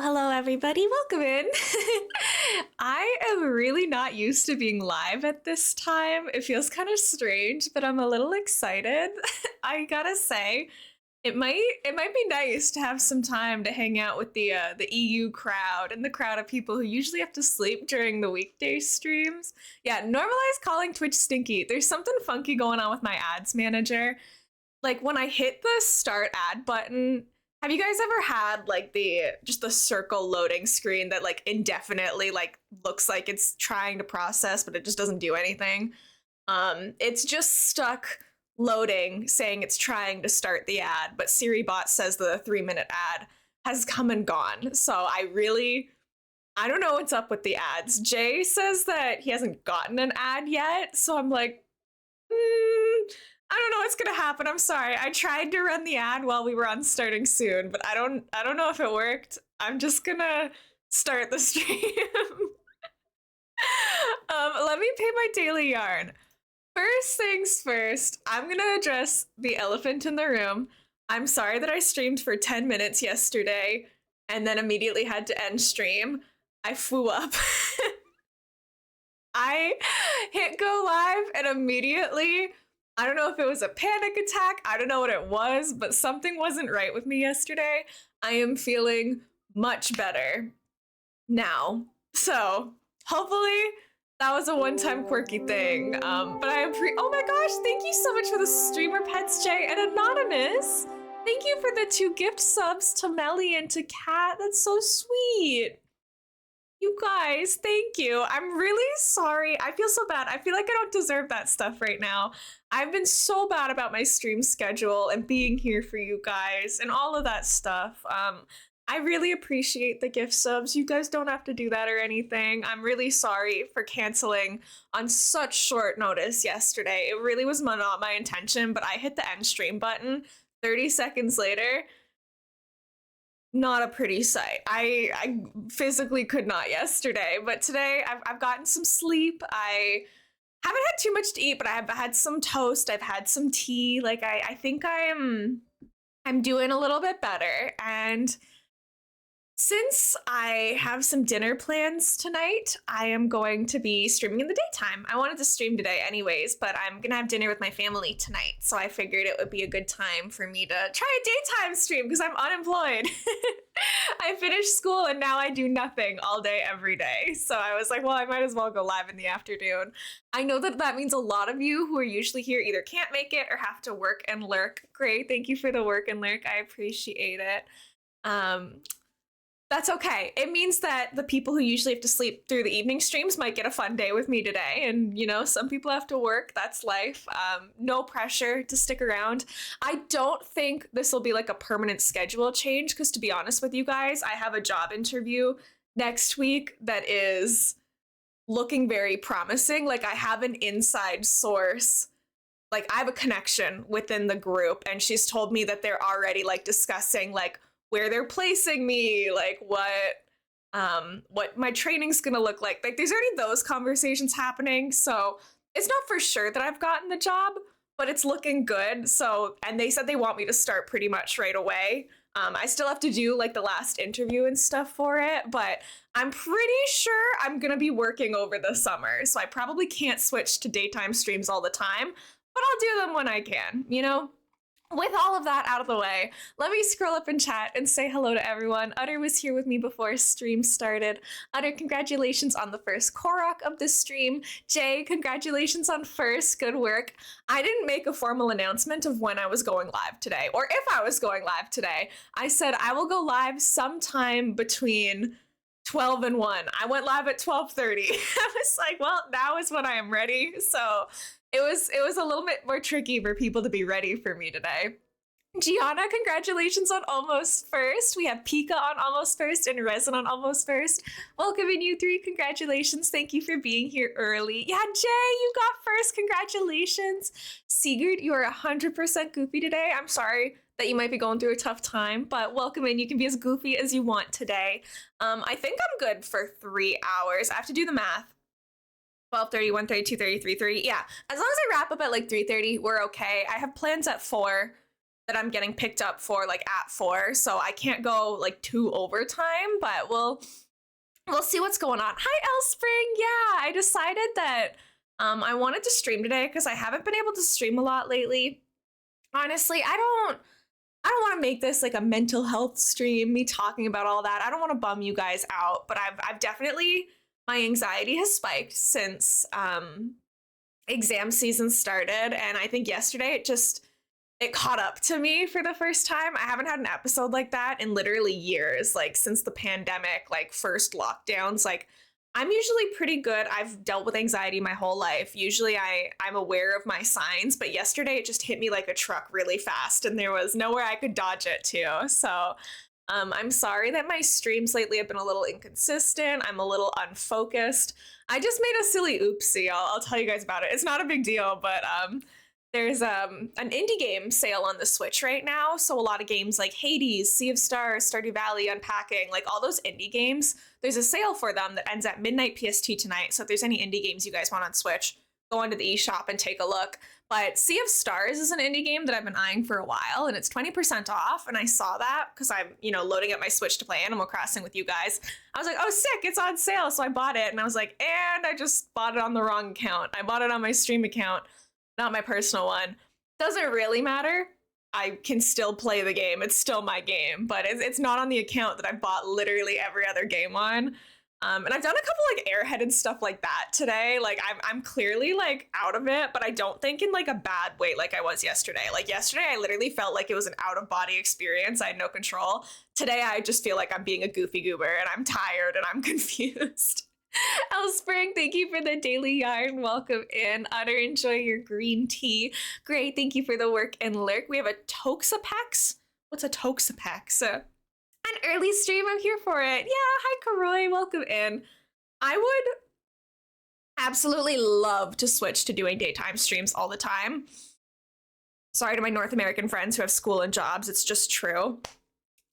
Hello, everybody. Welcome in. I am really not used to being live at this time. It feels kind of strange, but I'm a little excited. I gotta say, it might be nice to have some time to hang out with the EU crowd and the crowd of people who usually have to sleep during the weekday streams. Yeah, normalize calling Twitch stinky. There's something funky going on with my ads manager. Like when I hit the start ad button, have you guys ever had like the circle loading screen that like indefinitely like looks like it's trying to process but it just doesn't do anything? It's just stuck loading saying it's trying to start the ad, but Siri bot says the 3-minute ad has come and gone. So I don't know what's up with the ads. Jay says that he hasn't gotten an ad yet, so I'm like, I don't know what's gonna happen. I'm sorry. I tried to run the ad while we were on starting soon, but I don't know if it worked. I'm just gonna start the stream. Let me pay my daily yarn. First things first, I'm gonna address the elephant in the room. I'm sorry that I streamed for 10 minutes yesterday and then immediately had to end stream. I flew up. I hit go live and immediately, I don't know if it was a panic attack, I don't know what it was, but something wasn't right with me yesterday. I am feeling much better now. So hopefully that was a one-time quirky thing. But oh my gosh, thank you so much for the streamer pets, Jay and Anonymous. Thank you for the 2 gift subs to Melly and to Kat. That's so sweet. You guys, thank you. I'm really sorry. I feel so bad. I feel like I don't deserve that stuff right now. I've been so bad about my stream schedule and being here for you guys and all of that stuff. I really appreciate the gift subs. You guys don't have to do that or anything. I'm really sorry for canceling on such short notice yesterday. It really was not my intention, but I hit the end stream button 30 seconds later. Not a pretty sight. I physically could not yesterday, but today I've gotten some sleep. I haven't had too much to eat, but I've had some toast. I've had some tea. Like I think I'm doing a little bit better. And since I have some dinner plans tonight, I am going to be streaming in the daytime. I wanted to stream today anyways, but I'm gonna have dinner with my family tonight. So I figured it would be a good time for me to try a daytime stream because I'm unemployed. I finished school and now I do nothing all day, every day. So I was like, well, I might as well go live in the afternoon. I know that means a lot of you who are usually here either can't make it or have to work and lurk. Great, thank you for the work and lurk. I appreciate it. That's okay. It means that the people who usually have to sleep through the evening streams might get a fun day with me today. And, you know, some people have to work. That's life. No pressure to stick around. I don't think this will be like a permanent schedule change because, to be honest with you guys, I have a job interview next week that is looking very promising. Like I have an inside source. Like I have a connection within the group and she's told me that they're already like discussing like where they're placing me, like what my training's gonna look like. Like there's already those conversations happening. So it's not for sure that I've gotten the job, but it's looking good. So, and they said they want me to start pretty much right away. I still have to do like the last interview and stuff for it, but I'm pretty sure I'm gonna be working over the summer. So I probably can't switch to daytime streams all the time, but I'll do them when I can, you know? With all of that out of the way, let me scroll up in chat and say hello to everyone. Utter was here with me before stream started. Utter, congratulations on the first Korok of this stream. Jay, congratulations on first. Good work. I didn't make a formal announcement of when I was going live today, or if I was going live today. I said I will go live sometime between 12 and 1. I went live at 12:30. I was like, well, now is when I am ready. So it was a little bit more tricky for people to be ready for me today. Gianna, congratulations on almost first. We have Pika on almost first and Resin on almost first. Welcoming you 3. Congratulations. Thank you for being here early. Yeah, Jay, you got first. Congratulations. Sigurd, you are 100% goofy today. I'm sorry that you might be going through a tough time, but welcome in. You can be as goofy as you want today. I think I'm good for 3 hours. I have to do the math. 12:30, 1:30, 2:30, 3:30. Yeah, as long as I wrap up at like 3:30, we're okay. I have plans at 4 that I'm getting picked up for like at 4, so I can't go like to overtime, but we'll see what's going on. Hi, Elspring. Yeah, I decided that I wanted to stream today because I haven't been able to stream a lot lately. Honestly, I don't want to make this like a mental health stream, me talking about all that. I don't want to bum you guys out, but I've definitely, my anxiety has spiked since exam season started, and I think yesterday it caught up to me for the first time. I haven't had an episode like that in literally years, like since the pandemic, like first lockdowns. Like I'm usually pretty good. I've dealt with anxiety my whole life. Usually I'm aware of my signs, but yesterday it just hit me like a truck really fast and there was nowhere I could dodge it to. So I'm sorry that my streams lately have been a little inconsistent. I'm a little unfocused. I just made a silly oopsie. I'll tell you guys about it. It's not a big deal, but there's an indie game sale on the Switch right now. So a lot of games like Hades, Sea of Stars, Stardew Valley, Unpacking, like all those indie games, there's a sale for them that ends at midnight PST tonight. So if there's any indie games you guys want on Switch, go onto the eShop and take a look. But Sea of Stars is an indie game that I've been eyeing for a while, and it's 20% off. And I saw that because I'm, loading up my Switch to play Animal Crossing with you guys. I was like, oh, sick, it's on sale. So I bought it, and I was like, and I just bought it on the wrong account. I bought it on my stream account, not my personal one. Doesn't really matter. I can still play the game. It's still my game, but it's not on the account that I bought literally every other game on. And I've done a couple like airheaded stuff like that today. Like I'm clearly like out of it, but I don't think in like a bad way like I was yesterday. Like yesterday, I literally felt like it was an out of body experience. I had no control. Today, I just feel like I'm being a goofy goober and I'm tired and I'm confused. Elspring, thank you for the daily yarn. Welcome in. Utter, enjoy your green tea. Great, thank you for the work and lurk. We have a Toxapex. What's a Toxapex? An early stream, I'm here for it. Yeah, hi Karoy, welcome in. I would absolutely love to switch to doing daytime streams all the time. Sorry to my North American friends who have school and jobs, it's just true.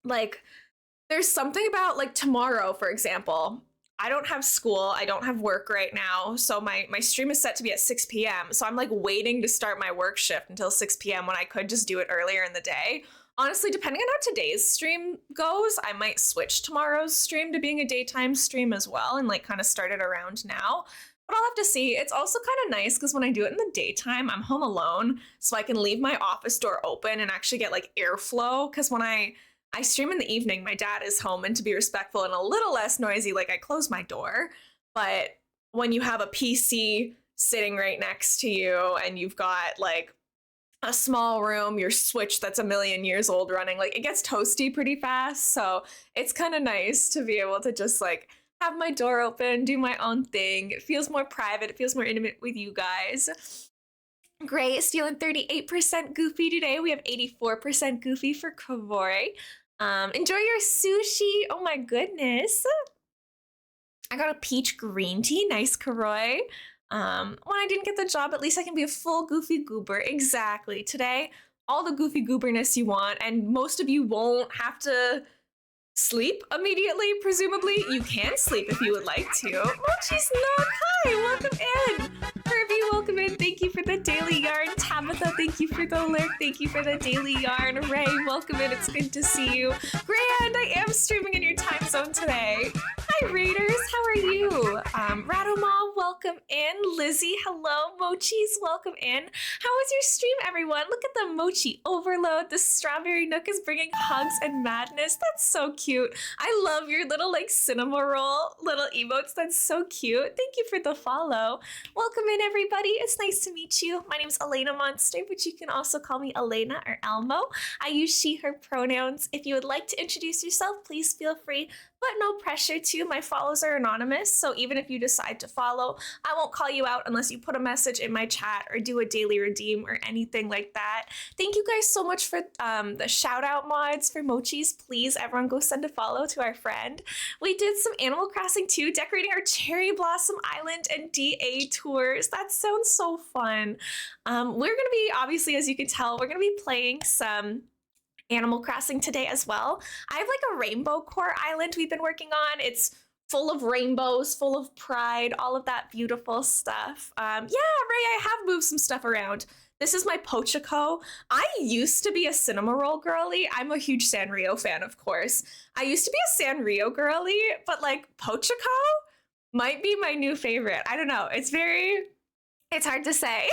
Like, there's something about like tomorrow, for example, I don't have school, I don't have work right now, so my stream is set to be at 6 p.m. So I'm like waiting to start my work shift until 6 p.m. when I could just do it earlier in the day. Honestly, depending on how today's stream goes, I might switch tomorrow's stream to being a daytime stream as well and like kind of start it around now. But I'll have to see. It's also kind of nice because when I do it in the daytime, I'm home alone, so I can leave my office door open and actually get like airflow. Because when I stream in the evening, my dad is home, and to be respectful and a little less noisy, like I close my door. But when you have a PC sitting right next to you and you've got like a small room, your Switch that's a million years old running, like it gets toasty pretty fast. So it's kind of nice to be able to just like have my door open, do my own thing. It feels more private. It feels more intimate with you guys. Great, stealing 38% goofy today. We have 84% goofy for Kavori. Enjoy your sushi. Oh my goodness. I got a peach green tea. Nice, Karoy. When I didn't get the job, at least I can be a full goofy goober. Exactly. Today, all the goofy gooberness you want, and most of you won't have to sleep immediately, presumably. You can sleep if you would like to. Mochi's Nook, hi, welcome in. Herbie, welcome in. Thank you for the daily yarn. Tabitha, thank you for the lurk. Thank you for the daily yarn. Ray, welcome in. It's good to see you. Grand, I am streaming in your time zone today. Hi, Raiders. How are you? Radoma, welcome in. Lizzie, hello. Mochis, welcome in. How was your stream, everyone? Look at the mochi overload. The strawberry nook is bringing hugs and madness. That's so cute. I love your little like cinema roll little emotes. That's so cute. Thank you for the follow. Welcome in, everybody. It's nice to meet you. My name's elainamonster, but you can also call me Elena or Elmo. I use she, her pronouns. If you would like to introduce yourself, please feel free, but no pressure to. My follows are anonymous, so even if you decide to follow, I won't call you out unless you put a message in my chat or do a daily redeem or anything like that. Thank you guys so much for the shout out mods for Mochis. Please, everyone go send a follow to our friend. We did some Animal Crossing too, decorating our Cherry Blossom Island and DA tours. That sounds so fun. We're gonna be, obviously, as you can tell, we're gonna be playing some Animal Crossing today as well. I have like a Rainbow Core Island we've been working on. It's full of rainbows, full of pride, all of that beautiful stuff. Yeah, Ray, I have moved some stuff around. This is my Pochico. I used to be a cinema roll girly. I'm a huge Sanrio fan, of course. I used to be a Sanrio girly, but like Pochico might be my new favorite. I don't know. It's hard to say.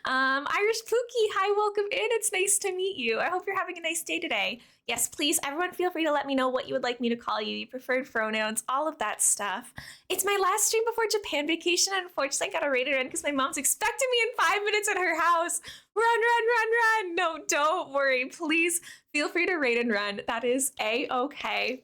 Irish Pookie, hi, welcome in. It's nice to meet you. I hope you're having a nice day today. Yes, please, everyone feel free to let me know what you would like me to call you, your preferred pronouns, all of that stuff. It's my last stream before Japan vacation, and unfortunately I gotta raid it in because my mom's expecting me in 5 minutes at her house. Run, run, run, run. No, don't worry. Please feel free to raid and run. That is A-okay.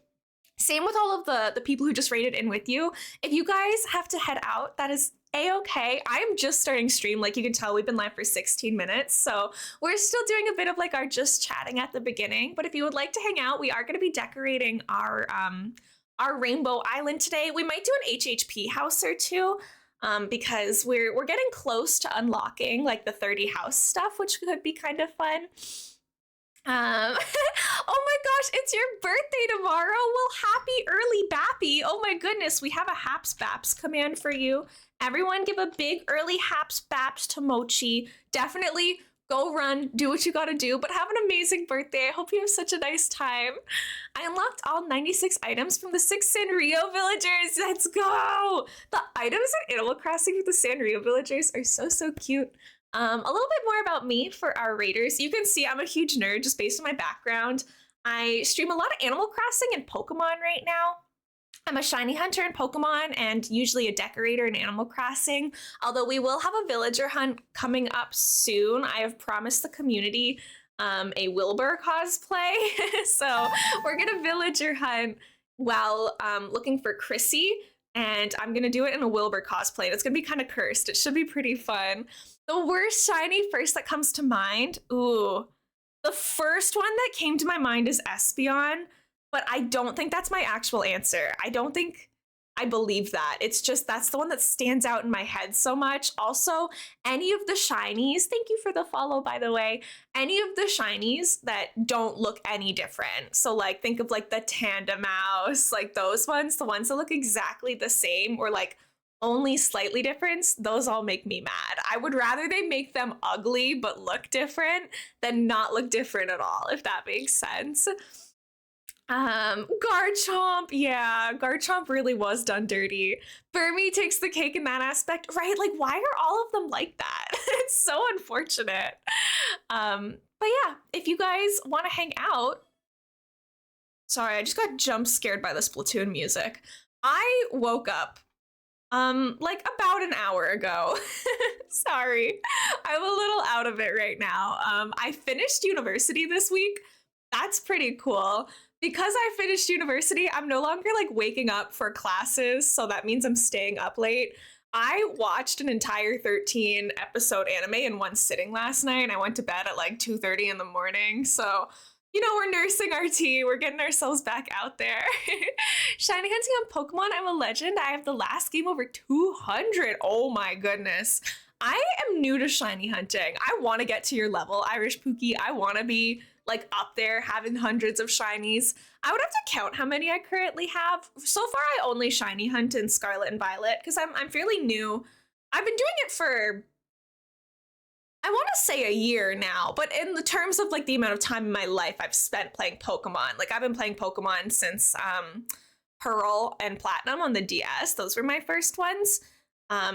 Same with all of the people who just raided in with you. If you guys have to head out, that is A-okay. I'm just starting stream. Like you can tell, we've been live for 16 minutes. So we're still doing a bit of like our just chatting at the beginning. But if you would like to hang out, we are going to be decorating our Rainbow Island today. We might do an HHP house or two. Because we're getting close to unlocking like the 30 house stuff, which could be kind of fun. Oh my gosh, it's your birthday tomorrow. Well, happy early Bappy. Oh my goodness, we have a Haps Baps command for you. Everyone give a big early Haps Baps to Mochi. Definitely go run, do what you gotta do, but have an amazing birthday. I hope you have such a nice time. I unlocked all 96 items from the 6 Sanrio villagers. Let's go! The items in Animal Crossing with the Sanrio villagers are so cute. A little bit more about me for our raiders. You can see I'm a huge nerd just based on my background. I stream a lot of Animal Crossing and Pokemon right now. I'm a shiny hunter in Pokemon and usually a decorator in Animal Crossing, although we will have a villager hunt coming up soon. I have promised the community a Wilbur cosplay. So we're gonna villager hunt while looking for Chrissy, and I'm gonna do it in a Wilbur cosplay. And it's gonna be kind of cursed. It should be pretty fun. The worst shiny first that comes to mind, ooh. The first one that came to my mind is Espeon, but I don't think that's my actual answer. I don't think I believe that. It's just that's the one that stands out in my head so much. Also, any of the shinies, thank you for the follow, by the way, any of the shinies that don't look any different. So like think of like the Tandemouse, like those ones, the ones that look exactly the same or like only slightly different, those all make me mad. I would rather they make them ugly but look different than not look different at all, if that makes sense. Garchomp, yeah, Garchomp really was done dirty. Burmy takes the cake in that aspect, right? Like, why are all of them like that? It's so unfortunate. But yeah, if you guys want to hang out, sorry, I just got jump scared by the Splatoon music. I woke up like about an hour ago. Sorry, I'm a little out of it right now. I finished university this week. That's pretty cool. Because I finished university, I'm no longer like waking up for classes, so that means I'm staying up late. I watched an entire 13 episode anime in one sitting last night, and I went to bed at like 2:30 in the morning. So, you know, we're nursing our tea. We're getting ourselves back out there. Shiny hunting on Pokemon, I'm a legend. I have the last game over 200. Oh my goodness. I am new to shiny hunting. I want to get to your level, Irish Pookie. I want to be like up there having hundreds of shinies. I would have to count how many I currently have. So far, I only shiny hunt in Scarlet and Violet because I'm fairly new. I've been doing it for, I want to say a year now, but in the terms of like the amount of time in my life I've spent playing Pokemon, like I've been playing Pokemon since Pearl and Platinum on the DS. Those were my first ones.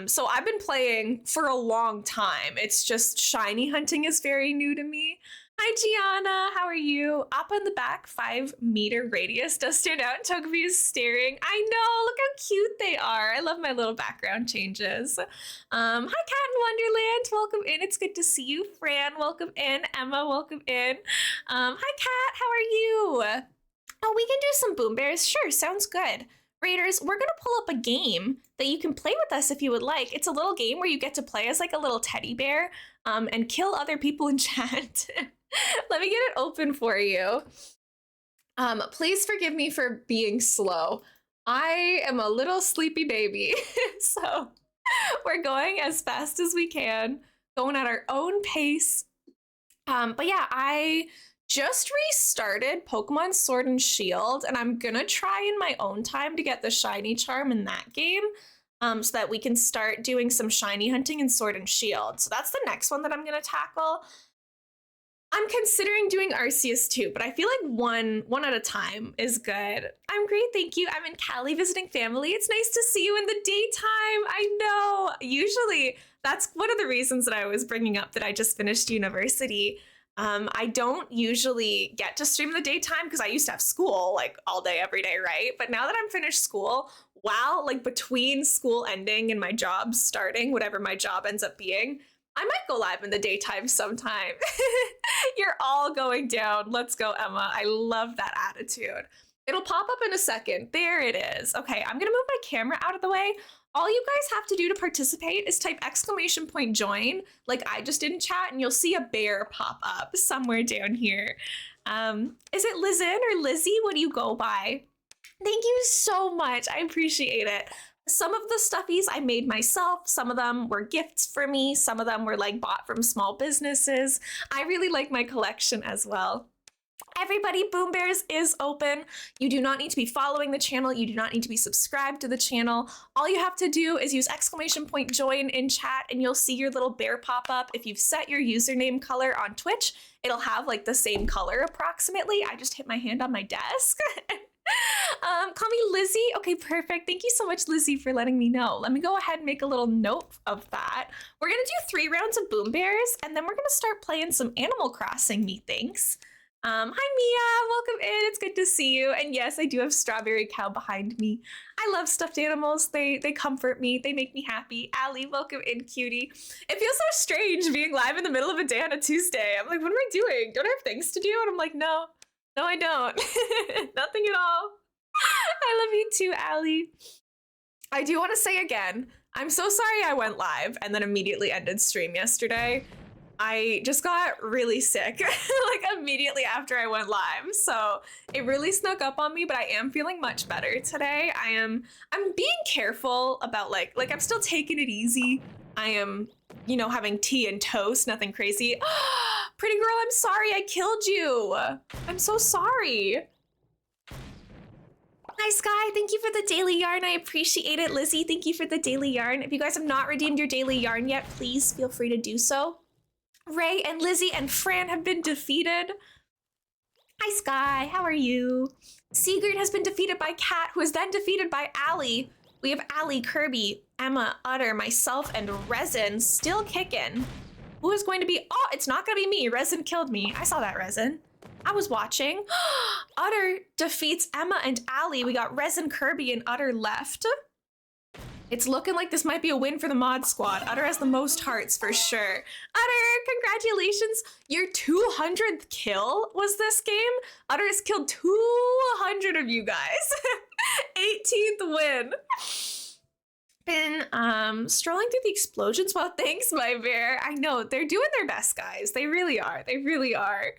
So I've been playing for a long time. It's just shiny hunting is very new to me. Hi, Gianna. How are you? Up in the back, 5-meter radius does stand out. Togepi's staring. I know. Look how cute they are. I love my little background changes. Hi, Cat in Wonderland. Welcome in. It's good to see you. Fran, welcome in. Emma, welcome in. Hi, Cat. How are you? Oh, we can do some Boom Bears. Sure, sounds good. Raiders, we're going to pull up a game that you can play with us if you would like. It's a little game where you get to play as like a little teddy bear and kill other people in chat. Let me get it open for you. Please forgive me for being slow. I am a little sleepy baby, so we're going as fast as we can, going at our own pace. But yeah, I just restarted Pokemon Sword and Shield, and I'm gonna try in my own time to get the shiny charm in that game, so that we can start doing some shiny hunting in Sword and Shield. So that's the next one that I'm gonna tackle. I'm considering doing Arceus too, but I feel like one at a time is good. I'm great, thank you. I'm in Cali visiting family. It's nice to see you in the daytime. I know. Usually, that's one of the reasons that I was bringing up that I just finished university. I don't usually get to stream in the daytime because I used to have school like all day, every day, right? But now that I'm finished school, wow, like between school ending and my job starting, whatever my job ends up being, I might go live in the daytime sometime. You're all going down. Let's go, Emma. I love that attitude. It'll pop up in a second. There it is. Okay, I'm gonna move my camera out of the way. All you guys have to do to participate is type !join, like I just did in chat, and you'll see a bear pop up somewhere down here. Is it Lizin or Lizzie? What do you go by? Thank you so much. I appreciate it. Some of the stuffies I made myself. Some of them were gifts for me. Some of them were like bought from small businesses. I really like my collection as well. Everybody, Boom Bears is open. You do not need to be following the channel. You do not need to be subscribed to the channel. All you have to do is use !join in chat and you'll see your little bear pop up. If you've set your username color on Twitch, it'll have like the same color approximately. I just hit my hand on my desk. Call me Lizzie. Okay, perfect. Thank you so much, Lizzie, for letting me know. Let me go ahead and make a little note of that. We're gonna do 3 rounds of Boom Bears, and then we're gonna start playing some Animal Crossing, methinks. Hi, Mia. Welcome in. It's good to see you. And yes, I do have Strawberry Cow behind me. I love stuffed animals. They comfort me. They make me happy. Allie, welcome in, cutie. It feels so strange being live in the middle of a day on a Tuesday. I'm like, what am I doing? Don't I have things to do? And I'm like, no, I don't. Nothing at all. I love you too, Allie. I do want to say again, I'm so sorry I went live and then immediately ended stream yesterday. I just got really sick like immediately after I went live. So it really snuck up on me, but I am feeling much better today. I'm being careful about like I'm still taking it easy. I am, you know, having tea and toast, nothing crazy. Pretty girl, I'm sorry I killed you. I'm so sorry. Hi, Sky. Thank you for the daily yarn. I appreciate it. Lizzie, thank you for the daily yarn. If you guys have not redeemed your daily yarn yet, please feel free to do so. Ray and Lizzie and Fran have been defeated. Hi, Sky. How are you? Sigurd has been defeated by Kat, who is then defeated by Allie. We have Allie, Kirby, Emma, Utter, myself, and Resin still kicking. Who is going to be... Oh, it's not going to be me. Resin killed me. I saw that, Resin. I was watching. Utter defeats Emma and Allie. We got Resin, Kirby, and Utter left. It's looking like this might be a win for the mod squad. Utter has the most hearts for sure. Utter, congratulations. Your 200th kill was this game. Utter has killed 200 of you guys. 18th win. Been strolling through the explosions. Well, thanks, my bear. I know they're doing their best, guys. They really are. They really are.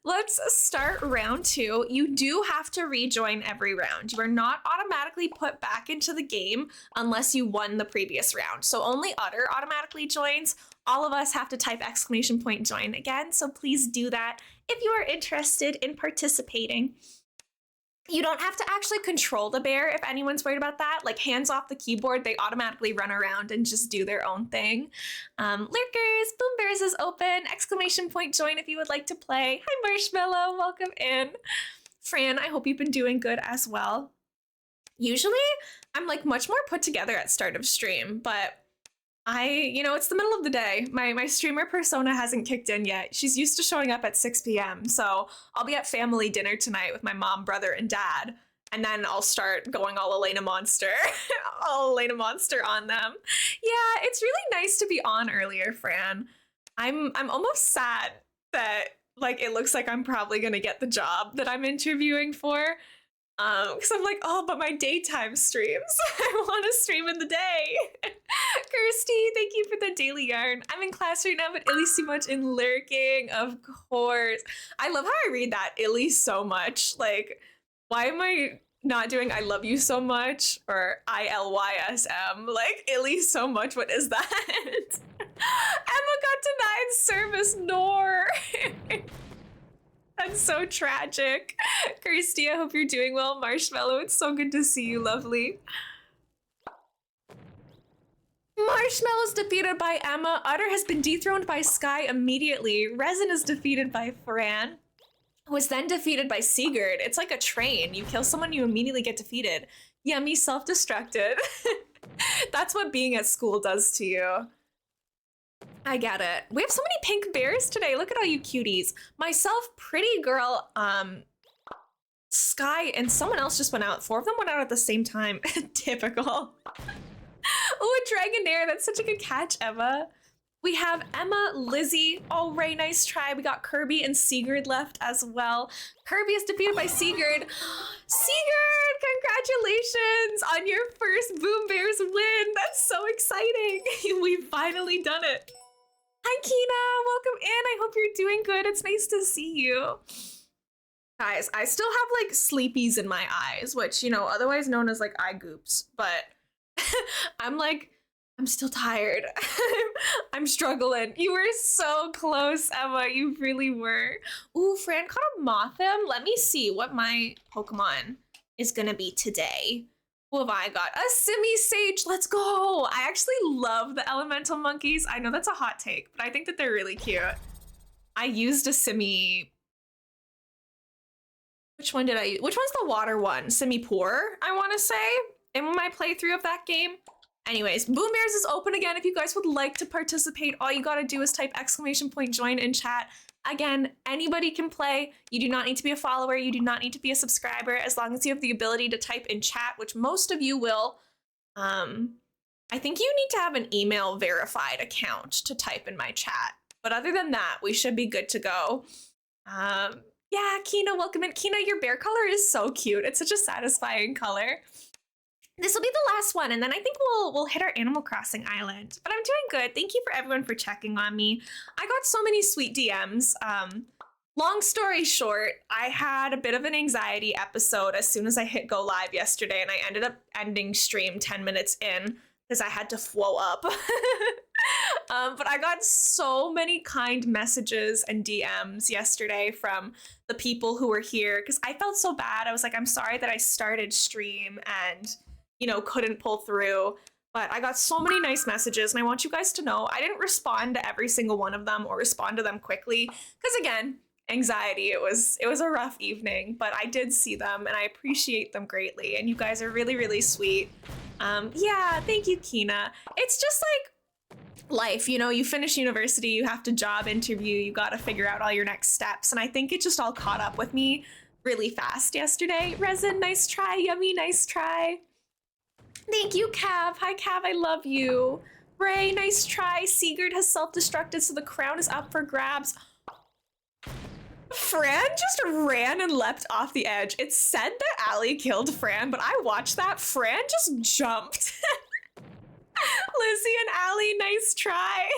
Let's start round 2. You do have to rejoin every round. You are not automatically put back into the game unless you won the previous round. So only Utter automatically joins. All of us have to type !join again. So please do that if you are interested in participating. You don't have to actually control the bear if anyone's worried about that. Like, hands off the keyboard, they automatically run around and just do their own thing. Lurkers, Boom Bears is open. !join if you would like to play. Hi, Marshmallow. Welcome in. Fran, I hope you've been doing good as well. Usually, I'm like much more put together at start of stream, but you know, it's the middle of the day. My streamer persona hasn't kicked in yet. She's used to showing up at 6 p.m. So I'll be at family dinner tonight with my mom, brother, and dad. And then I'll start going all elainamonster. All elainamonster on them. Yeah, it's really nice to be on earlier, Fran. I'm almost sad that like it looks like I'm probably gonna get the job that I'm interviewing for. Because I'm like, oh, but my daytime streams. I want to stream in the day. Kirsty, thank you for the daily yarn. I'm in class right now, but Illy so much in lurking, of course. I love how I read that Illy so much. Like, why am I not doing I love you so much or ILYSM? Like, Illy so much. What is that? Emma got denied service. Nor. That's so tragic. Kirsty, I hope you're doing well. Marshmallow, it's so good to see you, lovely. Marshmallow's defeated by Emma. Utter has been dethroned by Sky immediately. Resin is defeated by Fran, who was then defeated by Sigurd. It's like a train. You kill someone, you immediately get defeated. Yummy self-destructed. That's what being at school does to you. I get it. We have so many pink bears today. Look at all you cuties. Myself, Pretty Girl, Sky, and someone else just went out. 4 of them went out at the same time. Typical. Oh, a Dragonair. That's such a good catch, Emma. We have Emma, Lizzie. Oh, Ray, nice try. We got Kirby and Sigurd left as well. Kirby is defeated by Sigurd. Sigurd, congratulations on your first Boom Bears win. That's so exciting. We've finally done it. Hi, Kina. Welcome in. I hope you're doing good. It's nice to see you. Guys, I still have like sleepies in my eyes, which, you know, otherwise known as like eye goops, but I'm still tired. I'm struggling. You were so close, Emma. You really were. Ooh, Fran caught a Mothim. Let me see what my Pokemon is gonna be today. Who have I got? A Simi Sage. Let's go. I actually love the elemental monkeys. I know that's a hot take, but I think that they're really cute. I used a Simi. Which one did I use? Which one's the water one? Simi Poor, I want to say, in my playthrough of that game. Anyways, Boom Bears is open again. If you guys would like to participate, all you gotta do is type !join in chat. Again, anybody can play. You do not need to be a follower. You do not need to be a subscriber. As long as you have the ability to type in chat, which most of you will. I think you need to have an email verified account to type in my chat. But other than that, we should be good to go. Yeah, Kina, welcome in. Kina, your bear color is so cute. It's such a satisfying color. This will be the last one, and then I think we'll hit our Animal Crossing island. But I'm doing good. Thank you for everyone for checking on me. I got so many sweet DMs. Long story short, I had a bit of an anxiety episode as soon as I hit go live yesterday, and I ended up ending stream 10 minutes in because I had to flow up. But I got so many kind messages and DMs yesterday from the people who were here because I felt so bad. I was like, I'm sorry that I started stream and, you know, couldn't pull through. But I got so many nice messages, and I want you guys to know I didn't respond to every single one of them or respond to them quickly because, again, anxiety. It was a rough evening, but I did see them and I appreciate them greatly. And you guys are really, really sweet. Yeah, thank you, Kina. It's just like life, you know, you finish university, you have to job interview, you got to figure out all your next steps. And I think it just all caught up with me really fast yesterday. Resin, nice try. Yummy, nice try. Thank you, Cav. Hi, Cav, I love you. Ray, nice try. Sigurd has self-destructed, so the crown is up for grabs. Fran just ran and leapt off the edge. It said that Allie killed Fran, but I watched that. Fran just jumped. Lizzie and Allie, nice try.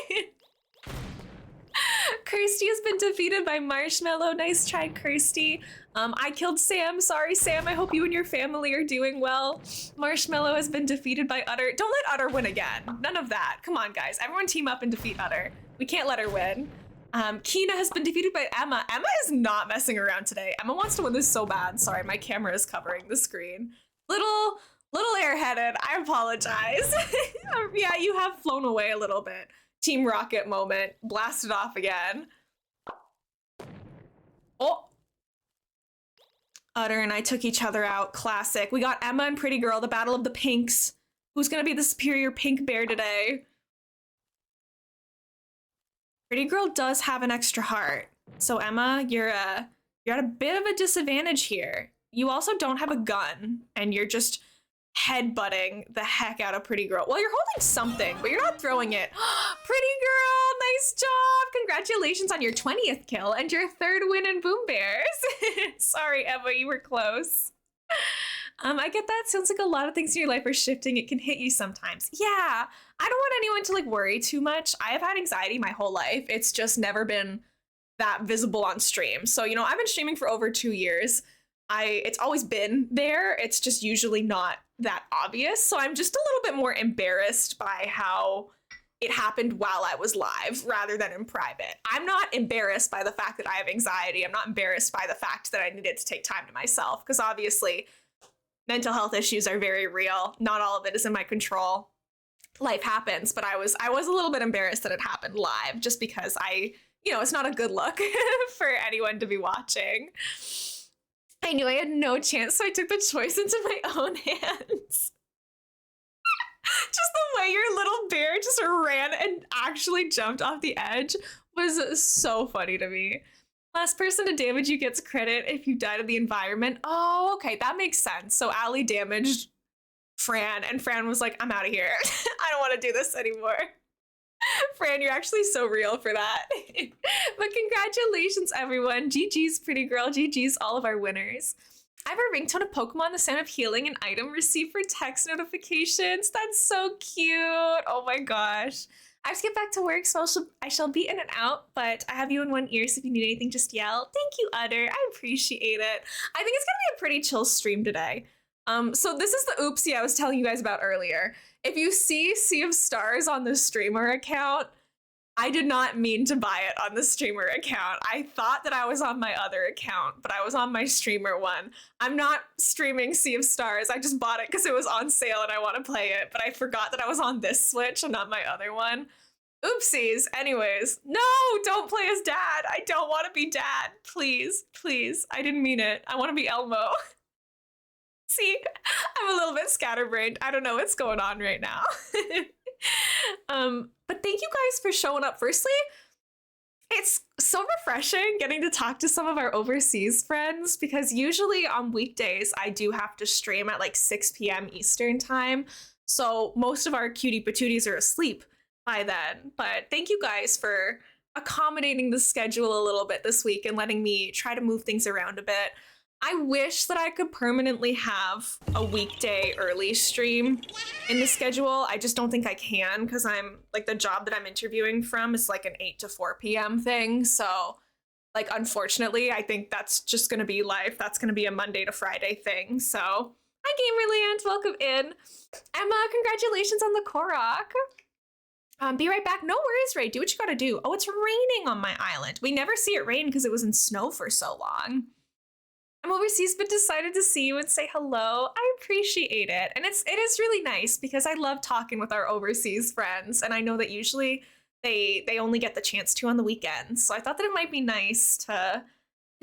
Kirsty has been defeated by Marshmallow. Nice try, Kirsty. I killed Sam. Sorry, Sam. I hope you and your family are doing well. Marshmallow has been defeated by Utter. Don't let Utter win again. None of that. Come on, guys. Everyone team up and defeat Utter. We can't let her win. Kina has been defeated by Emma. Emma is not messing around today. Emma wants to win this so bad. Sorry, my camera is covering the screen. Little airheaded. I apologize. Yeah, you have flown away a little bit. Team Rocket moment. Blasted off again. Oh. Utter and I took each other out. Classic. We got Emma and Pretty Girl, the battle of the pinks. Who's gonna be the superior pink bear today? Pretty Girl does have an extra heart. So Emma, you're at a bit of a disadvantage here. You also don't have a gun, and you're just headbutting the heck out of Pretty Girl. Well, you're holding something, but you're not throwing it. Pretty Girl, nice job. Congratulations on your 20th kill and your 3rd win in Boom Bears. Sorry, Emma, you were close. I get that. Sounds like a lot of things in your life are shifting. It can hit you sometimes. Yeah, I don't want anyone to like worry too much. I have had anxiety my whole life. It's just never been that visible on stream. So, you know, I've been streaming for over 2 years. It's always been there. It's just usually not that obvious. So I'm just a little bit more embarrassed by how it happened while I was live rather than in private. I'm not embarrassed by the fact that I have anxiety. I'm not embarrassed by the fact that I needed to take time to myself, because obviously mental health issues are very real. Not all of it is in my control. Life happens, but I was a little bit embarrassed that it happened live, just because it's not a good look for anyone to be watching. I knew I had no chance, so I took the choice into my own hands. Just the way your little bear just ran and actually jumped off the edge was so funny to me. Last person to damage you gets credit if you die to the environment. Oh, okay, that makes sense. So Allie damaged Fran, and Fran was like, I'm out of here. I don't want to do this anymore. Fran, you're actually so real for that. But congratulations, everyone. GG's, pretty girl. GG's, all of our winners. I have a ringtone of Pokemon, the sound of healing, an item received for text notifications. That's so cute. Oh my gosh. I have to get back to work, so I shall be in and out, but I have you in one ear, so if you need anything, just yell. Thank you, Utter. I appreciate it. I think it's gonna be a pretty chill stream today. So this is the oopsie I was telling you guys about earlier. If you see Sea of Stars on the streamer account, I did not mean to buy it on the streamer account. I thought that I was on my other account, but I was on my streamer one. I'm not streaming Sea of Stars. I just bought it because it was on sale and I want to play it, but I forgot that I was on this Switch and not my other one. Oopsies. Anyways, no, don't play as Dad. I don't want to be Dad. Please, please. I didn't mean it. I want to be Elmo. See, I'm a little bit scatterbrained. I don't know what's going on right now. But thank you guys for showing up. Firstly, it's so refreshing getting to talk to some of our overseas friends, because usually on weekdays I do have to stream at like 6 p.m. Eastern time. So most of our cutie patooties are asleep by then. But thank you guys for accommodating the schedule a little bit this week and letting me try to move things around a bit. I wish that I could permanently have a weekday early stream in the schedule. I just don't think I can, because I'm like, the job that I'm interviewing from is like an 8 to 4 p.m. thing. So like, unfortunately, I think that's just going to be life. That's going to be a Monday to Friday thing. So hi, Gamerland. Welcome in. Emma, congratulations on the Korok. Be right back. No worries, Ray. Do what you got to do. Oh, it's raining on my island. We never see it rain because it was in snow for so long. I'm overseas, but decided to see you and say hello. I appreciate it. And it is really nice, because I love talking with our overseas friends. And I know that usually they only get the chance to on the weekends. So I thought that it might be nice to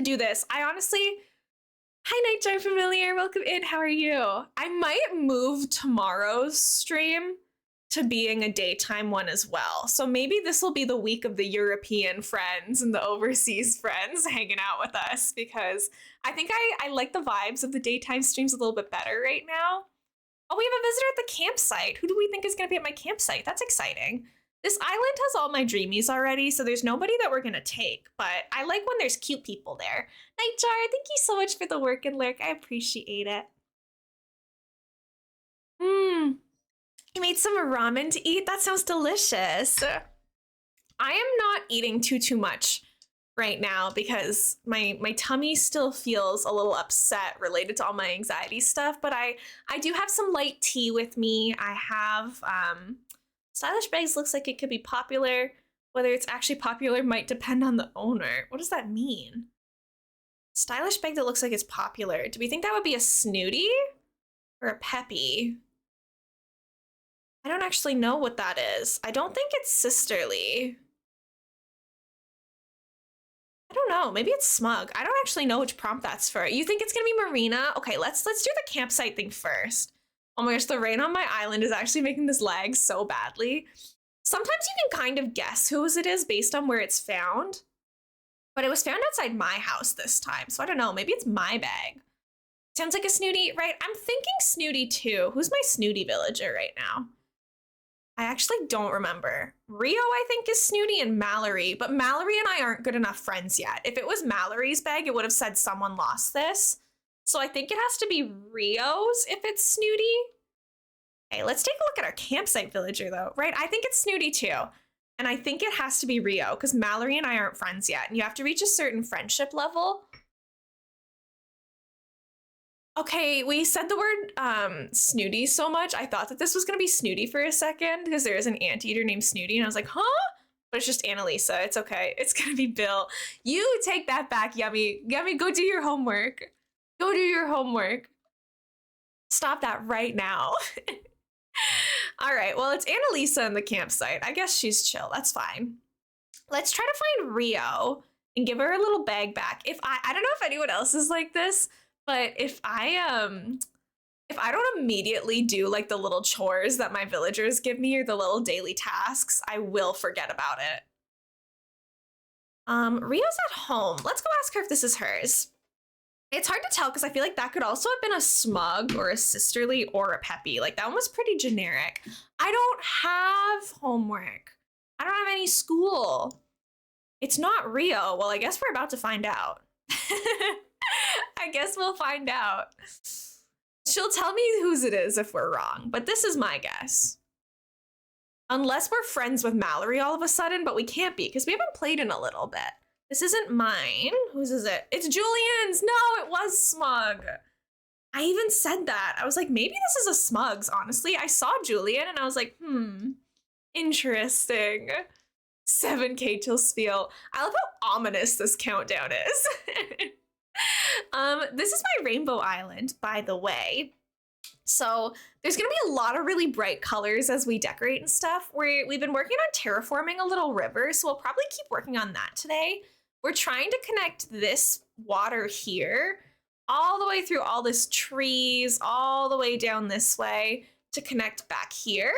do this. I honestly, hi, Nightjar Familiar. Welcome in. How are you? I might move tomorrow's stream to being a daytime one as well. So maybe this will be the week of the European friends and the overseas friends hanging out with us, because I think I like the vibes of the daytime streams a little bit better right now. Oh, we have a visitor at the campsite. Who do we think is going to be at my campsite? That's exciting. This island has all my dreamies already, so there's nobody that we're going to take, but I like when there's cute people there. Nightjar, thank you so much for the work and lurk. I appreciate it. You made some ramen to eat? That sounds delicious. I am not eating too much right now, because my tummy still feels a little upset related to all my anxiety stuff, but I do have some light tea with me. I have Stylish Bags. Looks like it could be popular. Whether it's actually popular might depend on the owner. What does that mean? Stylish Bag that looks like it's popular. Do we think that would be a Snooty or a Peppy? I don't actually know what that is. I don't think it's sisterly. I don't know. Maybe it's smug. I don't actually know which prompt that's for. You think it's gonna be Marina? Okay, let's do the campsite thing first. Oh my gosh, the rain on my island is actually making this lag so badly. Sometimes you can kind of guess whose it is based on where it's found, but it was found outside my house this time, so I don't know. Maybe it's my bag. Sounds like a Snooty, right? I'm thinking Snooty too. Who's my Snooty villager right now? I actually don't remember. Rio, I think, is Snooty, and Mallory, but Mallory and I aren't good enough friends yet. If it was Mallory's bag, it would have said someone lost this. So I think it has to be Rio's if it's Snooty. Okay, let's take a look at our campsite villager though, right? I think it's Snooty too. And I think it has to be Rio, because Mallory and I aren't friends yet. And you have to reach a certain friendship level. Okay, we said the word snooty so much. I thought that this was gonna be Snooty for a second because there is an anteater named Snooty, and I was like, huh? But it's just Annalisa. It's okay. It's gonna be Bill. You take that back, Yummy. Yummy, go do your homework. Go do your homework. Stop that right now. All right, well, it's Annalisa in the campsite. I guess she's chill. That's fine. Let's try to find Rio and give her a little bag back. I don't know if anyone else is like this, but if I don't immediately do like the little chores that my villagers give me or the little daily tasks, I will forget about it. Rio's at home. Let's go ask her if this is hers. It's hard to tell because I feel like that could also have been a smug or a sisterly or a peppy. Like that one was pretty generic. I don't have homework. I don't have any school. It's not Rio. Well, I guess we're about to find out. I guess we'll find out. She'll tell me whose it is if we're wrong, but this is my guess. Unless we're friends with Mallory all of a sudden, but we can't be because we haven't played in a little bit. This isn't mine. Whose is it? It's Julian's. No, it was Smug. I even said that. I was like, maybe this is a Smug's, honestly. I saw Julian and I was like, interesting. 7K till Spiel. I love how ominous this countdown is. This is my Rainbow Island, by the way. So there's gonna be a lot of really bright colors as we decorate and stuff. We've been working on terraforming a little river, so we'll probably keep working on that today. We're trying to connect this water here all the way through all this trees, all the way down this way to connect back here.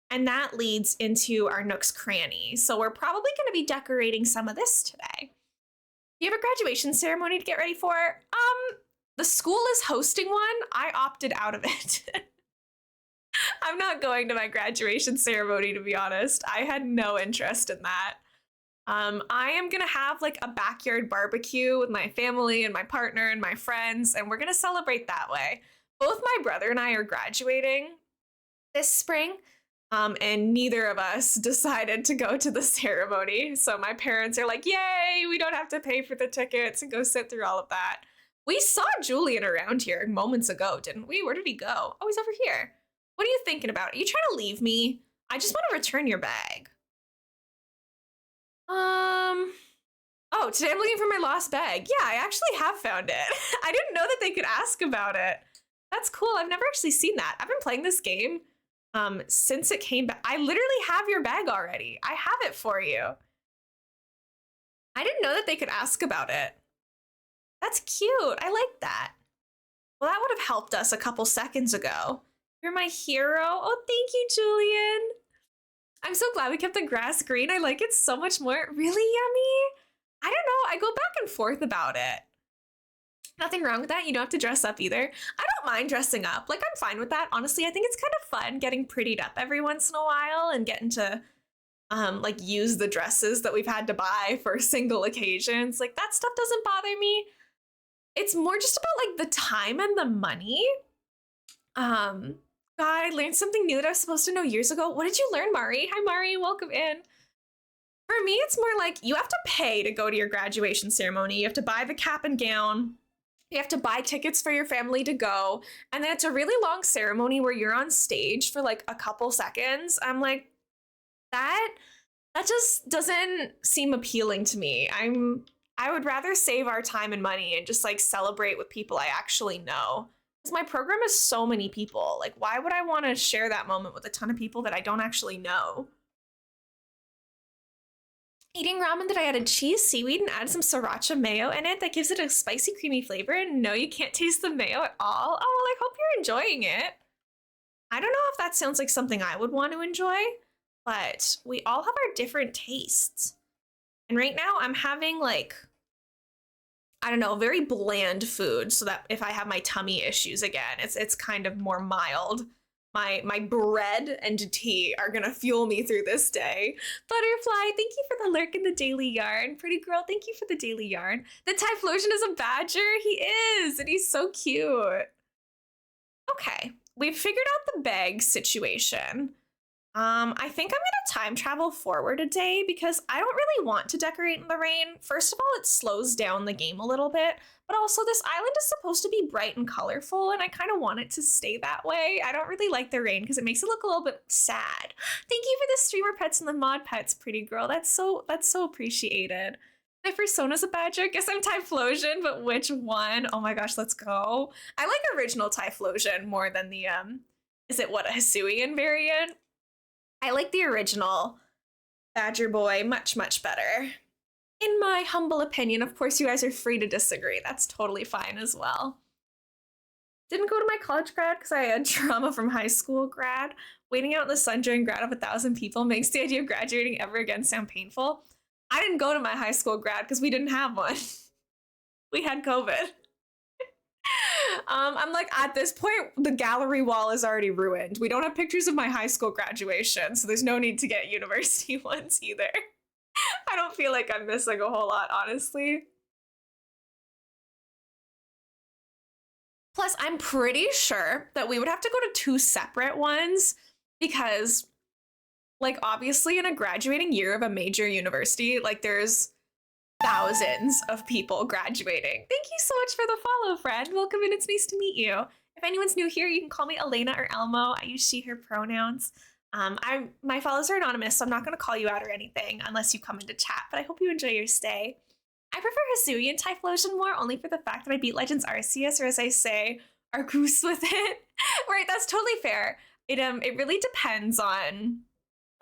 And that leads into our Nook's Cranny. So we're probably gonna be decorating some of this today. You have a graduation ceremony to get ready for? The school is hosting one. I opted out of it. I'm not going to my graduation ceremony, to be honest. I had no interest in that. I am gonna have like a backyard barbecue with my family and my partner and my friends, and we're gonna celebrate that way. Both my brother and I are graduating this spring, and neither of us decided to go to the ceremony. So my parents are like, yay, we don't have to pay for the tickets and go sit through all of that. We saw Julian around here moments ago, didn't we? Where did he go? Oh, he's over here. What are you thinking about? Are you trying to leave me? I just want to return your bag. Oh, today I'm looking for my lost bag. Yeah, I actually have found it. I didn't know that they could ask about it. That's cool. I've never actually seen that. I've been playing this game since it came back. I literally have your bag already. I have it for you. I didn't know that they could ask about it. That's cute. I like that. Well, that would have helped us a couple seconds ago. You're my hero. Oh, thank you, Julian. I'm so glad we kept the grass green. I like it so much more. Really, Yummy? I don't know. I go back and forth about it. Nothing wrong with that. You don't have to dress up either. I don't mind dressing up. Like, I'm fine with that. Honestly, I think it's kind of fun getting prettied up every once in a while and getting to like use the dresses that we've had to buy for single occasions. Like, that stuff doesn't bother me. It's more just about like the time and the money. God, I learned something new that I was supposed to know years ago. What did you learn, Mari? Hi, Mari. Welcome in. For me, it's more like you have to pay to go to your graduation ceremony. You have to buy the cap and gown. You have to buy tickets for your family to go. And then it's a really long ceremony where you're on stage for like a couple seconds. I'm like, that just doesn't seem appealing to me. I would rather save our time and money and just like celebrate with people I actually know. Because my program is so many people. Like, why would I want to share that moment with a ton of people that I don't actually know? Eating ramen that I added cheese, seaweed, and added some sriracha mayo in it that gives it a spicy, creamy flavor. And no, you can't taste the mayo at all. Oh, well, I hope you're enjoying it. I don't know if that sounds like something I would want to enjoy, but we all have our different tastes. And right now I'm having like, I don't know, very bland food so that if I have my tummy issues again, it's kind of more mild. My bread and tea are gonna fuel me through this day. Butterfly, thank you for the lurk in the daily yarn. Pretty girl, thank you for the daily yarn. The Typhlosion is a badger. He is, and he's so cute. Okay, we've figured out the bag situation. I think I'm gonna time travel forward a day because I don't really want to decorate in the rain. First of all, it slows down the game a little bit, but also this island is supposed to be bright and colorful, and I kind of want it to stay that way. I don't really like the rain because it makes it look a little bit sad. Thank you for the streamer pets and the mod pets, pretty girl. That's so appreciated. My persona's a badger. Guess I'm Typhlosion, but which one? Oh my gosh, let's go. I like original Typhlosion more than the is it what, a Hisuian variant? I like the original Badger Boy much, much better. In my humble opinion, of course, you guys are free to disagree. That's totally fine as well. Didn't go to my college grad because I had trauma from high school grad. Waiting out in the sun during grad of 1,000 people makes the idea of graduating ever again sound painful. I didn't go to my high school grad because we didn't have one. We had COVID. I'm like, at this point, the gallery wall is already ruined. We don't have pictures of my high school graduation, so there's no need to get university ones either. I don't feel like I'm missing a whole lot, honestly. Plus, I'm pretty sure that we would have to go to 2 separate ones because, like, obviously in a graduating year of a major university, like, there's thousands of people graduating. Thank you so much for the follow, friend. Welcome in. It's nice to meet you. If anyone's new here, you can call me Elena or Elmo. I use she, her pronouns. My follows are anonymous, so I'm not going to call you out or anything unless you come into chat, but I hope you enjoy your stay. I prefer Hisuian Typhlosion more, only for the fact that I beat Legends Arceus, or as I say, Arceus with it. Right, that's totally fair. It really depends on,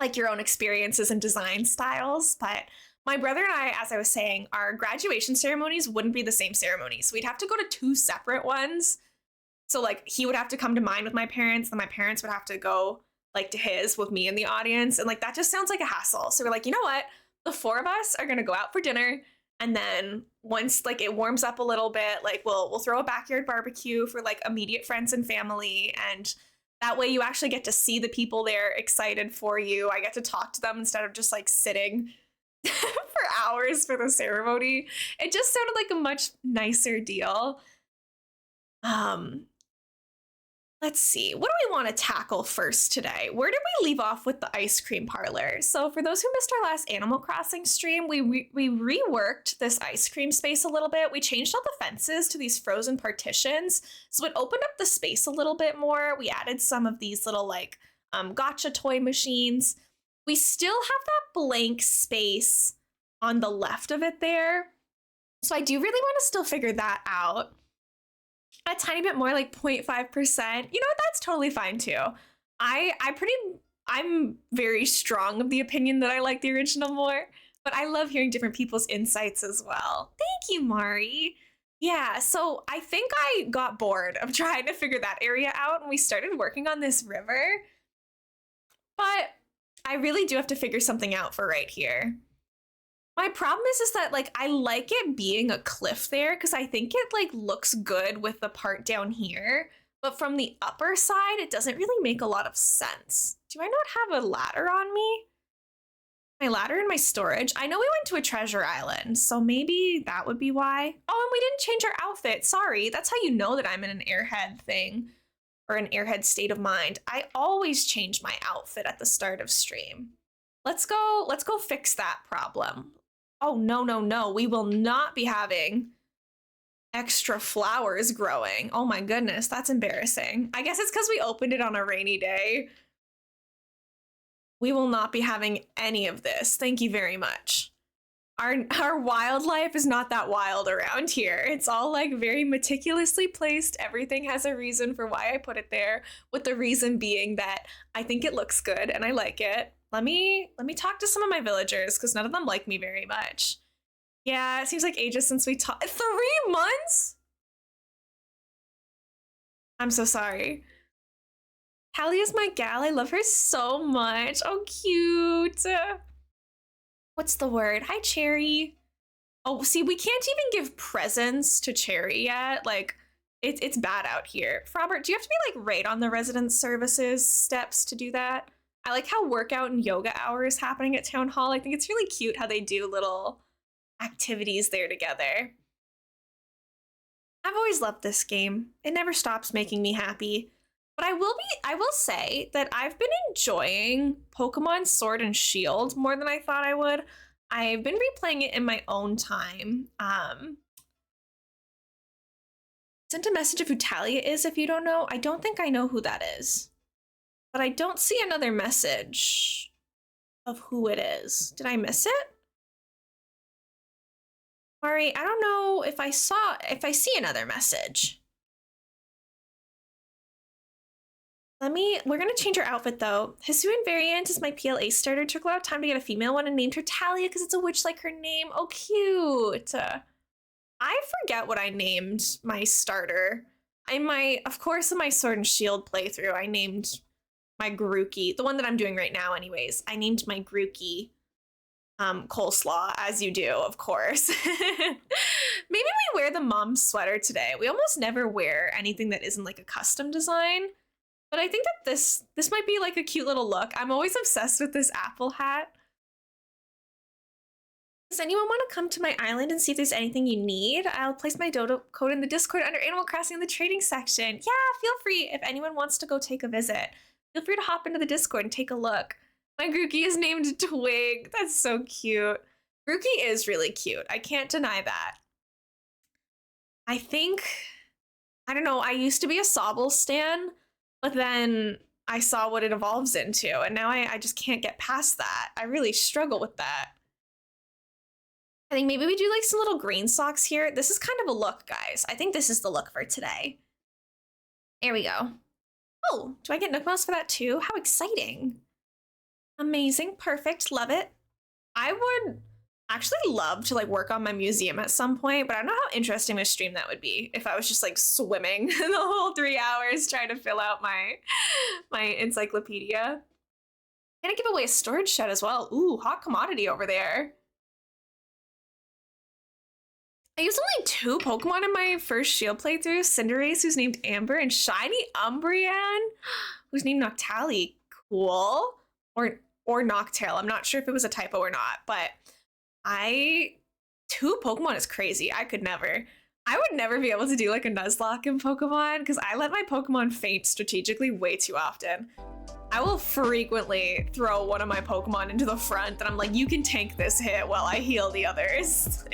like, your own experiences and design styles, but my brother and I, as I was saying, our graduation ceremonies wouldn't be the same ceremonies. We'd have to go to 2 separate ones. So, like, he would have to come to mine with my parents, then my parents would have to go, like, to his with me in the audience. And, like, that just sounds like a hassle. So we're like, you know what? The 4 of us are going to go out for dinner. And then once, like, it warms up a little bit, like, we'll throw a backyard barbecue for, like, immediate friends and family. And that way you actually get to see the people there excited for you. I get to talk to them instead of just, like, sitting for hours for the ceremony. It just sounded like a much nicer deal. Let's see. What do we want to tackle first today? Where did we leave off with the ice cream parlor? So for those who missed our last Animal Crossing stream, we reworked this ice cream space a little bit. We changed all the fences to these frozen partitions, so it opened up the space a little bit more. We added some of these little, like, gotcha toy machines. We still have that blank space on the left of it there. So I do really want to still figure that out. A tiny bit more, like 0.5%. You know what? That's totally fine too. I'm very strong of the opinion that I like the original more, but I love hearing different people's insights as well. Thank you, Mari. Yeah, so I think I got bored of trying to figure that area out and we started working on this river. But I really do have to figure something out for right here. My problem is that, like, I like it being a cliff there because I think it, like, looks good with the part down here. But from the upper side, it doesn't really make a lot of sense. Do I not have a ladder on me? My ladder in my storage? I know we went to a treasure island, so maybe that would be why. Oh, and we didn't change our outfit. Sorry. That's how you know that I'm in an airhead thing or an airhead state of mind. I always change my outfit at the start of stream. Let's go fix that problem. Oh, no. We will not be having extra flowers growing. Oh my goodness, that's embarrassing. I guess it's because we opened it on a rainy day. We will not be having any of this. Thank you very much. Our wildlife is not that wild around here. It's all, like, very meticulously placed. Everything has a reason for why I put it there, with the reason being that I think it looks good and I like it. Let me talk to some of my villagers because none of them like me very much. Yeah, it seems like ages since we talked. 3 months? I'm so sorry. Hallie is my gal. I love her so much. Oh, cute. What's the word? Hi, Cherry. Oh, see, we can't even give presents to Cherry yet. Like, it's bad out here. Robert, do you have to be, like, right on the resident services steps to do that? I like how workout and yoga hour is happening at Town Hall. I think it's really cute how they do little activities there together. I've always loved this game. It never stops making me happy. But I will say that I've been enjoying Pokemon Sword and Shield more than I thought I would. I've been replaying it in my own time. Sent a message of who Talia is if you don't know. I don't think I know who that is. But I don't see another message of who it is. Did I miss it? Sorry, I don't know if I see another message. We're gonna change her outfit though. Hisuian variant is my PLA starter. Took a lot of time to get a female one and named her Talia because it's a witch like her name. Oh, cute. I forget what I named my starter. Of course, in my Sword and Shield playthrough, I named my Grookey, the one that I'm doing right now anyways. I named my Grookey Coleslaw, as you do, of course. Maybe we wear the mom sweater today. We almost never wear anything that isn't like a custom design. But I think that this might be like a cute little look. I'm always obsessed with this apple hat. Does anyone want to come to my island and see if there's anything you need? I'll place my dodo code in the Discord under Animal Crossing in the trading section. Yeah, feel free if anyone wants to go take a visit. Feel free to hop into the Discord and take a look. My Grookey is named Twig. That's so cute. Grookey is really cute. I can't deny that. I don't know, I used to be a Sobble stan, but then I saw what it evolves into, and now I just can't get past that. I really struggle with that. I think maybe we do like some little green socks here. This is kind of a look, guys. I think this is the look for today. There we go. Oh, do I get Nook Mouse for that too? How exciting. Amazing, perfect, love it. I would actually love to like work on my museum at some point, but I don't know how interesting a stream that would be if I was just like swimming the whole 3 hours trying to fill out my encyclopedia. I'm gonna give away a storage shed as well. Ooh, hot commodity over there. I used only 2 Pokemon in my first Shield playthrough. Cinderace, who's named Amber, and Shiny Umbreon, who's named Noctali. Cool. Or Noctail. I'm not sure if it was a typo or not, but 2 Pokemon is crazy. I would never be able to do like a Nuzlocke in Pokemon because I let my Pokemon faint strategically way too often. I will frequently throw one of my Pokemon into the front and I'm like, you can tank this hit while I heal the others.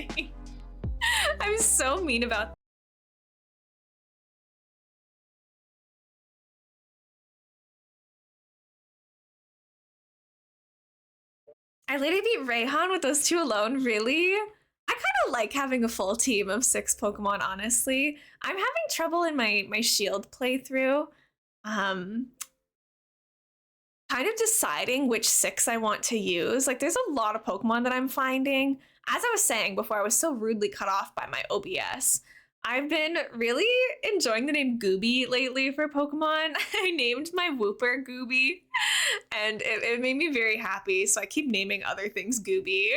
I'm so mean about that. I later beat Rayhan with those 2 alone, really? I kind of like having a full team of 6 Pokemon, honestly. I'm having trouble in my Shield playthrough. Kind of deciding which 6 I want to use. Like, there's a lot of Pokemon that I'm finding. As I was saying before, I was so rudely cut off by my OBS. I've been really enjoying the name Gooby lately for Pokemon. I named my Wooper Gooby, and it made me very happy, so I keep naming other things Gooby.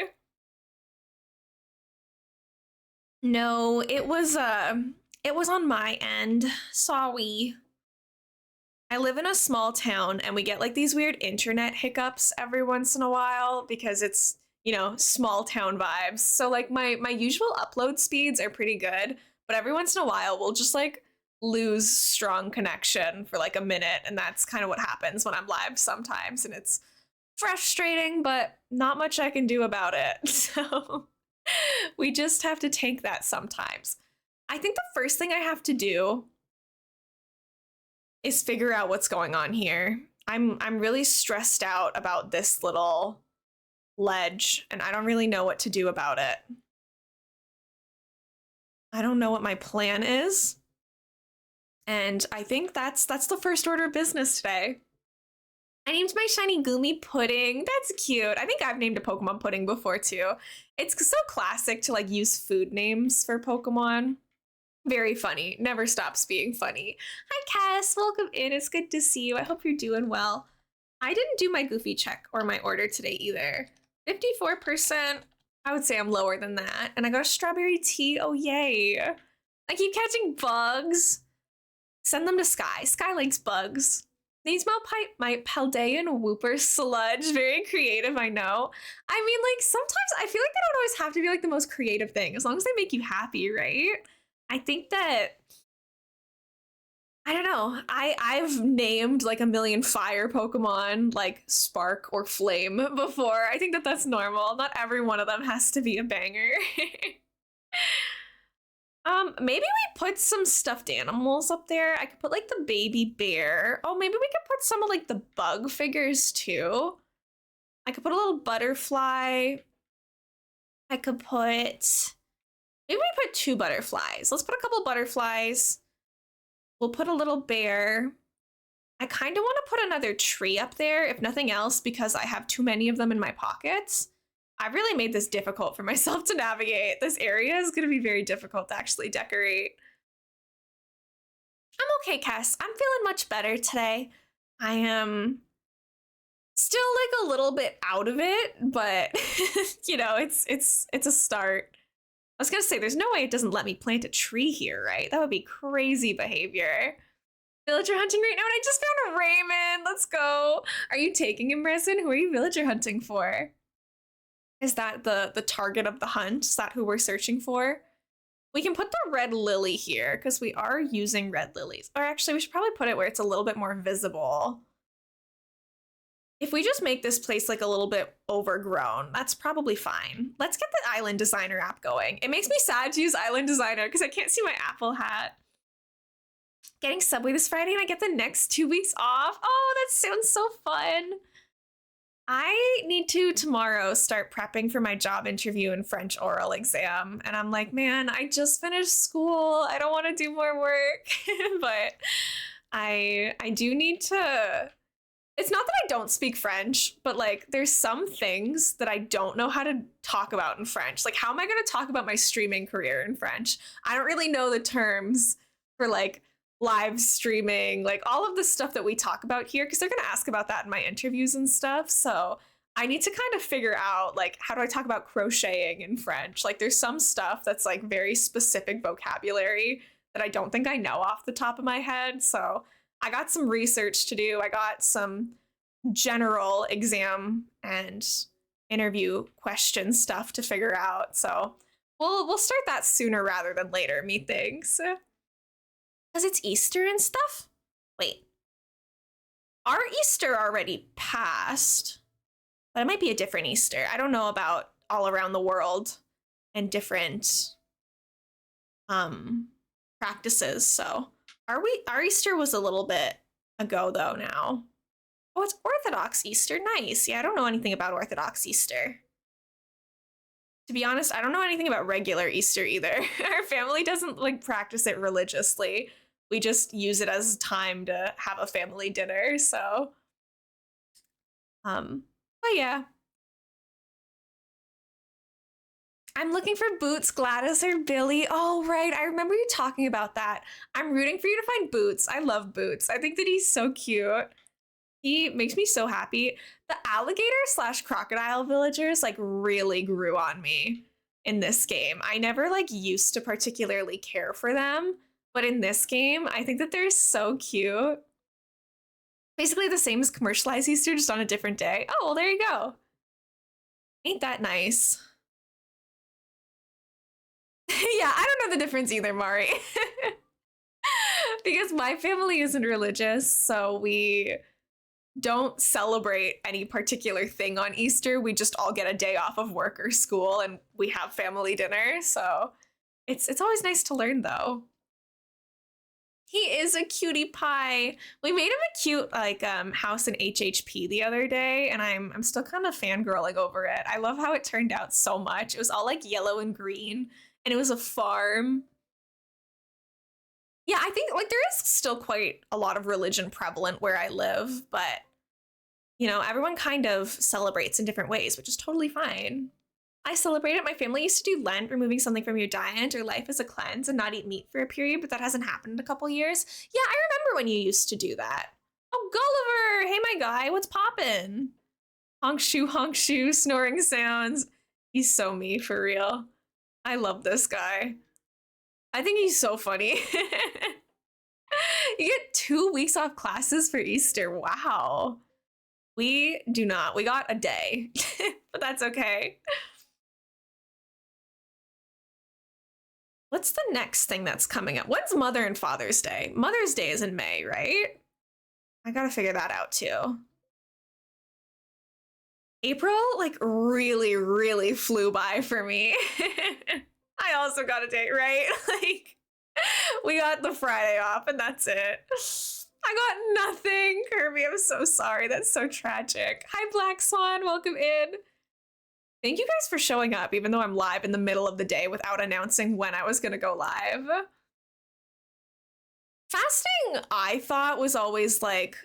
No, it was on my end. Sorry. I live in a small town and we get like these weird internet hiccups every once in a while because it's, small town vibes. So like my usual upload speeds are pretty good, but every once in a while we'll just like lose strong connection for like a minute, and that's kind of what happens when I'm live sometimes, and it's frustrating, but not much I can do about it. So we just have to tank that sometimes. I think the first thing I have to do is figure out what's going on here. I'm really stressed out about this little ledge, and I don't really know what to do about it. I don't know what my plan is. And I think that's the first order of business today. I named my shiny Goomy Pudding. That's cute. I think I've named a Pokemon Pudding before too. It's so classic to like use food names for Pokemon. Very funny. Never stops being funny. Hi, Cass. Welcome in. It's good to see you. I hope you're doing well. I didn't do my Goofy check or my order today either. 54%. I would say I'm lower than that. And I got a strawberry tea. Oh, yay. I keep catching bugs. Send them to Sky. Sky likes bugs. These my Paldean Wooper sludge. Very creative, I know. I mean, like, sometimes I feel like they don't always have to be like the most creative thing, as long as they make you happy, right? I think that I don't know. I've named like a million fire Pokemon like Spark or Flame before. I think that that's normal. Not every one of them has to be a banger. Maybe we put some stuffed animals up there. I could put like the baby bear. Oh, maybe we could put some of like the bug figures too. I could put a little butterfly. I could put, maybe we put two butterflies. Let's put a couple butterflies. We'll put a little bear. I kind of want to put another tree up there, if nothing else, because I have too many of them in my pockets. I've really made this difficult for myself to navigate. This area is going to be very difficult to actually decorate. I'm okay, Cass. I'm feeling much better today. I am still like a little bit out of it, but you know, it's a start. I was gonna say, there's no way it doesn't let me plant a tree here, right? That would be crazy behavior. Villager hunting right now, and I just found a Raymond. Let's go. Are you taking him, Resin? Who are you villager hunting for? Is that the target of the hunt? Is that who we're searching for? We can put the red lily here because we are using red lilies. Or actually, we should probably put it where it's a little bit more visible. If we just make this place like a little bit overgrown, that's probably fine. Let's get the Island Designer app going. It makes me sad to use Island Designer because I can't see my Apple hat. Getting Subway this Friday and I get the next 2 weeks off. Oh, that sounds so fun. I need to tomorrow start prepping for my job interview and French oral exam. And I'm like, man, I just finished school. I don't want to do more work. But I do need to. It's not that I don't speak French, but like there's some things that I don't know how to talk about in French. Like, how am I going to talk about my streaming career in French? I don't really know the terms for like live streaming, like all of the stuff that we talk about here, because they're going to ask about that in my interviews and stuff. So I need to kind of figure out like, how do I talk about crocheting in French? Like there's some stuff that's like very specific vocabulary that I don't think I know off the top of my head. So I got some research to do. I got some general exam and interview question stuff to figure out. So we'll start that sooner rather than later, methinks. Because it's Easter and stuff? Wait. Our Easter already passed, but it might be a different Easter. I don't know about all around the world and different practices, so our Easter was a little bit ago though now. Oh, it's Orthodox Easter. Nice. Yeah, I don't know anything about Orthodox Easter. To be honest, I don't know anything about regular Easter either. Our family doesn't like practice it religiously. We just use it as time to have a family dinner, so but yeah. I'm looking for Boots, Gladys, or Billy. Oh, right. I remember you talking about that. I'm rooting for you to find Boots. I love Boots. I think that he's so cute. He makes me so happy. The alligator slash crocodile villagers like really grew on me in this game. I never like used to particularly care for them, but in this game, I think that they're so cute. Basically the same as commercialized Easter, just on a different day. Oh, well, there you go. Ain't that nice? Yeah, I don't know the difference either, Mari. Because my family isn't religious, so we don't celebrate any particular thing on Easter. We just all get a day off of work or school and we have family dinner. So it's always nice to learn though. He is a cutie pie. We made him a cute like house in HHP the other day, and I'm still kind of fangirling over it. I love how it turned out so much. It was all like yellow and green, and it was a farm. Yeah, I think like there is still quite a lot of religion prevalent where I live, but you know, everyone kind of celebrates in different ways, which is totally fine. I celebrate it. My family used to do Lent, removing something from your diet or life as a cleanse and not eat meat for a period, but that hasn't happened in a couple years. Yeah, I remember when you used to do that. Oh, Gulliver! Hey, my guy, what's poppin'? Honk shoe, snoring sounds. He's so me, for real. I love this guy. I think he's so funny. You get 2 weeks off classes for Easter. Wow. We do not. We got a day, but that's okay. What's the next thing that's coming up? When's Mother and Father's Day? Mother's Day is in May, right? I gotta figure that out too. April, like, really, really flew by for me. I also got a date, right? Like, we got the Friday off, and that's it. I got nothing. Kirby, I'm so sorry. That's so tragic. Hi, Black Swan. Welcome in. Thank you guys for showing up, even though I'm live in the middle of the day without announcing when I was going to go live. Fasting, I thought, was always like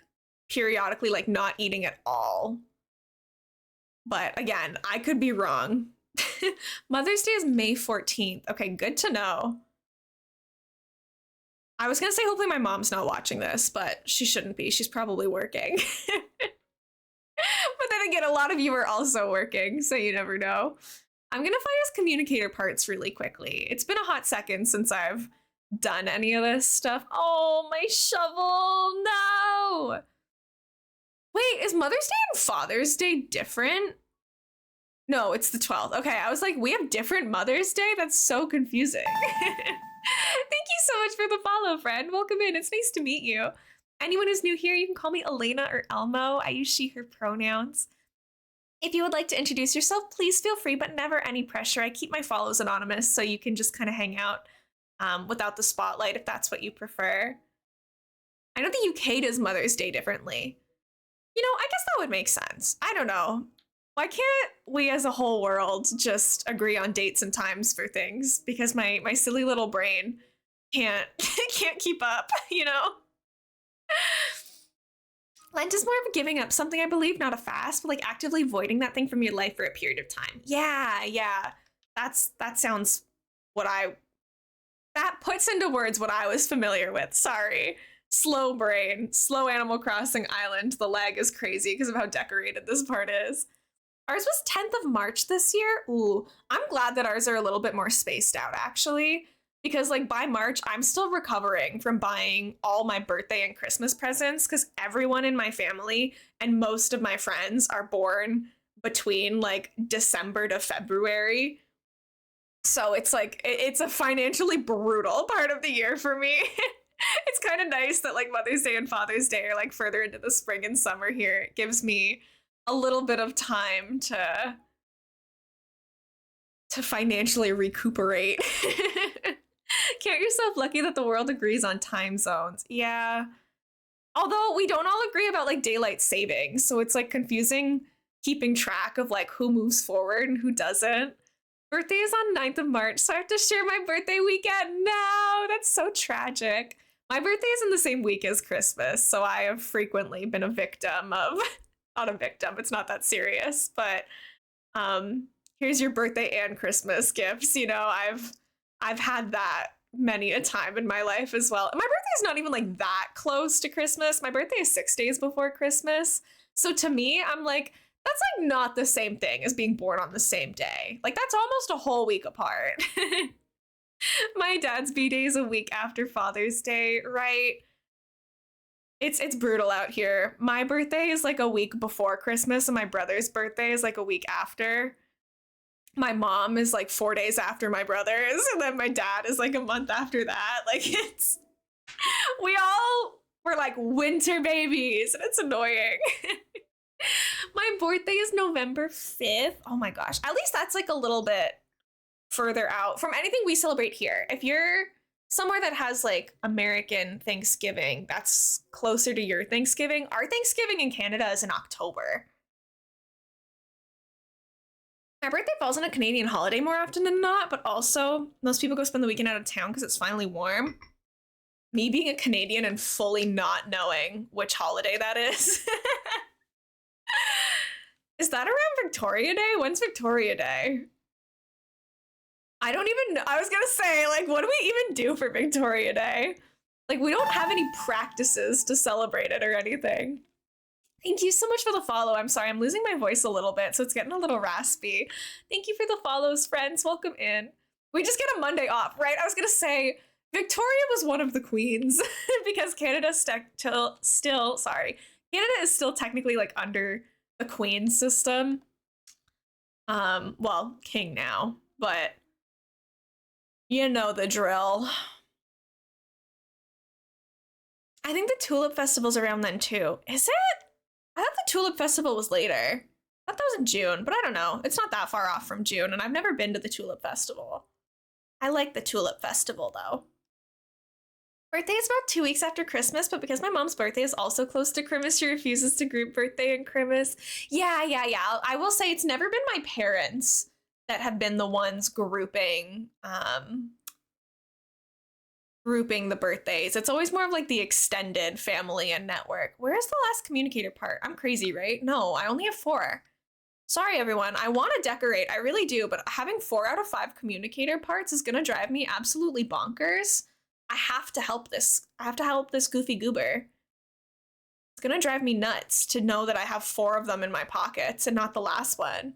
periodically like not eating at all. But again, I could be wrong. Mother's Day is May 14th. Okay, good to know. I was going to say hopefully my mom's not watching this, but she shouldn't be. She's probably working. But then again, a lot of you are also working, so you never know. I'm going to find his communicator parts really quickly. It's been a hot second since I've done any of this stuff. Oh, my shovel. No. Wait, is Mother's Day and Father's Day different? No, it's the 12th. Okay, I was like, we have different Mother's Day? That's so confusing. Thank you so much for the follow, friend. Welcome in. It's nice to meet you. Anyone who's new here, you can call me Elena or Elmo. I use she, her pronouns. If you would like to introduce yourself, please feel free, but never any pressure. I keep my follows anonymous, so you can just kind of hang out without the spotlight if that's what you prefer. I know the UK does Mother's Day differently. You know, I guess that would make sense. I don't know. Why can't we as a whole world just agree on dates and times for things? Because my silly little brain can't keep up, you know? Lent is more of a giving up something, I believe, not a fast, but like actively voiding that thing from your life for a period of time. Yeah. That sounds that puts into words what I was familiar with. Sorry. Slow brain, slow Animal Crossing Island. The lag is crazy because of how decorated this part is. Ours was 10th of March this year. Ooh, I'm glad that ours are a little bit more spaced out, actually. Because like by March, I'm still recovering from buying all my birthday and Christmas presents because everyone in my family and most of my friends are born between like December to February. So it's like, it's a financially brutal part of the year for me. It's kind of nice that like Mother's Day and Father's Day are like further into the spring and summer here. It gives me a little bit of time to financially recuperate. Count yourself lucky that the world agrees on time zones. Yeah. Although we don't all agree about like daylight savings, so it's like confusing keeping track of like who moves forward and who doesn't. Birthday is on 9th of March, so I have to share my birthday weekend. No, that's so tragic. My birthday is in the same week as Christmas, so I have frequently been a victim of, not a victim, it's not that serious, but here's your birthday and Christmas gifts. You know, I've had that many a time in my life as well. My birthday is not even like that close to Christmas. My birthday is 6 days before Christmas. So to me, I'm like, that's like not the same thing as being born on the same day. Like that's almost a whole week apart. My dad's B-Day is a week after Father's Day, right? It's brutal out here. My birthday is like a week before Christmas and my brother's birthday is like a week after. My mom is like 4 days after my brother's, and then my dad is like a month after that. Like we all were like winter babies, and it's annoying. My birthday is November 5th. Oh my gosh. At least that's like a little bit further out from anything we celebrate here. If you're somewhere that has like American Thanksgiving, that's closer to your Thanksgiving. Our Thanksgiving in Canada is in October. My birthday falls on a Canadian holiday more often than not, but also most people go spend the weekend out of town because it's finally warm. Me being a Canadian and fully not knowing which holiday that is. Is that around Victoria Day? When's Victoria Day? I don't even know. I was gonna say, like, what do we even do for Victoria Day? Like, we don't have any practices to celebrate it or anything. Thank you so much for the follow. I'm sorry, I'm losing my voice a little bit, so it's getting a little raspy. Thank you for the follows, friends. Welcome in. We just get a Monday off, right? I was gonna say, Victoria was one of the queens because Canada Canada is still technically like under the queen system. Well, king now, but You know the drill. I think the Tulip Festival's around then too. Is it? I thought the Tulip Festival was later. I thought that was in June, but I don't know. It's not that far off from June, and I've never been to the Tulip Festival. I like the Tulip Festival though. Birthday is about 2 weeks after Christmas, but because my mom's birthday is also close to Christmas, she refuses to group birthday and Christmas. Yeah. I will say it's never been my parents that have been the ones grouping the birthdays. It's always more of like the extended family and network. Where's the last communicator part? I'm crazy, right? No, I only have 4. Sorry, everyone. I want to decorate. I really do, but having 4 out of 5 communicator parts is going to drive me absolutely bonkers. I have to help this. I have to help this goofy goober. It's going to drive me nuts to know that I have 4 of them in my pockets and not the last one.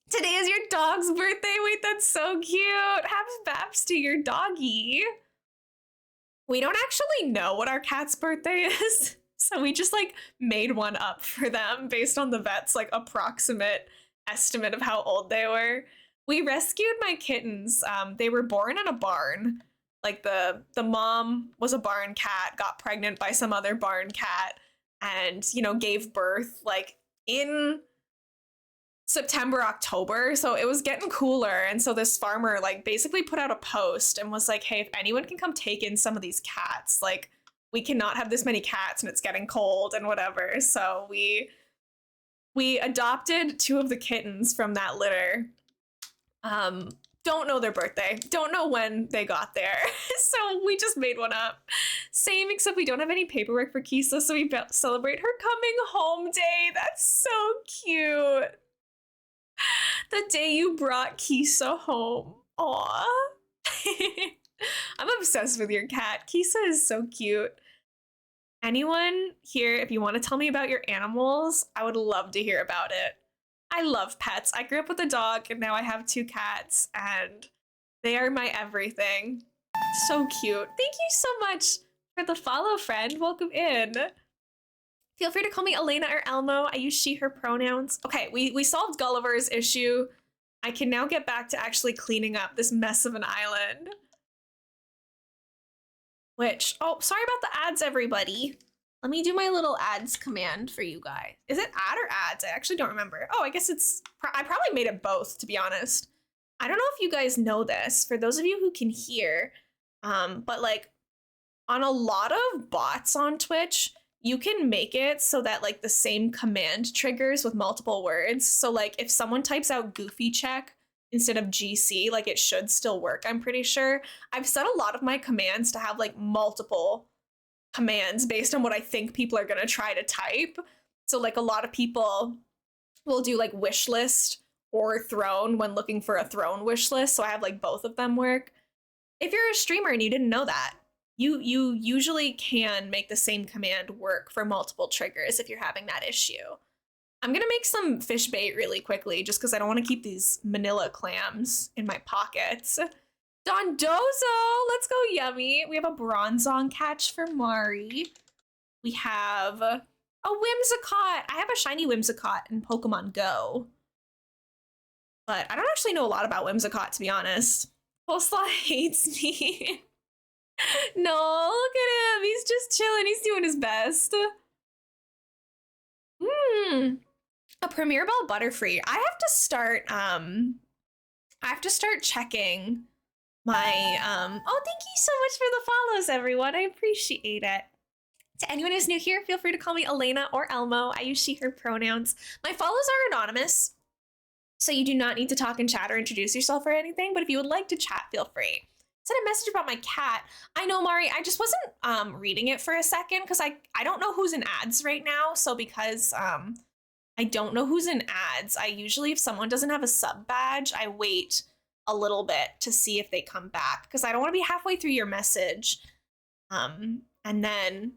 Today is your dog's birthday. Wait, that's so cute. Happy Babs to your doggy. We don't actually know what our cat's birthday is. So we just like made one up for them based on the vet's like approximate estimate of how old they were. We rescued my kittens. They were born in a barn. Like the mom was a barn cat, got pregnant by some other barn cat, and gave birth like in September, October. So it was getting cooler. And so this farmer like basically put out a post and was like, hey, if anyone can come take in some of these cats, like we cannot have this many cats and it's getting cold and whatever. So we adopted 2 of the kittens from that litter. Don't know their birthday. Don't know when they got there. So we just made one up. Same, except we don't have any paperwork for Kisa, so we celebrate her coming home day. That's so cute. The day you brought Kisa home. Aw. I'm obsessed with your cat. Kisa is so cute. Anyone here, if you want to tell me about your animals, I would love to hear about it. I love pets. I grew up with a dog and now I have 2 cats and they are my everything. So cute. Thank you so much for the follow, friend. Welcome in. Feel free to call me Elena or Elmo. I use she, her pronouns. Okay, we solved Gulliver's issue. I can now get back to actually cleaning up this mess of an island. Which, oh, sorry about the ads, everybody. Let me do my little ads command for you guys. Is it ad or ads? I actually don't remember. Oh, I guess I probably made it both, to be honest. I don't know if you guys know this, for those of you who can hear, but like on a lot of bots on Twitch, you can make it so that like the same command triggers with multiple words. So like if someone types out goofy check instead of GC, like it should still work, I'm pretty sure. I've set a lot of my commands to have like multiple commands based on what I think people are gonna try to type. So like a lot of people will do like wish list or throne when looking for a throne wish list. So I have like both of them work. If you're a streamer and you didn't know that, you usually can make the same command work for multiple triggers if you're having that issue. I'm gonna make some fish bait really quickly just because I don't want to keep these manila clams in my pockets. Dondozo, let's go, Yummy. We have a bronzong catch for Mari. We have a Whimsicott. I have a shiny Whimsicott in Pokemon Go. But I don't actually know a lot about Whimsicott, to be honest. Coleslaw hates me. No, look at him. He's just chilling. He's doing his best. A Premier Ball Butterfree. I have to start checking my oh, thank you so much for the follows, everyone. I appreciate it. To anyone who's new here, feel free to call me Elena or Elmo. I use she, her pronouns. My follows are anonymous, so you do not need to talk in chat or introduce yourself or anything, but if you would like to chat, feel free. Sent a message about my cat. I know, Mari, I just wasn't reading it for a second because I don't know who's in ads right now, so because I don't know who's in ads, I usually, if someone doesn't have a sub badge, I wait a little bit to see if they come back because I don't want to be halfway through your message and then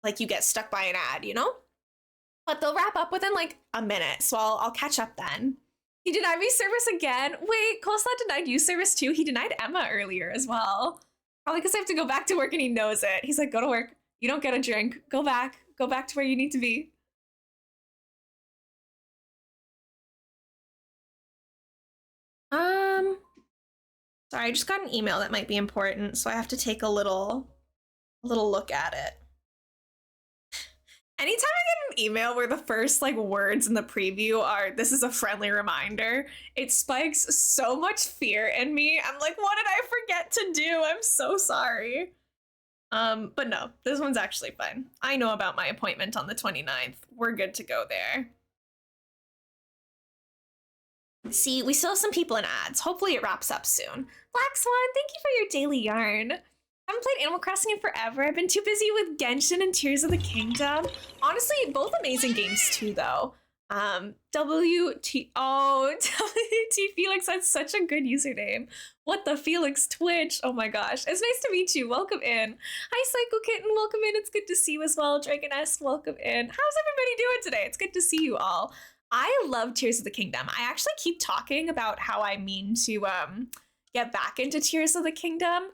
like you get stuck by an ad, you know? But they'll wrap up within like a minute, so I'll catch up then. He denied me service again. Wait, Coleslaw denied you service too? He denied Emma earlier as well. Probably because I have to go back to work and he knows it. He's like, go to work. You don't get a drink. Go back to where you need to be. Sorry, I just got an email that might be important, so I have to take a little look at it. Anytime I get an email where the first like words in the preview are "this is a friendly reminder," it spikes so much fear in me. I'm like, what did I forget to do? I'm so sorry. But no, this one's actually fine. I know about my appointment on the 29th. We're good to go there. See, we still have some people in ads. Hopefully it wraps up soon. Black Swan, thank you for your daily yarn. I haven't played Animal Crossing in forever. I've been too busy with Genshin and Tears of the Kingdom. Honestly, both amazing games too, though. WT Felix, that's such a good username. What the Felix Twitch? Oh my gosh. It's nice to meet you. Welcome in. Hi, Psycho Kitten. Welcome in. It's good to see you as well. Dragoness, welcome in. How's everybody doing today? It's good to see you all. I love Tears of the Kingdom. I actually keep talking about how I mean to get back into Tears of the Kingdom.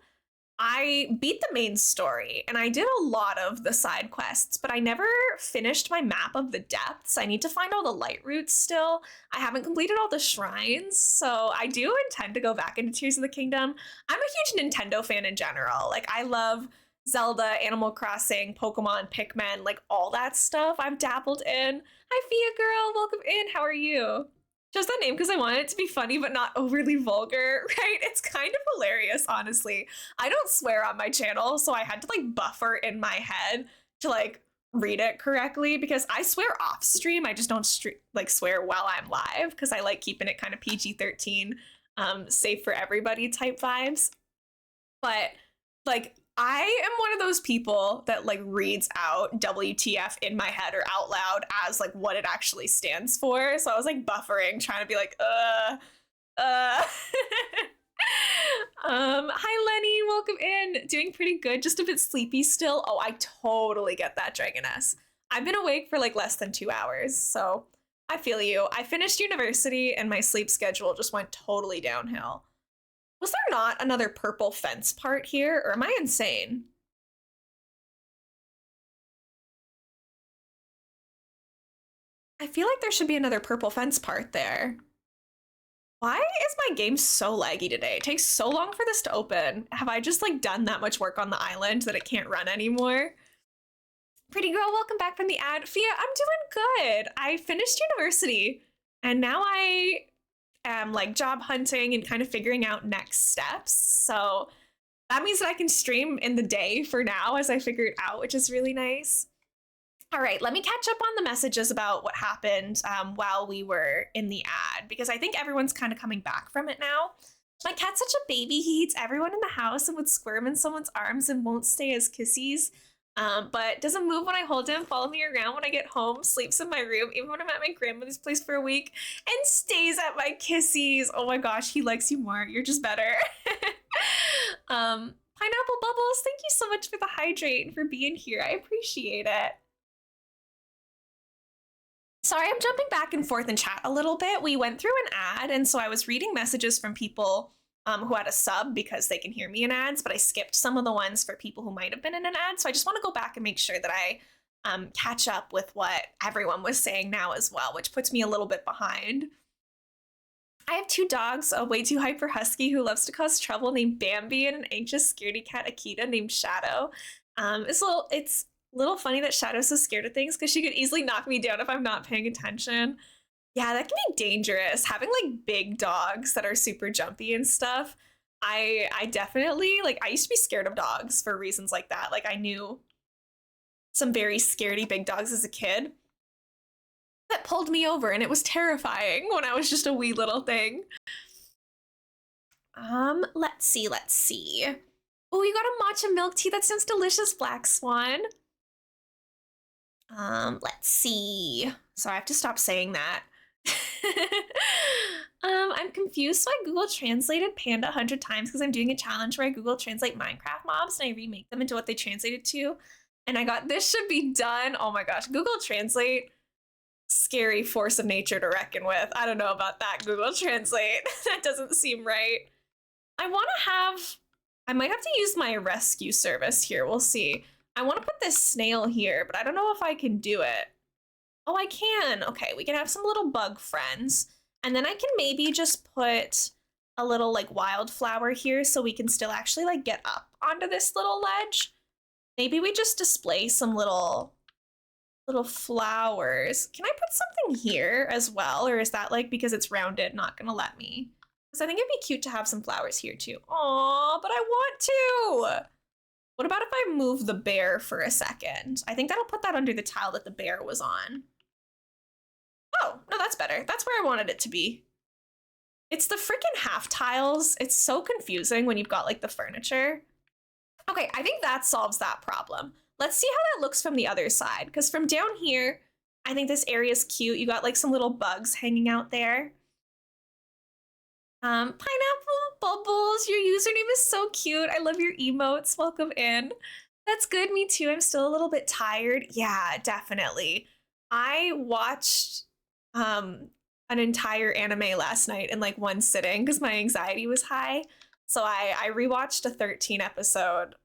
I beat the main story and I did a lot of the side quests, but I never finished my map of the depths. I need to find all the light routes still. I haven't completed all the shrines, so I do intend to go back into Tears of the Kingdom. I'm a huge Nintendo fan in general. Like, I love Zelda, Animal Crossing, Pokemon, Pikmin, like all that stuff I've dabbled in. Hi, Fia girl, welcome in. How are you? Just that name because I want it to be funny but not overly vulgar, right? It's kind of hilarious, honestly. I don't swear on my channel, so I had to like buffer in my head to like read it correctly because I swear off stream. I just don't like swear while I'm live because I like keeping it kind of PG-13, safe for everybody type vibes. But like, I am one of those people that like reads out WTF in my head or out loud as like what it actually stands for. So I was like buffering, trying to be like, Hi Lenny, welcome in. Doing pretty good, just a bit sleepy still. Oh, I totally get that, Dragoness. I've been awake for like less than 2 hours, so I feel you. I finished university and my sleep schedule just went totally downhill. Was there not another purple fence part here, or am I insane? I feel like there should be another purple fence part there. Why is my game so laggy today? It takes so long for this to open. Have I just like done that much work on the island that it can't run anymore? Pretty girl, welcome back from the ad. Fia, I'm doing good. I finished university and now I am like job hunting and kind of figuring out next steps. So that means that I can stream in the day for now as I figure it out, which is really nice. All right, let me catch up on the messages about what happened while we were in the ad, because I think everyone's kind of coming back from it now. My cat's such a baby. He eats everyone in the house and would squirm in someone's arms and won't stay as kissies. But doesn't move when I hold him, follow me around when I get home, sleeps in my room, even when I'm at my grandmother's place for a week, and stays at my kissies. Oh my gosh, he likes you more. You're just better. Pineapple Bubbles, thank you so much for the hydrate and for being here. I appreciate it. Sorry, I'm jumping back and forth in chat a little bit. We went through an ad, and so I was reading messages from people who had a sub because they can hear me in ads, but I skipped some of the ones for people who might have been in an ad. So I just want to go back and make sure that I catch up with what everyone was saying now as well, which puts me a little bit behind. I have 2 dogs, a way too hyper husky who loves to cause trouble named Bambi and an anxious scaredy cat Akita named Shadow. It's a little funny that Shadow's so scared of things because she could easily knock me down if I'm not paying attention. Yeah, that can be dangerous. Having like big dogs that are super jumpy and stuff. I definitely like I used to be scared of dogs for reasons like that. Like I knew some very scaredy big dogs as a kid that pulled me over and it was terrifying when I was just a wee little thing. Let's see. Oh, you got a matcha milk tea. That sounds delicious, Black Swan. Let's see. So I have to stop saying that. I'm confused, so I Google translated Panda 100 times because I'm doing a challenge where I Google translate Minecraft mobs and I remake them into what they translated to. And I got, this should be done. Oh my gosh, Google Translate, scary force of nature to reckon with. I don't know about that, Google Translate. That doesn't seem right. I might have to use my rescue service here. We'll see. I want to put this snail here, but I don't know if I can do it. Oh, I can. Okay, we can have some little bug friends. And then I can maybe just put a little like wildflower here so we can still actually like get up onto this little ledge. Maybe we just display some little flowers. Can I put something here as well? Or is that like, because it's rounded, not gonna let me? Because I think it'd be cute to have some flowers here too. Aw, but I want to. What about if I move the bear for a second? I think that'll put that under the tile that the bear was on. Oh, no, that's better. That's where I wanted it to be. It's the freaking half tiles. It's so confusing when you've got like the furniture. Okay, I think that solves that problem. Let's see how that looks from the other side, because from down here, I think this area is cute. You got like some little bugs hanging out there. Pineapple Bubbles, your username is so cute. I love your emotes. Welcome in. That's good, me too. I'm still a little bit tired. Yeah, definitely. I watched an entire anime last night in like one sitting because my anxiety was high. So I rewatched a 13 episode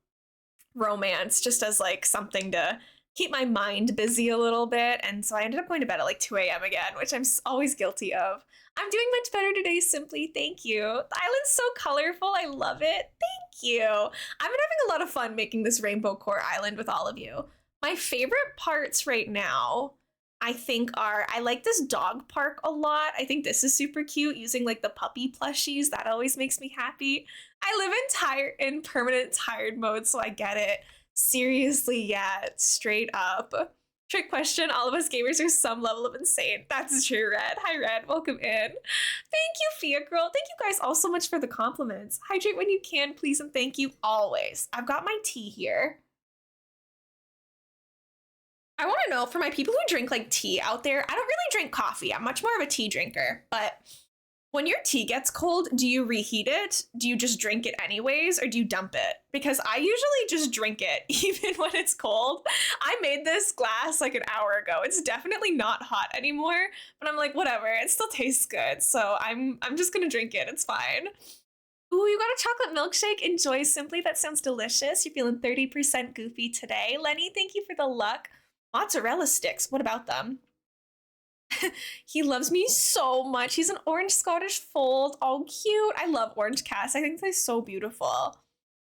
romance just as like something to keep my mind busy a little bit. And so I ended up going to bed at like 2 a.m. again, which I'm always guilty of. I'm doing much better today, Simply. Thank you. The island's so colorful. I love it. Thank you. I've been having a lot of fun making this Rainbow Core Island with all of you. My favorite parts right now, I think, are I like this dog park a lot. I think this is super cute using like the puppy plushies. That always makes me happy. I live in permanent tired mode, so I get it. Seriously, yeah, straight up. Trick question, all of us gamers are some level of insane. That's true, Red. Hi, Red. Welcome in. Thank you, Fia Girl. Thank you guys all so much for the compliments. Hydrate when you can, please, and thank you always. I've got my tea here. I want to know, for my people who drink like tea out there, I don't really drink coffee. I'm much more of a tea drinker, but when your tea gets cold, do you reheat it? Do you just drink it anyways, or do you dump it? Because I usually just drink it even when it's cold. I made this glass like an hour ago. It's definitely not hot anymore, but I'm like, whatever, it still tastes good. So I'm just gonna drink it, it's fine. Ooh, you got a chocolate milkshake. Enjoy, Simply. That sounds delicious. You're feeling 30% goofy today. Lenny, thank you for the luck. Mozzarella sticks, what about them? He loves me so much. He's an orange Scottish fold. Oh, cute. I love orange cats. I think they're so beautiful.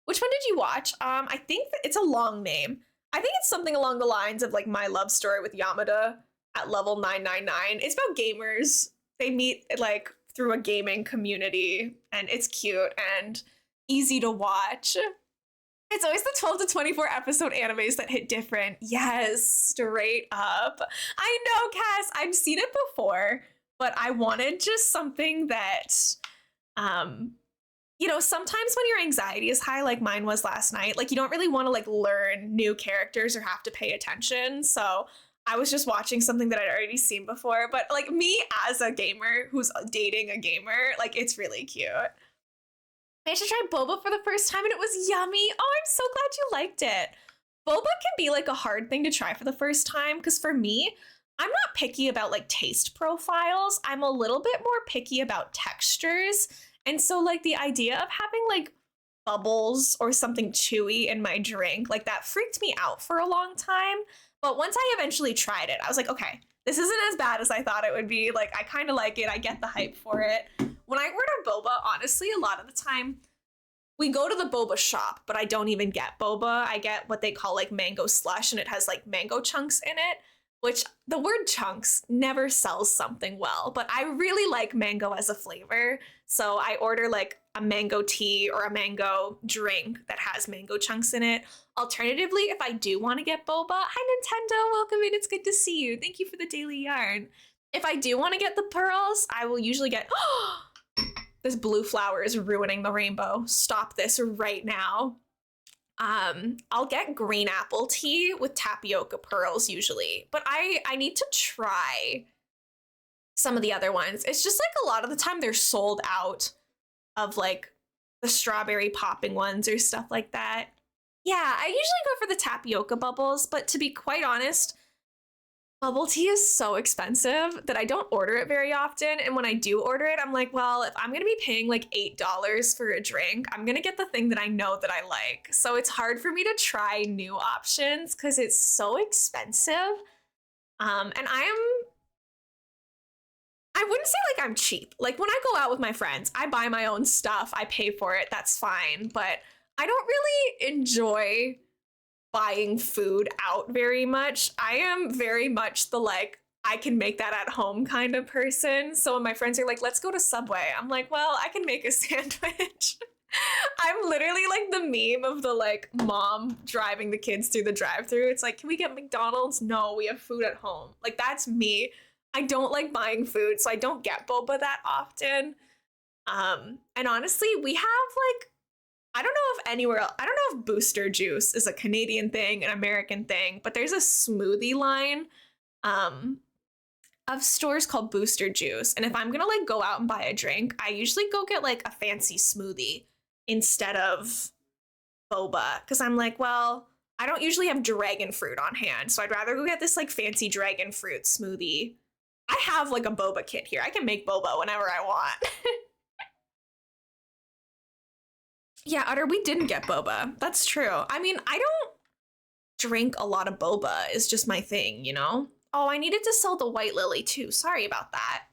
Which one did you watch? I think that it's a long name. I think it's something along the lines of like My Love Story with Yamada at level 999. It's about gamers. They meet like through a gaming community, and it's cute and easy to watch. It's always the 12 to 24 episode animes that hit different. Yes, straight up. I know, Cass, I've seen it before, but I wanted just something that, you know, sometimes when your anxiety is high, like mine was last night, like you don't really want to like learn new characters or have to pay attention. So I was just watching something that I'd already seen before, but like me as a gamer who's dating a gamer, like it's really cute. I should try boba for the first time and it was yummy. Oh, I'm so glad you liked it. Boba can be like a hard thing to try for the first time because for me, I'm not picky about like taste profiles. I'm a little bit more picky about textures. And so like the idea of having like bubbles or something chewy in my drink, like that freaked me out for a long time. But once I eventually tried it, I was like, okay, this isn't as bad as I thought it would be. Like, I kind of like it. I get the hype for it. When I order boba, honestly, a lot of the time, we go to the boba shop, but I don't even get boba. I get what they call like mango slush, and it has like mango chunks in it, which the word chunks never sells something well, but I really like mango as a flavor. So I order like a mango tea or a mango drink that has mango chunks in it. Alternatively, if I do want to get boba, hi Nintendo, welcome in, it's good to see you. Thank you for the daily yarn. If I do want to get the pearls, I will usually get, this blue flower is ruining the rainbow. Stop this right now. I'll get green apple tea with tapioca pearls usually, but I need to try some of the other ones. It's just like a lot of the time they're sold out of like the strawberry popping ones or stuff like that. Yeah, I usually go for the tapioca bubbles, but to be quite honest, bubble tea is so expensive that I don't order it very often. And when I do order it, I'm like, well, if I'm going to be paying like $8 for a drink, I'm going to get the thing that I know that I like. So it's hard for me to try new options because it's so expensive. And I'm I wouldn't say like I'm cheap. Like when I go out with my friends, I buy my own stuff, I pay for it, that's fine. But I don't really enjoy buying food out very much. I am very much the like, I can make that at home kind of person. So when my friends are like, let's go to Subway, I'm like, well, I can make a sandwich. I'm literally like the meme of the like mom driving the kids through the drive-through. It's like, can we get McDonald's? No, we have food at home. Like that's me. I don't like buying food, so I don't get boba that often. And honestly, we have like I don't know if anywhere else, I don't know if Booster Juice is a Canadian thing, an American thing, but there's a smoothie line um of stores called Booster Juice. And if I'm gonna like go out and buy a drink, I usually go get like a fancy smoothie instead of boba. Cause I'm like, well, I don't usually have dragon fruit on hand. So I'd rather go get this like fancy dragon fruit smoothie. I have like a boba kit here. I can make boba whenever I want. Yeah, Utter, we didn't get boba. That's true. I mean, I don't drink a lot of boba, is just my thing, you know? Oh, I needed to sell the White Lily too. Sorry about that.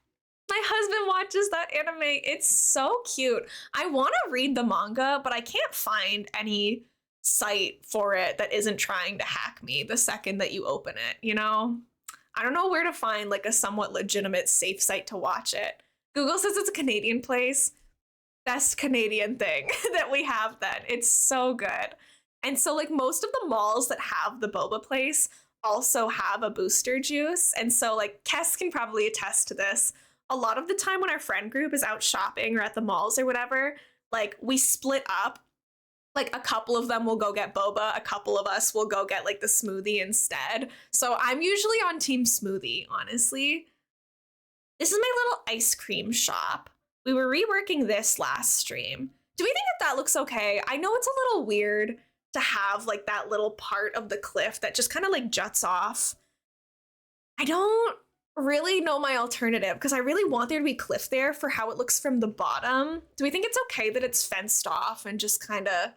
My husband watches that anime. It's so cute. I want to read the manga, but I can't find any site for it that isn't trying to hack me the second that you open it, you know? I don't know where to find like a somewhat legitimate safe site to watch it. Google says it's a Canadian place. Best Canadian thing that we have then. It's so good. And so like most of the malls that have the boba place also have a Booster Juice. And so like Kes can probably attest to this. A lot of the time when our friend group is out shopping or at the malls or whatever, like we split up. Like a couple of them will go get boba, a couple of us will go get like the smoothie instead. So I'm usually on team smoothie, honestly. This is my little ice cream shop. We were reworking this last stream. Do we think that that looks okay? I know it's a little weird to have like that little part of the cliff that just kind of like juts off. I don't really know my alternative because I really want there to be cliff there for how it looks from the bottom. Do we think it's okay that it's fenced off and just kind of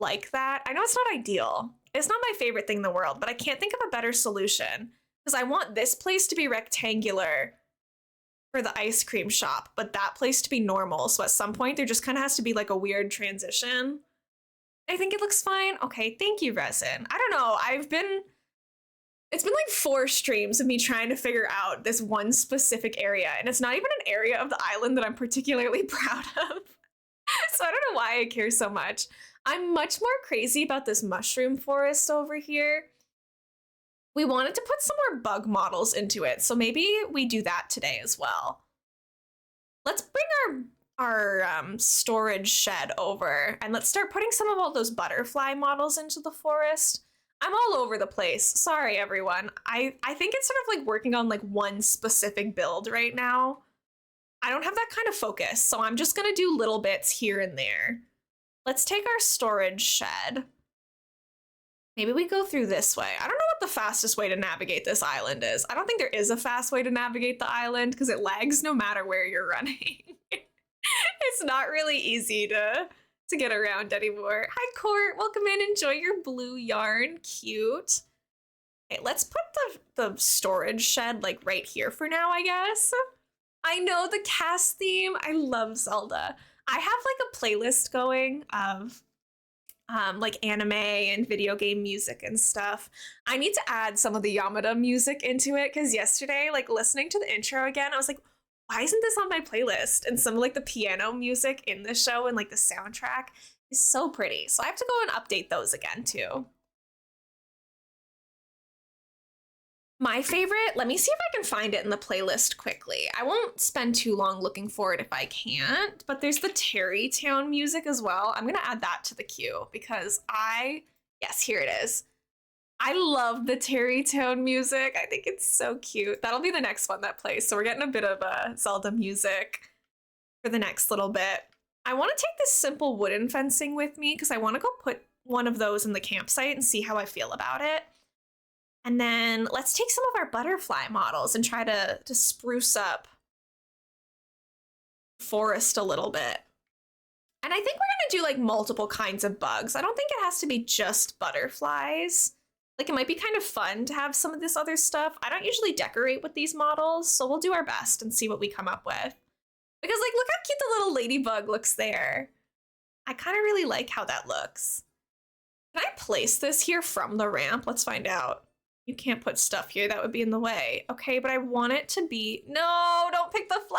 like that? I know it's not ideal. It's not my favorite thing in the world, but I can't think of a better solution because I want this place to be rectangular for the ice cream shop, but that place to be normal. So at some point there just kind of has to be like a weird transition. I think it looks fine. Okay, thank you, Resin. I don't know. It's been like 4 streams of me trying to figure out this one specific area, and it's not even an area of the island that I'm particularly proud of. So I don't know why I care so much. I'm much more crazy about this mushroom forest over here. We wanted to put some more bug models into it, so maybe we do that today as well. Let's bring our storage shed over, and let's start putting some of all those butterfly models into the forest. I'm all over the place. Sorry, everyone. I think it's sort of like working on like one specific build right now. I don't have that kind of focus, so I'm just gonna do little bits here and there. Let's take our storage shed. Maybe we go through this way. I don't know what the fastest way to navigate this island is. I don't think there is a fast way to navigate the island because it lags no matter where you're running. It's not really easy to get around anymore. Hi, Court. Welcome in. Enjoy your blue yarn. Cute. Okay, let's put the storage shed like right here for now, I guess. I know the cast theme. I love Zelda. I have like a playlist going of like anime and video game music and stuff. I need to add some of the Yamada music into it because yesterday, like listening to the intro again, I was like, why isn't this on my playlist? And some of like the piano music in the show and like the soundtrack is so pretty. So I have to go and update those again too. My favorite, let me see if I can find it in the playlist quickly. I won't spend too long looking for it if I can't, but there's the Terrytown music as well. I'm gonna add that to the queue because yes, here it is. I love the Terrytown music. I think it's so cute. That'll be the next one that plays. So we're getting a bit of Zelda music for the next little bit. I wanna take this simple wooden fencing with me because I wanna go put one of those in the campsite and see how I feel about it. And then let's take some of our butterfly models and try to spruce up the forest a little bit. And I think we're gonna do like multiple kinds of bugs. I don't think it has to be just butterflies. Like, it might be kind of fun to have some of this other stuff. I don't usually decorate with these models, so we'll do our best and see what we come up with. Because, like, look how cute the little ladybug looks there. I kind of really like how that looks. Can I place this here from the ramp? Let's find out. You can't put stuff here. That would be in the way. Okay, but I want it to be... No, don't pick the flower.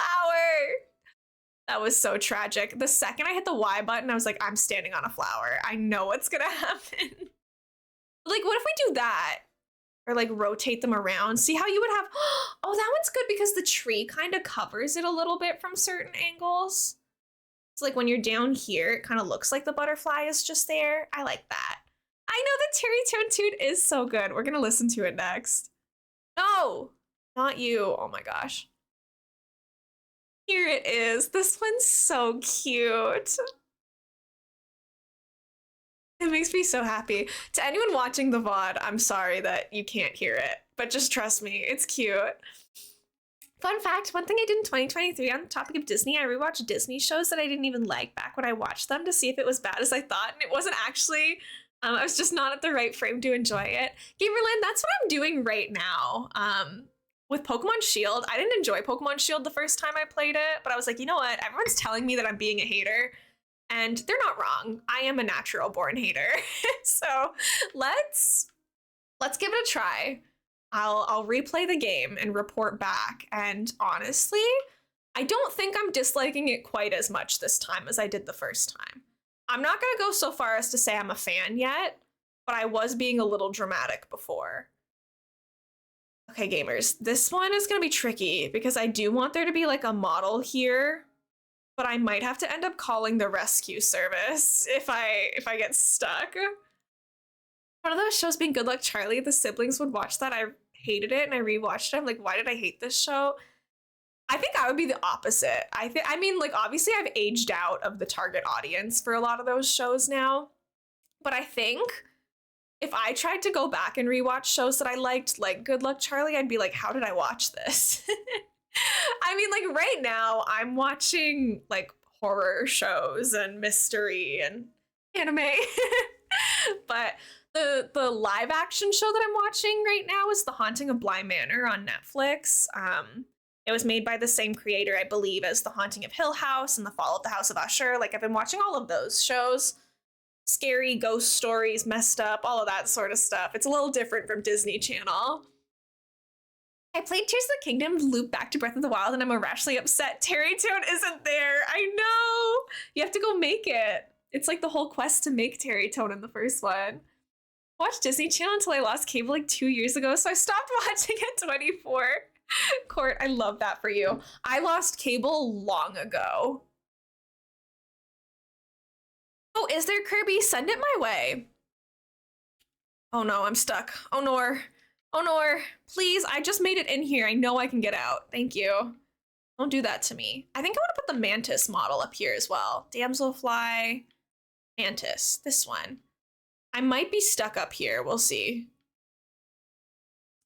That was so tragic. The second I hit the Y button, I was like, I'm standing on a flower. I know what's gonna happen. Like, what if we do that? Or like rotate them around? See how you would have... Oh, that one's good because the tree kind of covers it a little bit from certain angles. So like when you're down here, it kind of looks like the butterfly is just there. I like that. I know the Terry Tone tune is so good. We're gonna listen to it next. No, not you. Oh my gosh. Here it is. This one's so cute. It makes me so happy. To anyone watching the VOD, I'm sorry that you can't hear it, but just trust me, it's cute. Fun fact, one thing I did in 2023 on the topic of Disney, I rewatched Disney shows that I didn't even like back when I watched them to see if it was bad as I thought, and it wasn't actually. I was just not at the right frame to enjoy it. Gamerland, that's what I'm doing right now. With Pokemon Shield, I didn't enjoy Pokemon Shield the first time I played it, but I was like, you know what? Everyone's telling me that I'm being a hater, and they're not wrong. I am a natural born hater. So let's give it a try. I'll replay the game and report back. And honestly, I don't think I'm disliking it quite as much this time as I did the first time. I'm not gonna go so far as to say I'm a fan yet, but I was being a little dramatic before. Okay, gamers, this one is gonna be tricky because I do want there to be like a model here, but I might have to end up calling the rescue service if I get stuck. One of those shows being Good Luck Charlie, the siblings would watch that. I hated it and I rewatched it. I'm like, why did I hate this show? I think I would be the opposite. I mean, like, obviously I've aged out of the target audience for a lot of those shows now, but I think if I tried to go back and rewatch shows that I liked, like Good Luck Charlie, I'd be like, how did I watch this? I mean, like, right now I'm watching like horror shows and mystery and anime, but the live action show that I'm watching right now is The Haunting of Bly Manor on Netflix. It was made by the same creator, I believe, as The Haunting of Hill House and The Fall of the House of Usher. Like, I've been watching all of those shows. Scary ghost stories, messed up, all of that sort of stuff. It's a little different from Disney Channel. I played Tears of the Kingdom, loop back to Breath of the Wild, and I'm irrationally upset Terry Tone isn't there. I know! You have to go make it. It's like the whole quest to make Terry Tone in the first one. I watched Disney Channel until I lost cable like 2 years ago, so I stopped watching at 24. Court, I love that for you. I lost cable long ago. Oh, is there Kirby? Send it my way. Oh no, I'm stuck. Oh no. Oh no. Please, I just made it in here. I know I can get out. Thank you. Don't do that to me. I think I want to put the Mantis model up here as well. Damselfly, Mantis, this one. I might be stuck up here. We'll see.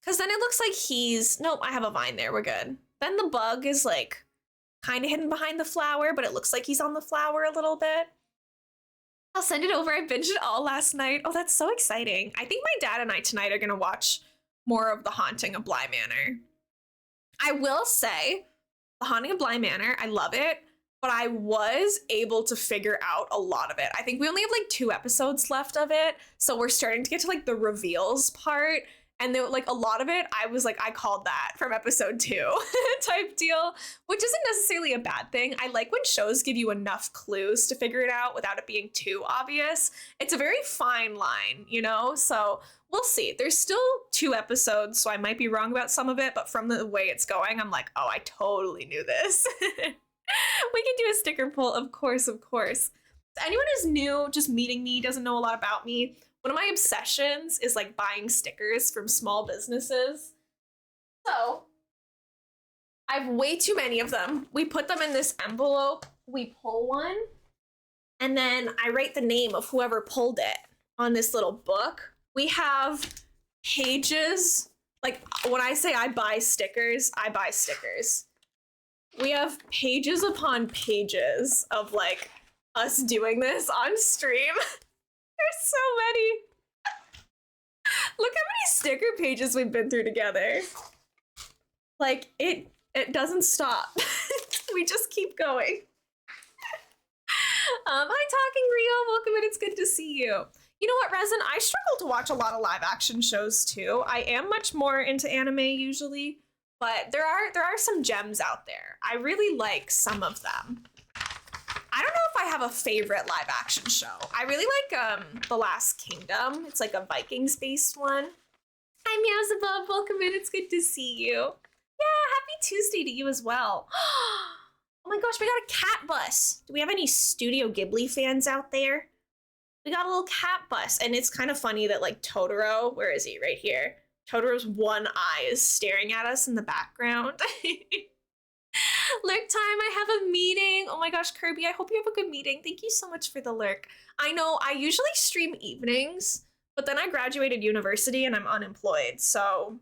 Because then it looks like he's... Nope, I have a vine there. We're good. Then the bug is like kind of hidden behind the flower, but it looks like he's on the flower a little bit. I'll send it over. I binged it all last night. Oh, that's so exciting. I think my dad and I tonight are going to watch more of The Haunting of Bly Manor. I will say, The Haunting of Bly Manor, I love it, but I was able to figure out a lot of it. I think we only have like 2 episodes left of it, so we're starting to get to like the reveals part. And there, like, a lot of it, I was like, I called that from episode 2 type deal, which isn't necessarily a bad thing. I like when shows give you enough clues to figure it out without it being too obvious. It's a very fine line, you know? So we'll see. There's still 2 episodes, so I might be wrong about some of it, but from the way it's going, I'm like, oh, I totally knew this. We can do a sticker pull, of course, of course. Anyone who's new, just meeting me, doesn't know a lot about me, one of my obsessions is like buying stickers from small businesses. So I have way too many of them. We put them in this envelope, we pull one, and then I write the name of whoever pulled it on this little book. We have pages. Like when I say I buy stickers, I buy stickers. We have pages upon pages of like us doing this on stream. There's so many. Look how many sticker pages we've been through together. Like, it doesn't stop. We just keep going. Hi, Talking Rio. Welcome in. It's good to see you. You know what, Resin? I struggle to watch a lot of live action shows too. I am much more into anime usually, but there are some gems out there. I really like some of them. I don't know if I have a favorite live action show. I really like The Last Kingdom. It's like a Vikings-based one. Hi, Meowsabub. Welcome in. It's good to see you. Yeah, happy Tuesday to you as well. Oh my gosh, we got a cat bus. Do we have any Studio Ghibli fans out there? We got a little cat bus, and it's kind of funny that like Totoro, where is he? Right here. Totoro's one eye is staring at us in the background. Lurk time, I have a meeting. Oh my gosh, Kirby, I hope you have a good meeting. Thank you so much for the lurk. I know I usually stream evenings, but then I graduated university and I'm unemployed, so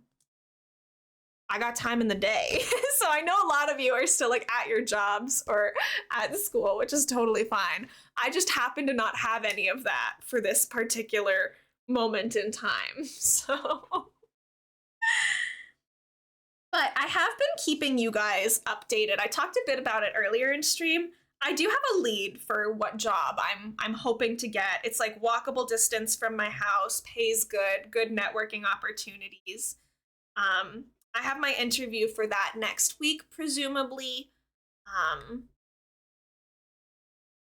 I got time in the day. So I know a lot of you are still like at your jobs or at school, which is totally fine. I just happen to not have any of that for this particular moment in time. So, but I have been keeping you guys updated. I talked a bit about it earlier in stream. I do have a lead for what job I'm hoping to get. It's like walkable distance from my house, pays good networking opportunities. I have my interview for that next week, presumably.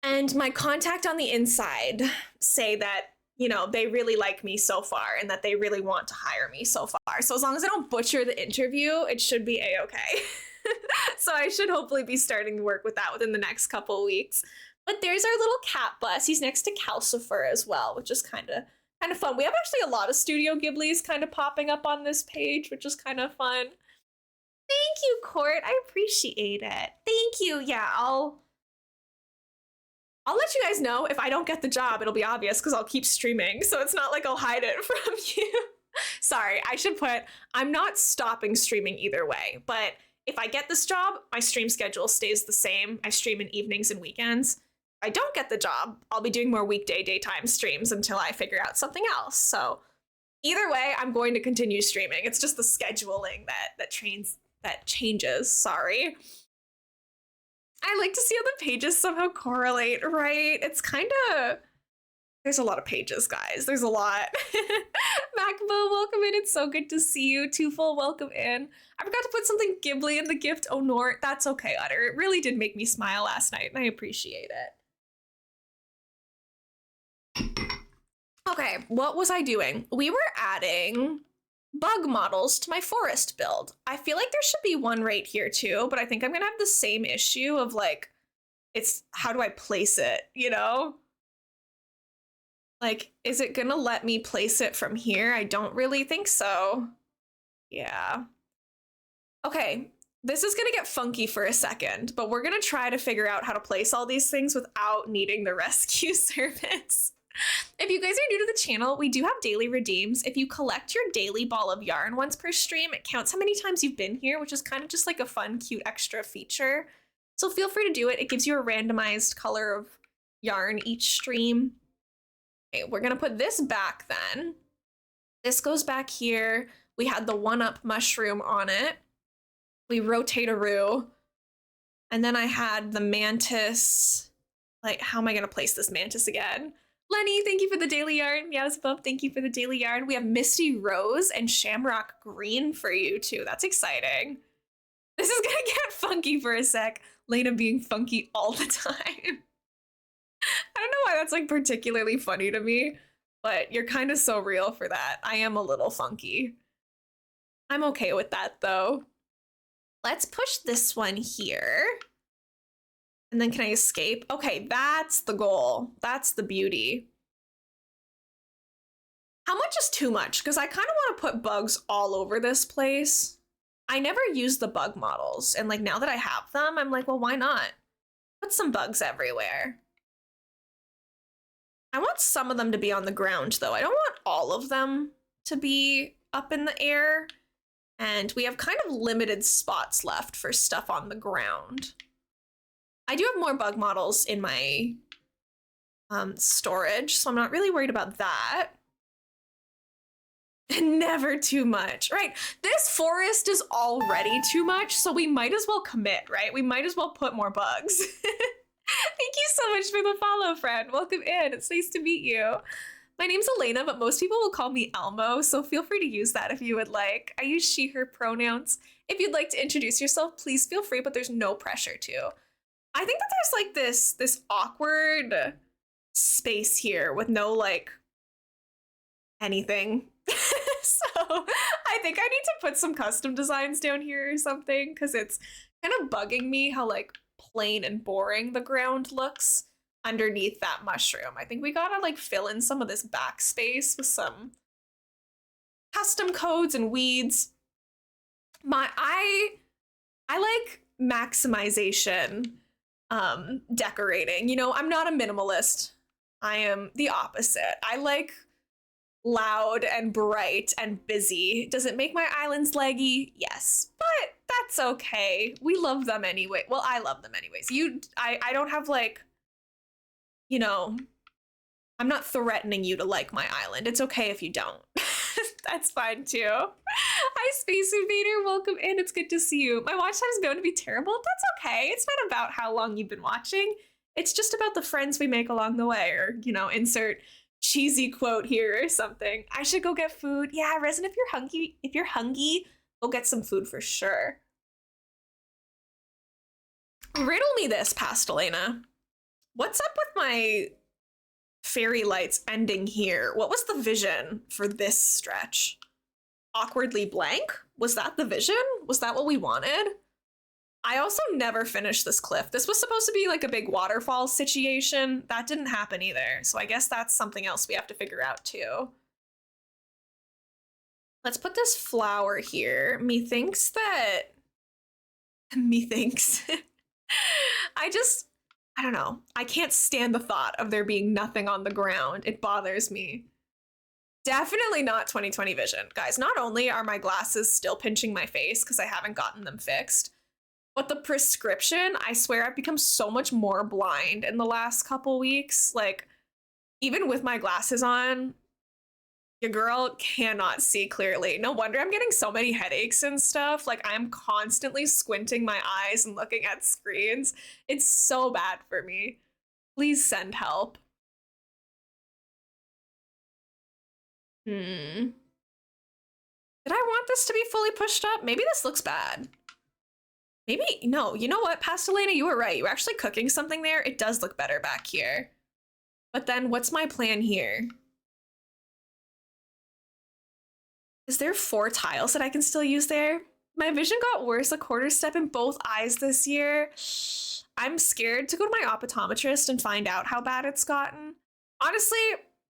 And my contact on the inside say that, you know, they really like me so far and that they really want to hire me so far. So as long as I don't butcher the interview, it should be a-okay. So I should hopefully be starting to work with that within the next couple weeks. But there's our little cat bus. He's next to Calcifer as well, which is kind of fun. We have actually a lot of Studio Ghiblis kind of popping up on this page, which is kind of fun. Thank you, Court. I appreciate it. Thank you. Yeah, I'll let you guys know if I don't get the job. It'll be obvious because I'll keep streaming. So it's not like I'll hide it from you. Sorry, I should put, I'm not stopping streaming either way. But if I get this job, my stream schedule stays the same. I stream in evenings and weekends. If I don't get the job, I'll be doing more weekday, daytime streams until I figure out something else. So either way, I'm going to continue streaming. It's just the scheduling that changes. Sorry. I like to see how the pages somehow correlate, right? It's kind of, there's a lot of pages, guys. There's a lot. Macbo, welcome in. It's so good to see you. Twofold, welcome in. I forgot to put something Ghibli in the gift. Oh, Nort, that's okay, Utter. It really did make me smile last night, and I appreciate it. Okay, what was I doing? We were adding bug models to my forest build. I feel like there should be one right here too, but I think I'm gonna have the same issue of like, it's how do I place it, you know? Like, is it gonna let me place it from here? I don't really think so. Yeah. Okay, this is gonna get funky for a second, but we're gonna try to figure out how to place all these things without needing the rescue service. If you guys are new to the channel, we do have daily redeems. If you collect your daily ball of yarn once per stream, it counts how many times you've been here, which is kind of just like a fun, cute extra feature. So feel free to do it. It gives you a randomized color of yarn each stream. Okay, we're gonna put this back then. This goes back here. We had the one-up mushroom on it. We rotate-a-roo. And then I had the mantis. Like, how am I gonna place this mantis again? Lenny, thank you for the daily yarn. Meowsbub, thank you for the daily yarn. We have Misty Rose and Shamrock Green for you too. That's exciting. This is gonna get funky for a sec. Lena being funky all the time. I don't know why that's like particularly funny to me, but you're kind of so real for that. I am a little funky. I'm okay with that though. Let's push this one here. And then can I escape? Okay, that's the goal. That's the beauty. How much is too much? Because I kind of want to put bugs all over this place. I never use the bug models. And like now that I have them, I'm like, well, why not? Put some bugs everywhere. I want some of them to be on the ground though. I don't want all of them to be up in the air. And we have kind of limited spots left for stuff on the ground. I do have more bug models in my storage, so I'm not really worried about that. Never too much, right? This forest is already too much, so we might as well commit, right? We might as well put more bugs. Thank you so much for the follow, friend. Welcome in. It's nice to meet you. My name's Elena, but most people will call me Elmo, so feel free to use that if you would like. I use she, her pronouns. If you'd like to introduce yourself, please feel free, but there's no pressure to. I think that there's like this awkward space here with no like anything. So I think I need to put some custom designs down here or something because it's kind of bugging me how like plain and boring the ground looks underneath that mushroom. I think we gotta like fill in some of this backspace with some custom codes and weeds. I like maximization decorating. You know, I'm not a minimalist. I am the opposite. I like loud and bright and busy. Does it make my islands laggy? Yes, but that's okay. We love them anyway. Well, I love them anyways. I don't have like, you know, I'm not threatening you to like my island. It's okay if you don't. That's fine too. Hi, Space Invader. Welcome in. It's good to see you. My watch time is going to be terrible. That's okay. It's not about how long you've been watching. It's just about the friends we make along the way, or, you know, insert cheesy quote here or something. I should go get food. Yeah, Resin, if you're hungry, go get some food for sure. Riddle me this, Pastelena. What's up with my fairy lights ending here? What was the vision for this stretch? Awkwardly blank? Was that the vision? Was that what we wanted? I also never finished this cliff. This was supposed to be like a big waterfall situation. That didn't happen either. So I guess that's something else we have to figure out too. Let's put this flower here. Methinks. I don't know. I can't stand the thought of there being nothing on the ground. It bothers me. Definitely not 2020 vision. Guys, not only are my glasses still pinching my face because I haven't gotten them fixed, but the prescription, I swear I've become so much more blind in the last couple weeks. Like, even with my glasses on, your girl cannot see clearly. No wonder I'm getting so many headaches and stuff. Like, I'm constantly squinting my eyes and looking at screens. It's so bad for me. Please send help. Did I want this to be fully pushed up? Maybe this looks bad. Maybe, no, you know what, Pastelena, you were right. You were actually cooking something there. It does look better back here. But then what's my plan here? Is there 4 tiles that I can still use there? My vision got worse a quarter step in both eyes this year. I'm scared to go to my optometrist and find out how bad it's gotten. Honestly,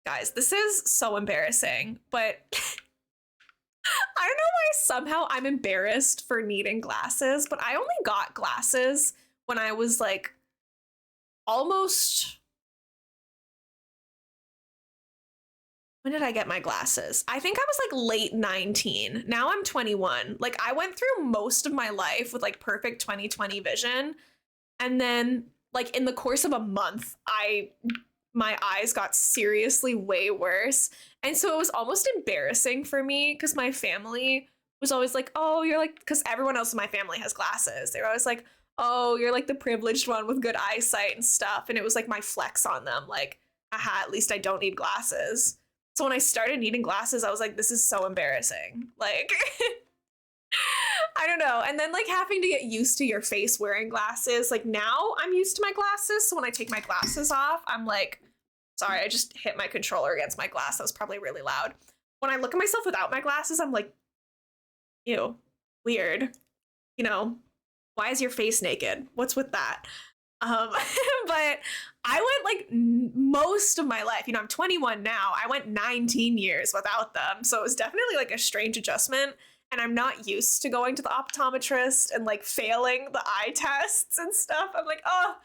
guys, this is so embarrassing, but I don't know why somehow I'm embarrassed for needing glasses, but I only got glasses when I was like almost... When did I get my glasses? I think I was like late 19. Now I'm 21. Like, I went through most of my life with like perfect 20/20 vision. And then like in the course of a month, my eyes got seriously way worse. And so it was almost embarrassing for me because my family was always like, oh, you're like, because everyone else in my family has glasses. They were always like, oh, you're like the privileged one with good eyesight and stuff. And it was like my flex on them. Like, aha, at least I don't need glasses. So when I started needing glasses, I was like, this is so embarrassing. Like, I don't know. And then like having to get used to your face wearing glasses. Like, now I'm used to my glasses. So when I take my glasses off, I'm like, sorry, I just hit my controller against my glass. That was probably really loud. When I look at myself without my glasses, I'm like, ew, weird. You know, why is your face naked? What's with that? But I went like most of my life, you know, I'm 21 now. I went 19 years without them. So it was definitely like a strange adjustment. And I'm not used to going to the optometrist and like failing the eye tests and stuff. I'm like, oh,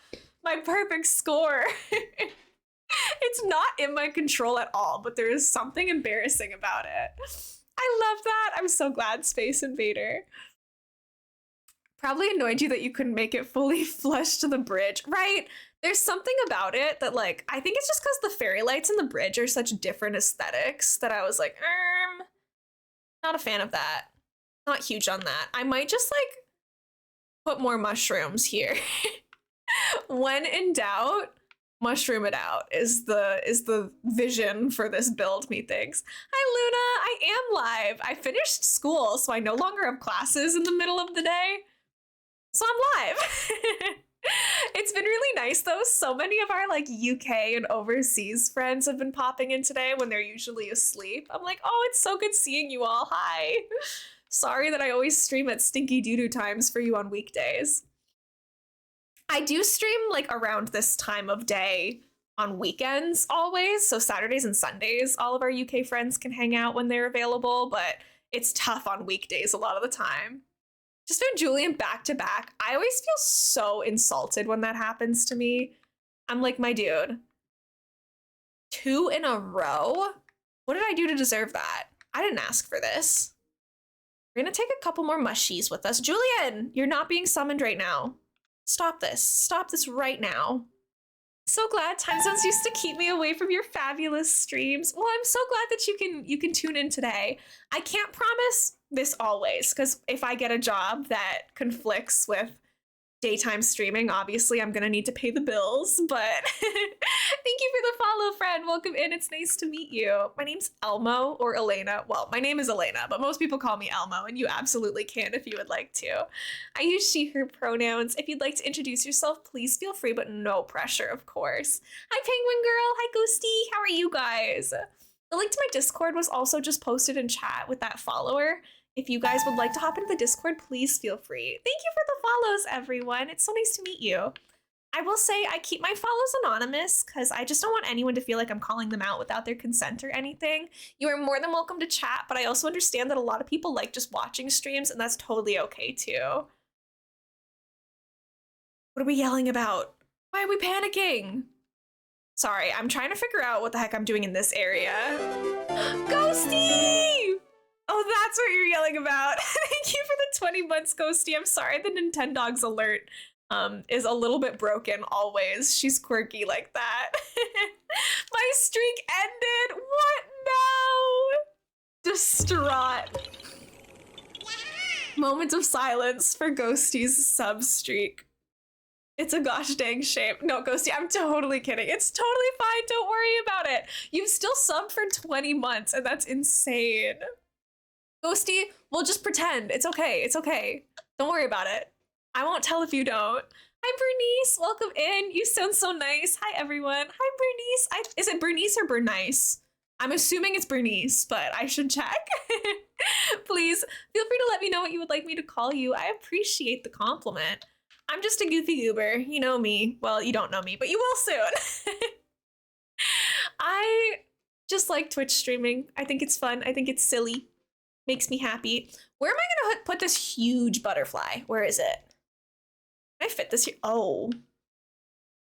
my perfect score. It's not in my control at all, but there is something embarrassing about it. I love that. I'm so glad, Space Invader. Probably annoyed you that you couldn't make it fully flush to the bridge, right? There's something about it that like, I think it's just because the fairy lights and the bridge are such different aesthetics that I was like, Not a fan of that. Not huge on that. I might just like put more mushrooms here. When in doubt, mushroom it out is the vision for this build, methinks. Hi Luna, I am live. I finished school, so I no longer have classes in the middle of the day. So I'm live. It's been really nice though. So many of our like UK and overseas friends have been popping in today when they're usually asleep. I'm like, oh, it's so good seeing you all. Hi. Sorry that I always stream at stinky doo-doo times for you on weekdays. I do stream like around this time of day on weekends always. So Saturdays and Sundays, all of our UK friends can hang out when they're available, but it's tough on weekdays a lot of the time. Just doing Julian back to back. I always feel so insulted when that happens to me. I'm like, my dude, 2 in a row? What did I do to deserve that? I didn't ask for this. We're gonna take a couple more mushies with us. Julian, you're not being summoned right now. Stop this. Stop this right now. So glad time zones used to keep me away from your fabulous streams. Well, I'm so glad that you can tune in today. I can't promise this always, because if I get a job that conflicts with daytime streaming, obviously I'm gonna need to pay the bills, but thank you for the follow, friend. Welcome in. It's nice to meet you. My name's Elmo or Elena. Well, my name is Elena, but most people call me Elmo, and you absolutely can if you would like to. I use she, her pronouns. If you'd like to introduce yourself, please feel free, but no pressure, of course. Hi, Penguin Girl. Hi, Ghosty. How are you guys? The link to my Discord was also just posted in chat with that follower. If you guys would like to hop into the Discord, please feel free. Thank you for the follows, everyone. It's so nice to meet you. I will say I keep my follows anonymous because I just don't want anyone to feel like I'm calling them out without their consent or anything. You are more than welcome to chat, but I also understand that a lot of people like just watching streams, and that's totally okay too. What are we yelling about? Why are we panicking? Sorry, I'm trying to figure out what the heck I'm doing in this area. Ghosty! Oh, that's what you're yelling about. Thank you for the 20 months, Ghosty. I'm sorry the Nintendogs alert is a little bit broken always. She's quirky like that. My streak ended. What? No. Distraught. Moment of silence for Ghosty's sub streak. It's a gosh dang shame. No, Ghosty, I'm totally kidding. It's totally fine. Don't worry about it. You've still subbed for 20 months, and that's insane. Ghosty, we'll just pretend. It's okay. It's okay. Don't worry about it. I won't tell if you don't. Hi, Bernice. Welcome in. You sound so nice. Hi, everyone. Hi, Bernice. Is it Bernice or Bernice? I'm assuming it's Bernice, but I should check. Please feel free to let me know what you would like me to call you. I appreciate the compliment. I'm just a goofy goober. You know me. Well, you don't know me, but you will soon. I just like Twitch streaming. I think it's fun. I think it's silly. Makes me happy. Where am I gonna put this huge butterfly? Where is it? Can I fit this here? Oh.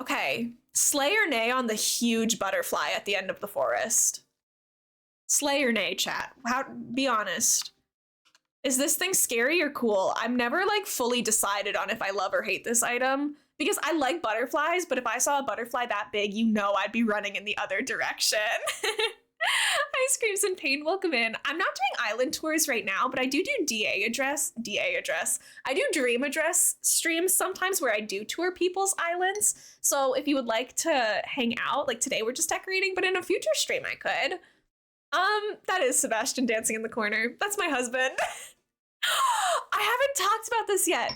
Okay. Slay or nay on the huge butterfly at the end of the forest. Slay or nay, chat. Be honest. Is this thing scary or cool? I'm never like fully decided on if I love or hate this item because I like butterflies, but if I saw a butterfly that big, you know I'd be running in the other direction. Hi, Screams in Pain. Welcome in. I'm not doing island tours right now, but I do DA address. I do dream address streams sometimes where I do tour people's islands. So if you would like to hang out, like today we're just decorating, but in a future stream I could. That is Sebastian dancing in the corner. That's my husband. I haven't talked about this yet.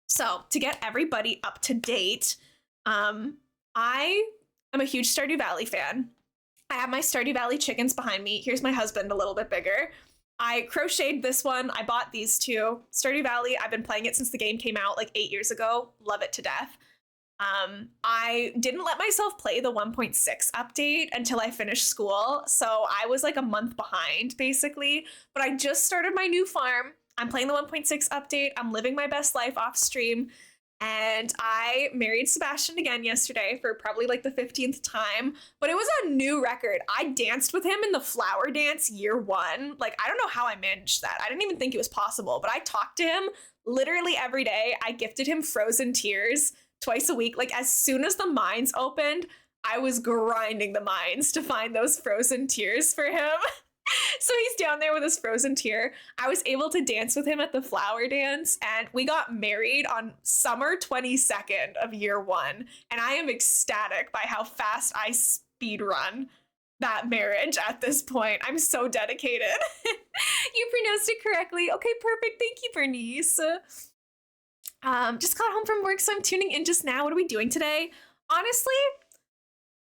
So to get everybody up to date, I am a huge Stardew Valley fan. I have my Stardew Valley chickens behind me. Here's my husband a little bit bigger. I crocheted this one. I bought these two. Stardew Valley, I've been playing it since the game came out like 8 years ago. Love it to death. I didn't let myself play the 1.6 update until I finished school. So I was like a month behind basically, but I just started my new farm. I'm playing the 1.6 update. I'm living my best life off stream. And I married Sebastian again yesterday for probably like the 15th time, but it was a new record. I danced with him in the flower dance year 1. Like, I don't know how I managed that. I didn't even think it was possible, but I talked to him literally every day. I gifted him frozen tears twice a week. Like, as soon as the mines opened, I was grinding the mines to find those frozen tears for him. So he's down there with his frozen tear. I was able to dance with him at the flower dance, and we got married on summer 22nd of year one. And I am ecstatic by how fast I speed run that marriage at this point. I'm so dedicated. You pronounced it correctly. Okay, perfect. Thank you, Bernice. Just got home from work, so I'm tuning in just now. What are we doing today? Honestly,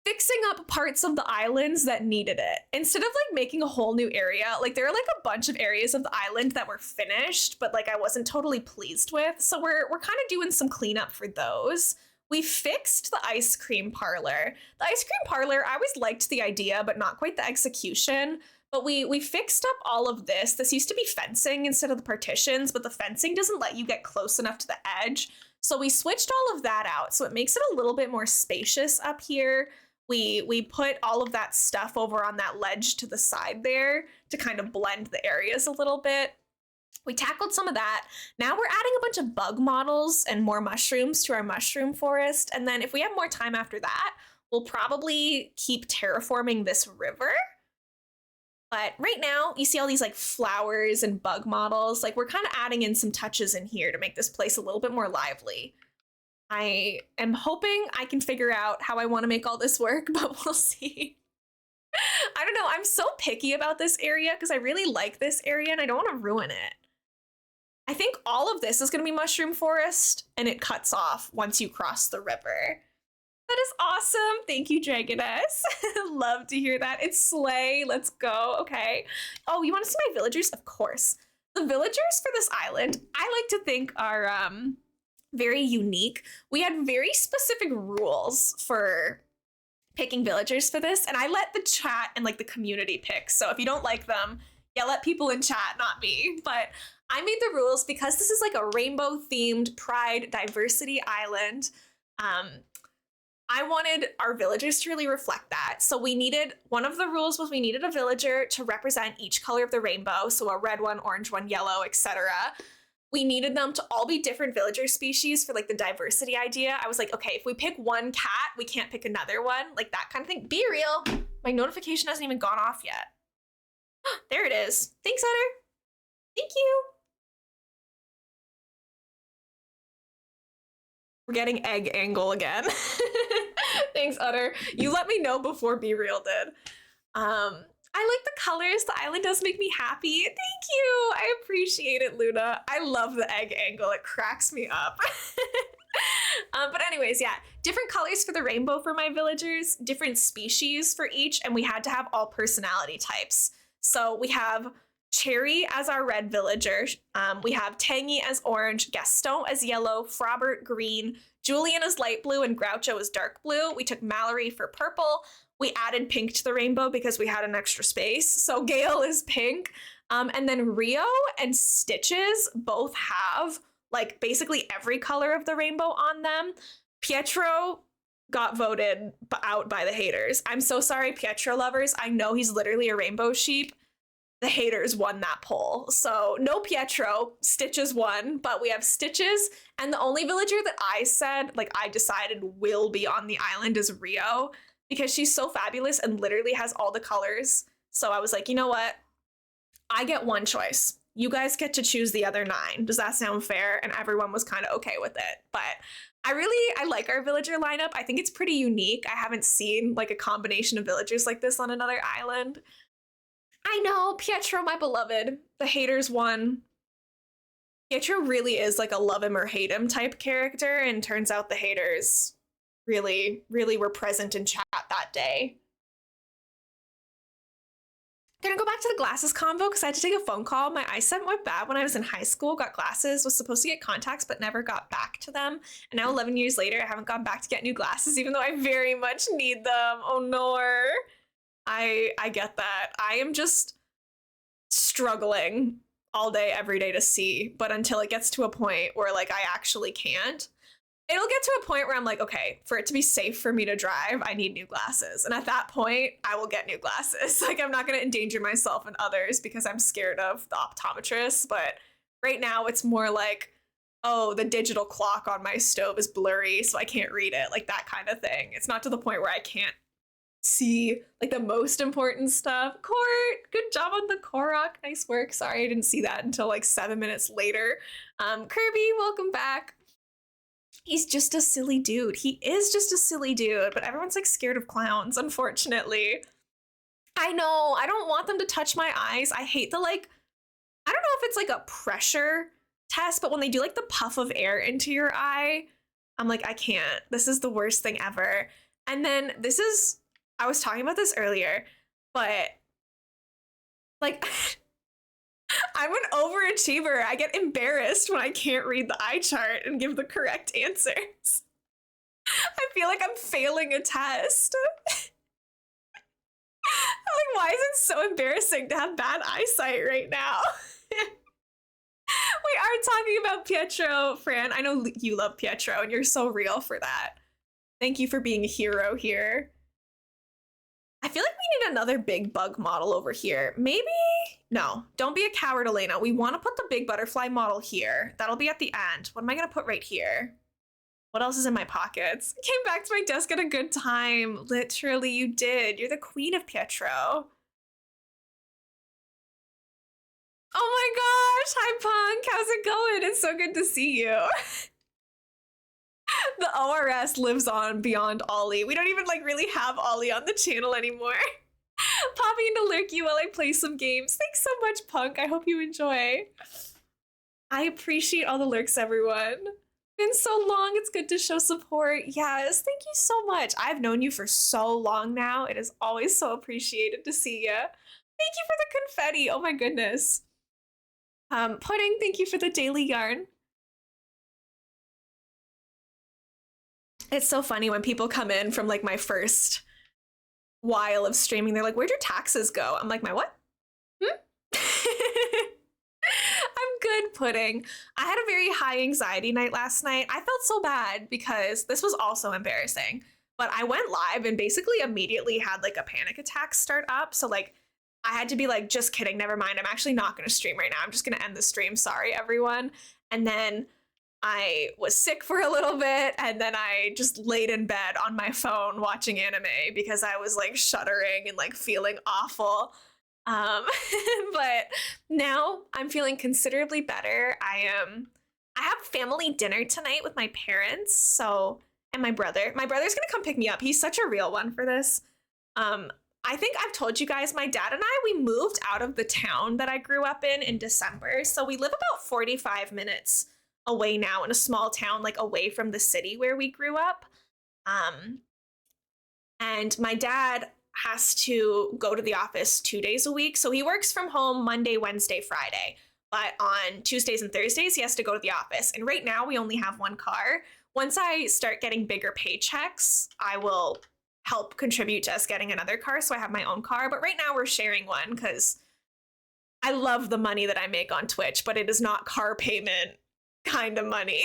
fixing up parts of the islands that needed it. Instead of like making a whole new area, like there are like a bunch of areas of the island that were finished, but like I wasn't totally pleased with. So we're kind of doing some cleanup for those. We fixed the ice cream parlor. The ice cream parlor, I always liked the idea, but not quite the execution. But we fixed up all of this. This used to be fencing instead of the partitions, but the fencing doesn't let you get close enough to the edge. So we switched all of that out. So it makes it a little bit more spacious up here. We put all of that stuff over on that ledge to the side there to kind of blend the areas a little bit. We tackled some of that. Now we're adding a bunch of bug models and more mushrooms to our mushroom forest. And then if we have more time after that, we'll probably keep terraforming this river. But right now, you see all these like flowers and bug models. Like we're kind of adding in some touches in here to make this place a little bit more lively. I am hoping I can figure out how I want to make all this work, but we'll see. I don't know. I'm so picky about this area because I really like this area and I don't want to ruin it. I think all of this is going to be mushroom forest and it cuts off once you cross the river. That is awesome. Thank you, Dragoness. Love to hear that. It's slay. Let's go. Okay. Oh, you want to see my villagers? Of course. The villagers for this island, I like to think are very unique. We had very specific rules for picking villagers for this, and I let the chat and like the community pick. So if you don't like them, yell at people in chat, not me. But I made the rules because this is like a rainbow themed pride diversity island. I wanted our villagers to really reflect that. So one of the rules was we needed a villager to represent each color of the rainbow. So a red one, orange one, yellow, etc. We needed them to all be different villager species for like the diversity idea. I was like, okay, if we pick one cat, we can't pick another one, like that kind of thing. Be real. My notification hasn't even gone off yet. There it is. Thanks, Utter. Thank you. We're getting egg angle again. Thanks, Utter. You let me know before Be Real did. I like the colors. The island does make me happy. Thank you. I appreciate it, Luna. I love the egg angle. It cracks me up. But anyways, yeah, different colors for the rainbow for my villagers, different species for each, and we had to have all personality types. So we have Cherry as our red villager. We have Tangy as orange, Gaston as yellow, Frobert green, Julian as light blue, and Groucho as dark blue. We took Mallory for purple. We added pink to the rainbow because we had an extra space. So Gale is pink. And then Rio and Stitches both have like basically every color of the rainbow on them. Pietro got voted out by the haters. I'm so sorry, Pietro lovers. I know he's literally a rainbow sheep. The haters won that poll. So no Pietro, Stitches won, but we have Stitches. And the only villager that I said, like I decided will be on the island is Rio because she's so fabulous and literally has all the colors. So I was like, you know what? I get one choice. You guys get to choose the other 9. Does that sound fair? And everyone was kind of okay with it. But I like our villager lineup. I think it's pretty unique. I haven't seen like a combination of villagers like this on another island. I know, Pietro, my beloved. The haters won. Pietro really is like a love him or hate him type character, and turns out the haters really, really were present in chat that day. Gonna go back to the glasses convo because I had to take a phone call. My eyesight went bad when I was in high school, got glasses, was supposed to get contacts, but never got back to them. And now 11 years later, I haven't gone back to get new glasses, even though I very much need them. Oh no. I get that. I am just struggling all day, every day to see, but until it gets to a point where like I actually can't, it'll get to a point where I'm like, okay, for it to be safe for me to drive, I need new glasses. And at that point, I will get new glasses. Like I'm not going to endanger myself and others because I'm scared of the optometrist. But right now it's more like, oh, the digital clock on my stove is blurry, so I can't read it. Like that kind of thing. It's not to the point where I can't see like the most important stuff. Court, good job on the Korok. Nice work. Sorry, I didn't see that until like 7 minutes later. Kirby, welcome back. He's just a silly dude. He is just a silly dude, but everyone's like scared of clowns, unfortunately. I know. I don't want them to touch my eyes. I hate the like, I don't know if it's like a pressure test, but when they do like the puff of air into your eye, I'm like, I can't. This is the worst thing ever. And then this is, I was talking about this earlier, but like, I'm an overachiever. I get embarrassed when I can't read the eye chart and give the correct answers. I feel like I'm failing a test. Like, why is it so embarrassing to have bad eyesight right now? We are talking about Pietro, Fran. I know you love Pietro, and you're so real for that. Thank you for being a hero here. I feel like we need another big bug model over here. Maybe? No, don't be a coward, Elena. We want to put the big butterfly model here. That'll be at the end. What am I going to put right here? What else is in my pockets? I came back to my desk at a good time. Literally, you did. You're the queen of Pietro. Oh my gosh, hi Punk, how's it going? It's so good to see you. The ORS lives on beyond Ollie. We don't even like really have Ollie on the channel anymore. Popping into Lurky while I play some games. Thanks so much, Punk. I hope you enjoy. I appreciate all the lurks, everyone. Been so long, it's good to show support. Yes, thank you so much. I've known you for so long now. It is always so appreciated to see you. Thank you for the confetti. Oh my goodness. Pudding, thank you for the daily yarn. It's so funny when people come in from like my first while of streaming, they're like, where'd your taxes go? I'm like, my what? I'm good, Pudding. I had a very high anxiety night last night. I felt so bad because this was also embarrassing, but I went live and basically immediately had like a panic attack start up. So like, I had to be like, just kidding, never mind. I'm actually not going to stream right now. I'm just going to end the stream. Sorry, everyone. And then I was sick for a little bit, and then I just laid in bed on my phone watching anime because I was like shuddering and like feeling awful. But now I'm feeling considerably better. I have family dinner tonight with my parents, so, and my brother. My brother's gonna come pick me up. He's such a real one for this. I think I've told you guys, my dad and I, we moved out of the town that I grew up in December. So we live about 45 minutes away now in a small town, like away from the city where we grew up. And my dad has to go to the office 2 days a week. So he works from home Monday, Wednesday, Friday. But on Tuesdays and Thursdays, he has to go to the office. And right now we only have one car. Once I start getting bigger paychecks, I will help contribute to us getting another car, so I have my own car. But right now we're sharing one because I love the money that I make on Twitch, but it is not car payment kind of money.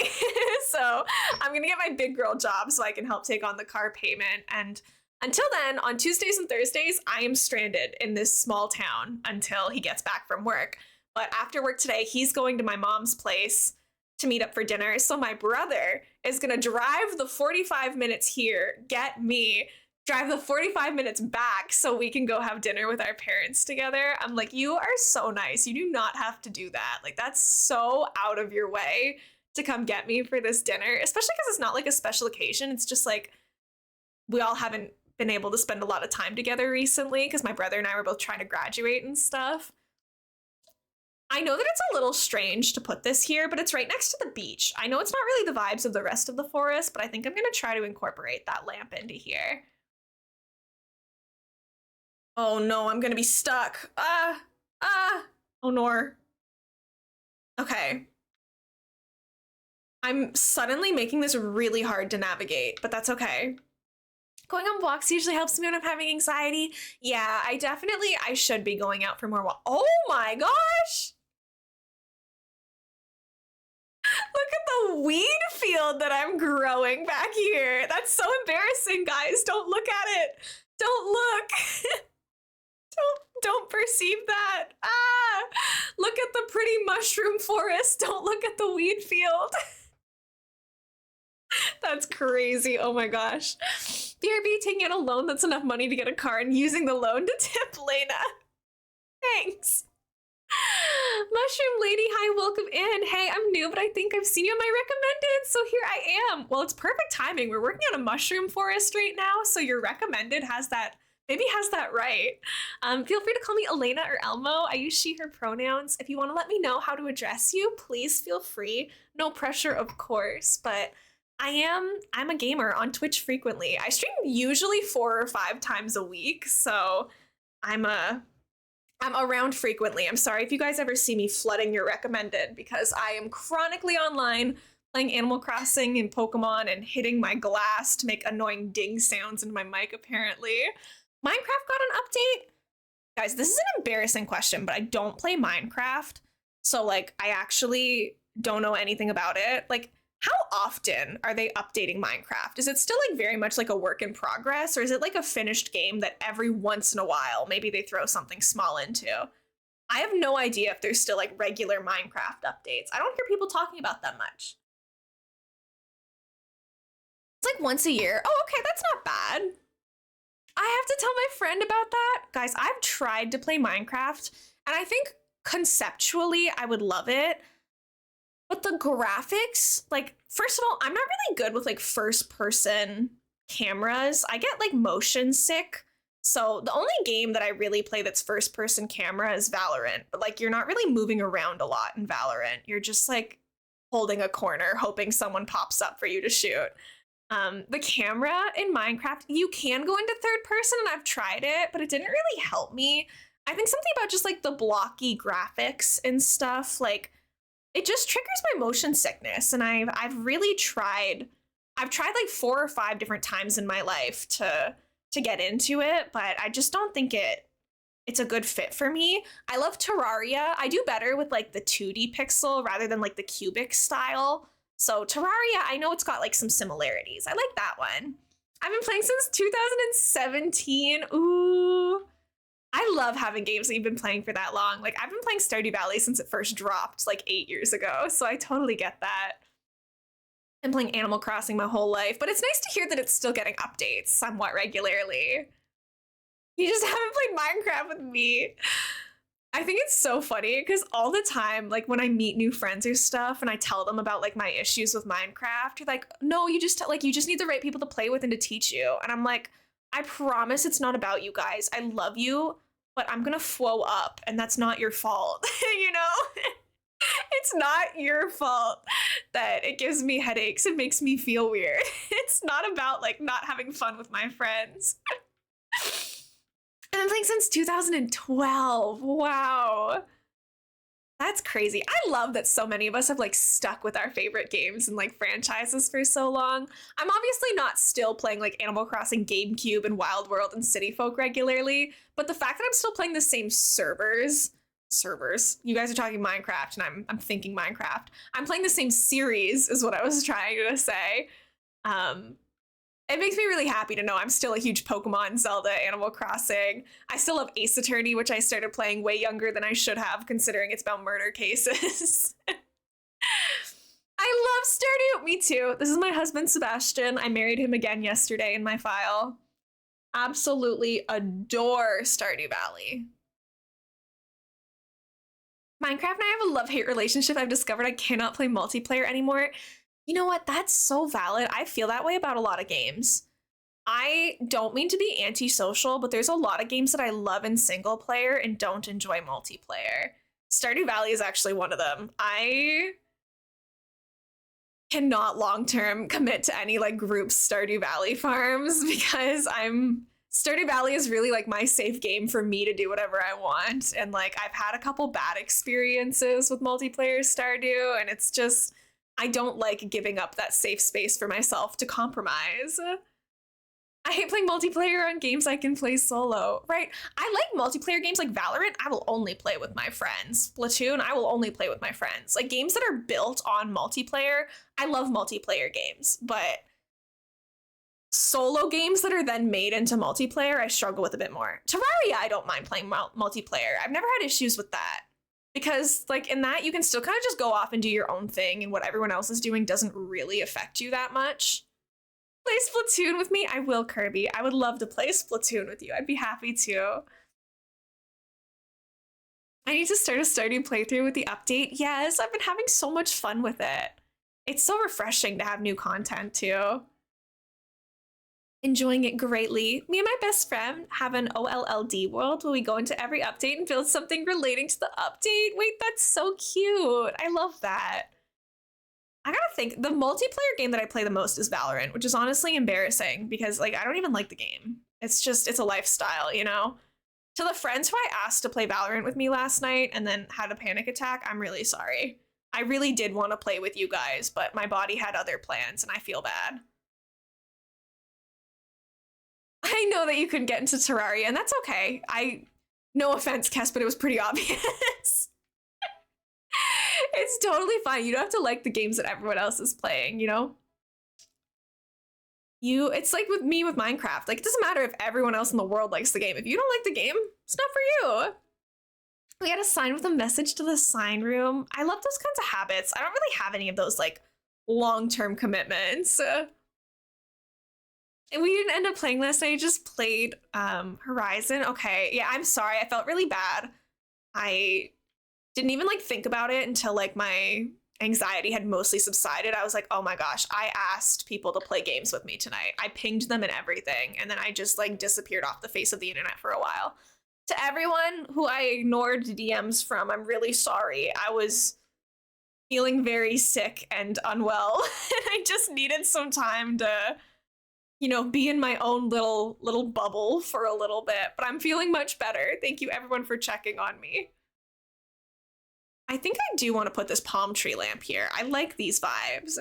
So I'm gonna get my big girl job so I can help take on the car payment. And until then, on Tuesdays and Thursdays, I am stranded in this small town until he gets back from work. But after work today, he's going to my mom's place to meet up for dinner. So my brother is gonna drive the 45 minutes here, get me, drive the 45 minutes back so we can go have dinner with our parents together. I'm like, you are so nice. You do not have to do that. Like, that's so out of your way to come get me for this dinner, especially because it's not like a special occasion. It's just like, we all haven't been able to spend a lot of time together recently because my brother and I were both trying to graduate and stuff. I know that it's a little strange to put this here, but it's right next to the beach. I know it's not really the vibes of the rest of the forest, but I think I'm going to try to incorporate that lamp into here. Oh no, I'm gonna be stuck. Oh no. Okay. I'm suddenly making this really hard to navigate, but that's okay. Going on walks usually helps me when I'm having anxiety. Yeah, I should be going out for more walks. Oh my gosh! Look at the weed field that I'm growing back here. That's so embarrassing, guys. Don't look at it. Don't look. Don't perceive that. Look at the pretty mushroom forest. Don't look at the weed field. That's crazy. Oh my gosh. BRB taking out a loan that's enough money to get a car and using the loan to tip Lena. Thanks. Mushroom Lady, hi, welcome in. Hey, I'm new, but I think I've seen you on my recommended, so here I am. Well, it's perfect timing. We're working on a mushroom forest right now, so your recommended has that, maybe has that right. Feel free to call me Elena or Elmo. I use she, her pronouns. If you want to let me know how to address you, please feel free. No pressure, of course, but I'm a gamer on Twitch frequently. I stream usually 4 or 5 times a week, so I'm around frequently. I'm sorry if you guys ever see me flooding your recommended, because I am chronically online playing Animal Crossing and Pokemon and hitting my glass to make annoying ding sounds into my mic, apparently. Minecraft got an update. Guys, this is an embarrassing question, but I don't play Minecraft. So, like, I actually don't know anything about it. Like, how often are they updating Minecraft? Is it still like very much like a work in progress, or is it like a finished game that every once in a while maybe they throw something small into? I have no idea if there's still like regular Minecraft updates. I don't hear people talking about them much. It's like once a year. Oh, okay, that's not bad. I have to tell my friend about that. Guys, I've tried to play Minecraft, and I think conceptually I would love it. But the graphics, like, first of all, I'm not really good with like first person cameras. I get like motion sick. So the only game that I really play that's first person camera is Valorant. But like, you're not really moving around a lot in Valorant. You're just like holding a corner, hoping someone pops up for you to shoot. The camera in Minecraft, you can go into third person, and I've tried it, but it didn't really help me. I think something about just like the blocky graphics and stuff, like, it just triggers my motion sickness, and I've really tried. I've tried like 4 or 5 different times in my life to get into it, but I just don't think it's a good fit for me. I love Terraria. I do better with like the 2D pixel rather than like the cubic style. So Terraria, I know it's got like some similarities. I like that one. I've been playing since 2017. Ooh. I love having games that you've been playing for that long. Like, I've been playing Stardew Valley since it first dropped like 8 years ago, so I totally get that. I'm playing Animal Crossing my whole life, but it's nice to hear that it's still getting updates somewhat regularly. You just haven't played Minecraft with me. I think it's so funny because all the time, like when I meet new friends or stuff and I tell them about like my issues with Minecraft, you're like, no, you just need the right people to play with and to teach you. And I'm like, I promise it's not about you guys. I love you, but I'm gonna flow up, and that's not your fault, you know? It's not your fault that it gives me headaches and makes me feel weird. It's not about like not having fun with my friends. And I'm playing since 2012. Wow. That's crazy. I love that so many of us have like stuck with our favorite games and like franchises for so long. I'm obviously not still playing like Animal Crossing GameCube and Wild World and City Folk regularly, but the fact that I'm still playing the same servers, you guys are talking Minecraft and I'm thinking Minecraft. I'm playing the same series is what I was trying to say. It makes me really happy to know I'm still a huge Pokemon, Zelda, Animal Crossing. I still love Ace Attorney, which I started playing way younger than I should have, considering it's about murder cases. I love Stardew. Me too. This is my husband, Sebastian. I married him again yesterday in my file. Absolutely adore Stardew Valley. Minecraft and I have a love-hate relationship. I've discovered I cannot play multiplayer anymore. You know what? That's so valid. I feel that way about a lot of games. I don't mean to be antisocial, but there's a lot of games that I love in single player and don't enjoy multiplayer. Stardew Valley is actually one of them. I cannot long-term commit to any like group Stardew Valley farms because Stardew Valley is really like my safe game for me to do whatever I want. And like I've had a couple bad experiences with multiplayer Stardew, and it's just, I don't like giving up that safe space for myself to compromise. I hate playing multiplayer on games I can play solo, right? I like multiplayer games like Valorant, I will only play with my friends. Splatoon, I will only play with my friends. Like games that are built on multiplayer, I love multiplayer games, but solo games that are then made into multiplayer, I struggle with a bit more. Terraria, I don't mind playing multiplayer. I've never had issues with that. Because like in that, you can still kind of just go off and do your own thing, and what everyone else is doing doesn't really affect you that much. Play Splatoon with me? I will, Kirby. I would love to play Splatoon with you. I'd be happy to. I need to start a Stardew playthrough with the update. Yes, I've been having so much fun with it. It's so refreshing to have new content too. Enjoying it greatly. Me and my best friend have an OLLD world where we go into every update and build something relating to the update. Wait, that's so cute. I love that. I gotta think, the multiplayer game that I play the most is Valorant, which is honestly embarrassing because like I don't even like the game. It's a lifestyle, you know? To the friends who I asked to play Valorant with me last night and then had a panic attack, I'm really sorry. I really did want to play with you guys, but my body had other plans and I feel bad. I know that you couldn't get into Terraria, and that's okay. No offense, Kes, but it was pretty obvious. It's totally fine. You don't have to like the games that everyone else is playing, you know? It's like with me with Minecraft. Like, it doesn't matter if everyone else in the world likes the game. If you don't like the game, it's not for you. We had a sign with a message to the sign room. I love those kinds of habits. I don't really have any of those, like, long-term commitments. And we didn't end up playing last night. I just played Horizon. Okay, yeah, I'm sorry. I felt really bad. I didn't even, like, think about it until, like, my anxiety had mostly subsided. I was like, oh my gosh, I asked people to play games with me tonight. I pinged them and everything, and then I just like disappeared off the face of the internet for a while. To everyone who I ignored DMs from, I'm really sorry. I was feeling very sick and unwell, and I just needed some time to, you know, be in my own little bubble for a little bit, but I'm feeling much better. Thank you everyone for checking on me. I think I do want to put this palm tree lamp here. I like these vibes.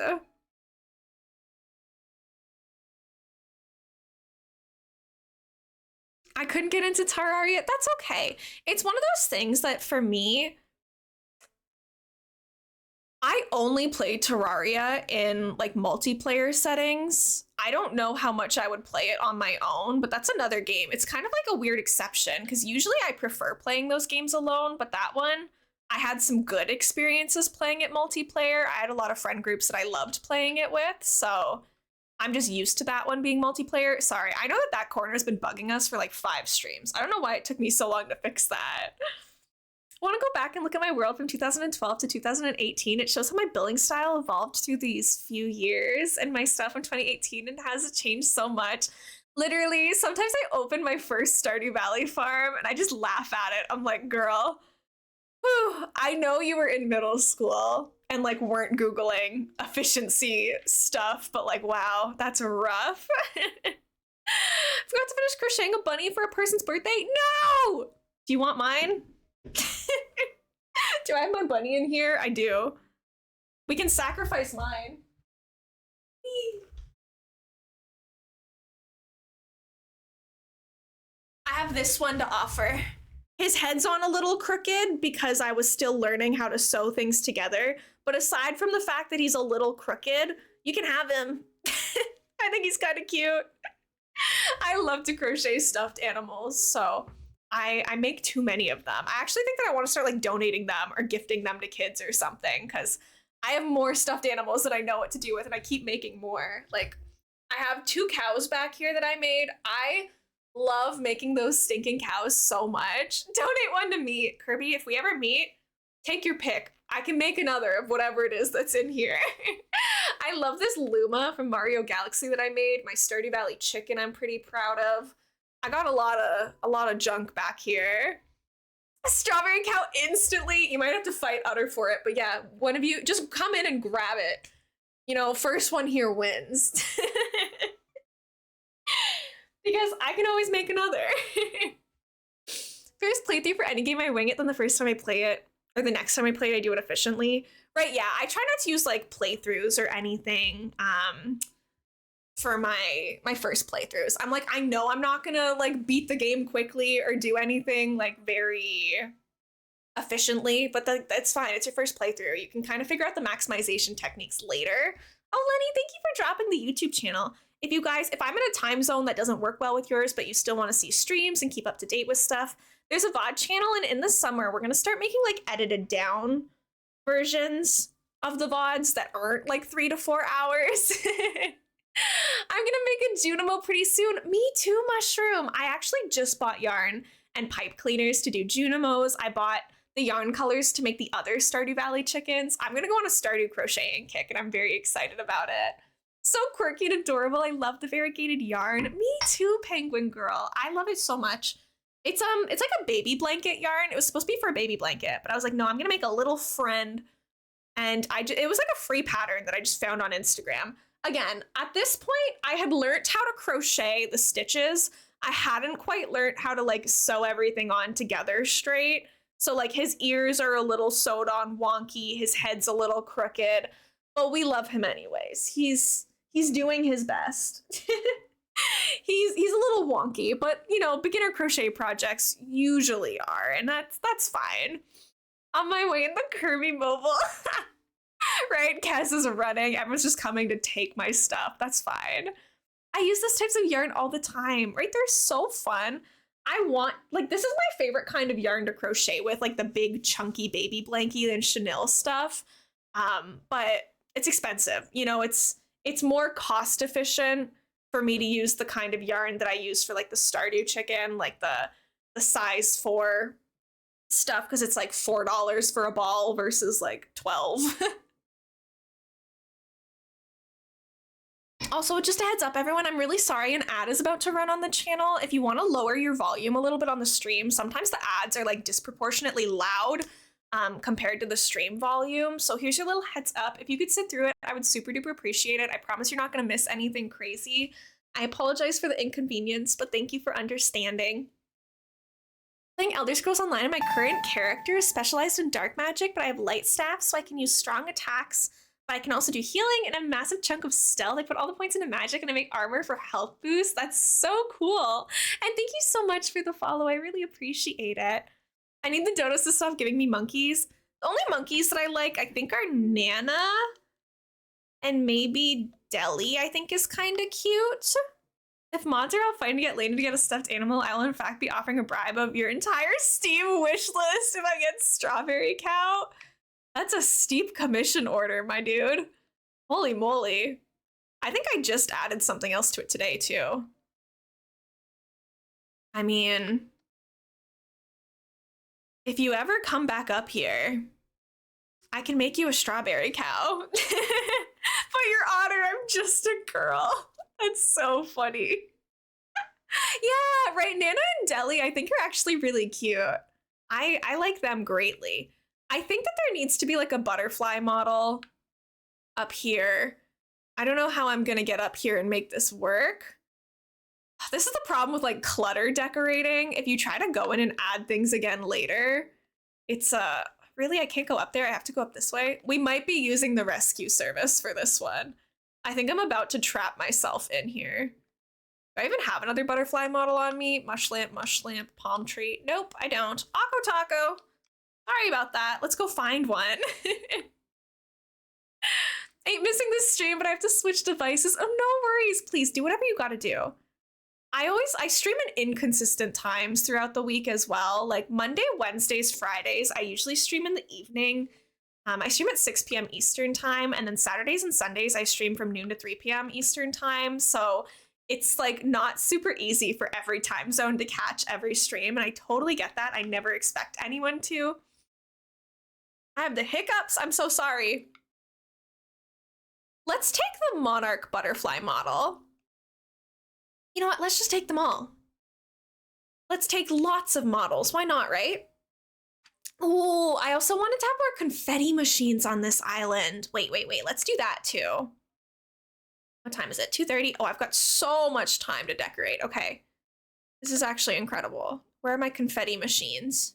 I couldn't get into Terraria. That's okay. It's one of those things that for me, I only play Terraria in like multiplayer settings. I don't know how much I would play it on my own, but that's another game. It's kind of like a weird exception because usually I prefer playing those games alone, but that one, I had some good experiences playing it multiplayer. I had a lot of friend groups that I loved playing it with, so I'm just used to that one being multiplayer. Sorry, I know that that corner has been bugging us for like 5 streams. I don't know why it took me so long to fix that. I want to go back and look at my world from 2012 to 2018. It shows how my building style evolved through these few years, and my stuff from 2018 and has changed so much. Literally, sometimes I open my first Stardew Valley farm and I just laugh at it. I'm like, girl, whew, I know you were in middle school and like weren't Googling efficiency stuff, but like, wow, that's rough. Forgot to finish crocheting a bunny for a person's birthday? No! Do you want mine? Do I have my bunny in here? I do. We can sacrifice mine. I have this one to offer. His head's on a little crooked because I was still learning how to sew things together. But aside from the fact that he's a little crooked, you can have him. I think he's kind of cute. I love to crochet stuffed animals, so I make too many of them. I actually think that I want to start like donating them or gifting them to kids or something because I have more stuffed animals that I know what to do with and I keep making more. Like I have 2 cows back here that I made. I love making those stinking cows so much. Donate one to me. Kirby, if we ever meet, take your pick. I can make another of whatever it is that's in here. I love this Luma from Mario Galaxy that I made. My Stardew Valley chicken I'm pretty proud of. I got a lot of junk back here. A strawberry cow instantly. You might have to fight Utter for it, but yeah, one of you just come in and grab it. You know, first one here wins. Because I can always make another. First playthrough for any game I wing it, then the first time I play it, or the next time I play it, I do it efficiently. Right, yeah, I try not to use like playthroughs or anything for my first playthroughs. I'm like, I know I'm not gonna like beat the game quickly or do anything like very efficiently, but that's fine. It's your first playthrough. You can kind of figure out the maximization techniques later. Oh, Lenny, thank you for dropping the YouTube channel. If I'm in a time zone that doesn't work well with yours, but you still want to see streams and keep up to date with stuff, there's a VOD channel, and in the summer, we're going to start making like edited down versions of the VODs that aren't like 3 to 4 hours. I'm gonna make a Junimo pretty soon. Me too, Mushroom. I actually just bought yarn and pipe cleaners to do Junimos. I bought the yarn colors to make the other Stardew Valley chickens. I'm gonna go on a Stardew crocheting kick, and I'm very excited about it. So quirky and adorable. I love the variegated yarn. Me too, Penguin Girl. I love it so much. It's like a baby blanket yarn. It was supposed to be for a baby blanket, but I was like, no, I'm gonna make a little friend. And it was like a free pattern that I just found on Instagram. Again, at this point, I had learned how to crochet the stitches. I hadn't quite learned how to like sew everything on together straight. So like his ears are a little sewed on wonky, his head's a little crooked, but we love him anyways. He's doing his best. He's a little wonky, but you know, beginner crochet projects usually are, and that's fine. On my way in the Kirby mobile. Right? Kez is running. Everyone's just coming to take my stuff. That's fine. I use those types of yarn all the time, right? They're so fun. I want, like, this is my favorite kind of yarn to crochet with, like the big chunky baby blankie and chenille stuff. But it's expensive. You know, it's more cost efficient for me to use the kind of yarn that I use for like the Stardew chicken, like the size 4 stuff, because it's like $4 for a ball versus like 12. Also, just a heads up, everyone, I'm really sorry an ad is about to run on the channel. If you want to lower your volume a little bit on the stream, sometimes the ads are like disproportionately loud compared to the stream volume. So here's your little heads up. If you could sit through it, I would super duper appreciate it. I promise you're not going to miss anything crazy. I apologize for the inconvenience, but thank you for understanding. Playing Elder Scrolls Online, my current character is specialized in dark magic, but I have light staff, so I can use strong attacks. But I can also do healing and a massive chunk of stealth. I put all the points into magic and I make armor for health boost. That's so cool. And thank you so much for the follow. I really appreciate it. I need the donuts to stop giving me monkeys. The only monkeys that I like, I think, are Nana and maybe Deli, I think is kind of cute. If mods are all fine to get Lena to get a stuffed animal, I will in fact be offering a bribe of your entire Steam wish list if I get Strawberry Cow. That's a steep commission order, my dude. Holy moly. I think I just added something else to it today, too. I mean, if you ever come back up here, I can make you a Strawberry Cow. But your honor, I'm just a girl. That's so funny. Yeah, right, Nana and Deli, I think are actually really cute. I like them greatly. I think that there needs to be like a butterfly model up here. I don't know how I'm gonna get up here and make this work. This is the problem with like clutter decorating. If you try to go in and add things again later, it's really, I can't go up there. I have to go up this way. We might be using the rescue service for this one. I think I'm about to trap myself in here. Do I even have another butterfly model on me? Mush lamp, palm tree. Nope, I don't. Akko Taco. Sorry about that. Let's go find one. Ain't missing this stream, but I have to switch devices. Oh, no worries. Please do whatever you gotta do. I stream at inconsistent times throughout the week as well. Like Monday, Wednesdays, Fridays, I usually stream in the evening. I stream at 6 p.m. Eastern time, and then Saturdays and Sundays, I stream from noon to 3 p.m. Eastern time. So it's like not super easy for every time zone to catch every stream, and I totally get that. I never expect anyone to. I have the hiccups. I'm so sorry. Let's take the Monarch butterfly model. You know what? Let's just take them all. Let's take lots of models. Why not, right? Oh, I also wanted to have more confetti machines on this island. Wait. Let's do that too. What time is it? 2:30? Oh, I've got so much time to decorate. Okay. This is actually incredible. Where are my confetti machines?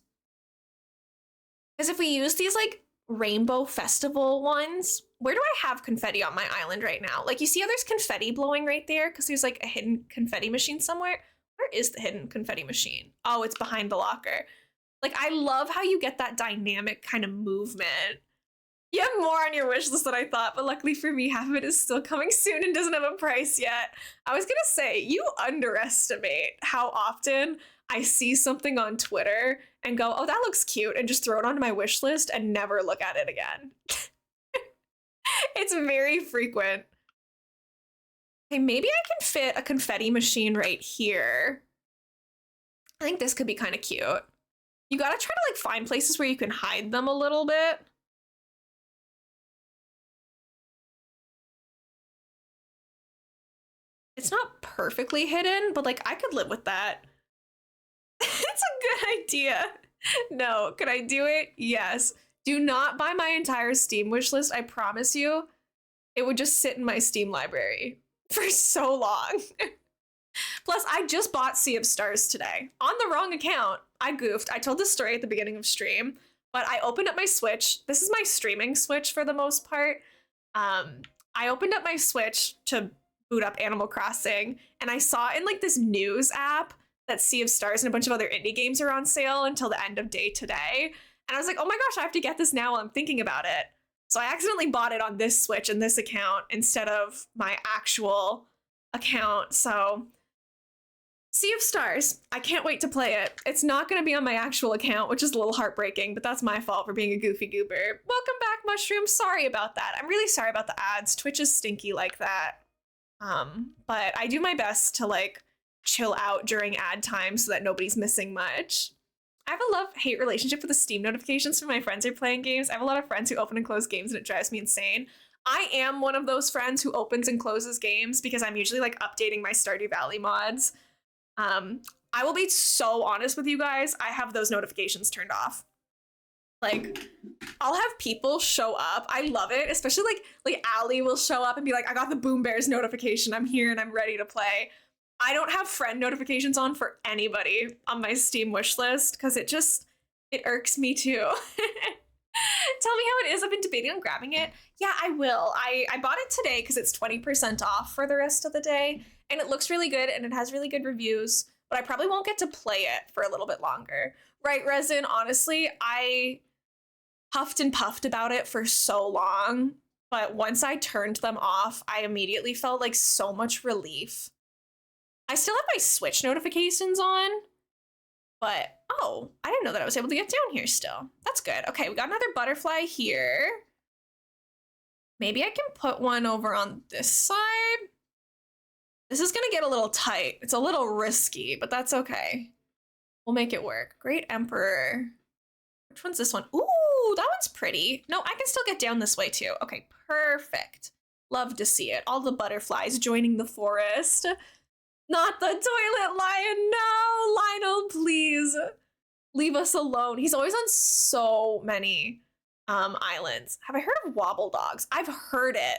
Because if we use these like rainbow festival ones, where do I have confetti on my island right now? Like, you see how there's confetti blowing right there? Because there's like a hidden confetti machine somewhere. Where is the hidden confetti machine? Oh, it's behind the locker. Like, I love how you get that dynamic kind of movement. You have more on your wish list than I thought, but luckily for me, half of it is still coming soon and doesn't have a price yet. I was gonna say, you underestimate how often I see something on Twitter and go, oh, that looks cute, and just throw it onto my wish list and never look at it again. It's very frequent. Okay, maybe I can fit a confetti machine right here. I think this could be kind of cute. You gotta try to like find places where you can hide them a little bit. It's not perfectly hidden, but like I could live with that. It's a good idea. No, could I do it? Yes. Do not buy my entire Steam wish list. I promise you, it would just sit in my Steam library for so long. Plus, I just bought Sea of Stars today on the wrong account. I goofed. I told this story at the beginning of stream, but I opened up my Switch. This is my streaming Switch for the most part. I opened up my Switch to boot up Animal Crossing, and I saw in like this news app that Sea of Stars and a bunch of other indie games are on sale until the end of day today. And I was like, oh my gosh, I have to get this now while I'm thinking about it. So I accidentally bought it on this Switch and this account instead of my actual account. So Sea of Stars, I can't wait to play it. It's not going to be on my actual account, which is a little heartbreaking, but that's my fault for being a goofy goober. Welcome back, Mushroom. Sorry about that. I'm really sorry about the ads. Twitch is stinky like that. But I do my best to like chill out during ad time so that nobody's missing much. I have a love-hate relationship with the Steam notifications when my friends are playing games. I have a lot of friends who open and close games and it drives me insane. I am one of those friends who opens and closes games because I'm usually like updating my Stardew Valley mods. I will be so honest with you guys, I have those notifications turned off. Like, I'll have people show up. I love it, especially like Allie will show up and be like, I got the Boom Bears notification. I'm here and I'm ready to play. I don't have friend notifications on for anybody on my Steam wish list because it irks me too. Tell me how it is. I've been debating on grabbing it. Yeah, I will. I bought it today because it's 20% off for the rest of the day. And it looks really good and it has really good reviews. But I probably won't get to play it for a little bit longer. Right, Resin? Honestly, I huffed and puffed about it for so long. But once I turned them off, I immediately felt like so much relief. I still have my Switch notifications on. But, oh, I didn't know that I was able to get down here still. That's good. Okay, we got another butterfly here. Maybe I can put one over on this side. This is gonna get a little tight. It's a little risky, but that's okay. We'll make it work. Great Emperor. Which one's this one? Ooh, that one's pretty. No, I can still get down this way too. Okay, perfect. Love to see it. All the butterflies joining the forest. Not the toilet lion. No, Lionel, please leave us alone. He's always on so many islands. Have I heard of wobble dogs? I've heard it.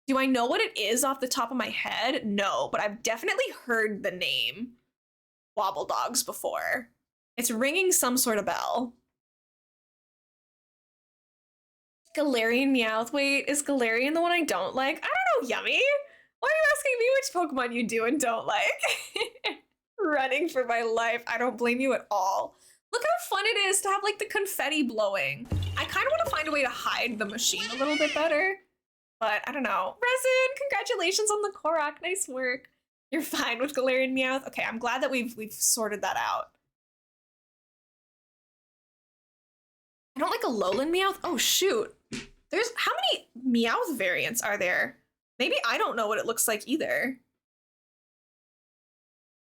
Do I know what it is off the top of my head? No, but I've definitely heard the name wobble dogs before. It's ringing some sort of bell. Galarian Meowth. Wait, is Galarian the one I don't like? I don't know, Yummy. Why are you asking me which Pokemon you do and don't like? Running for my life. I don't blame you at all. Look how fun it is to have like the confetti blowing. I kind of want to find a way to hide the machine a little bit better, but I don't know. Resin, congratulations on the Korok. Nice work. You're fine with Galarian Meowth. Okay, I'm glad that we've sorted that out. I don't like a Alolan Meowth. Oh shoot. There's how many Meowth variants are there? Maybe I don't know what it looks like either.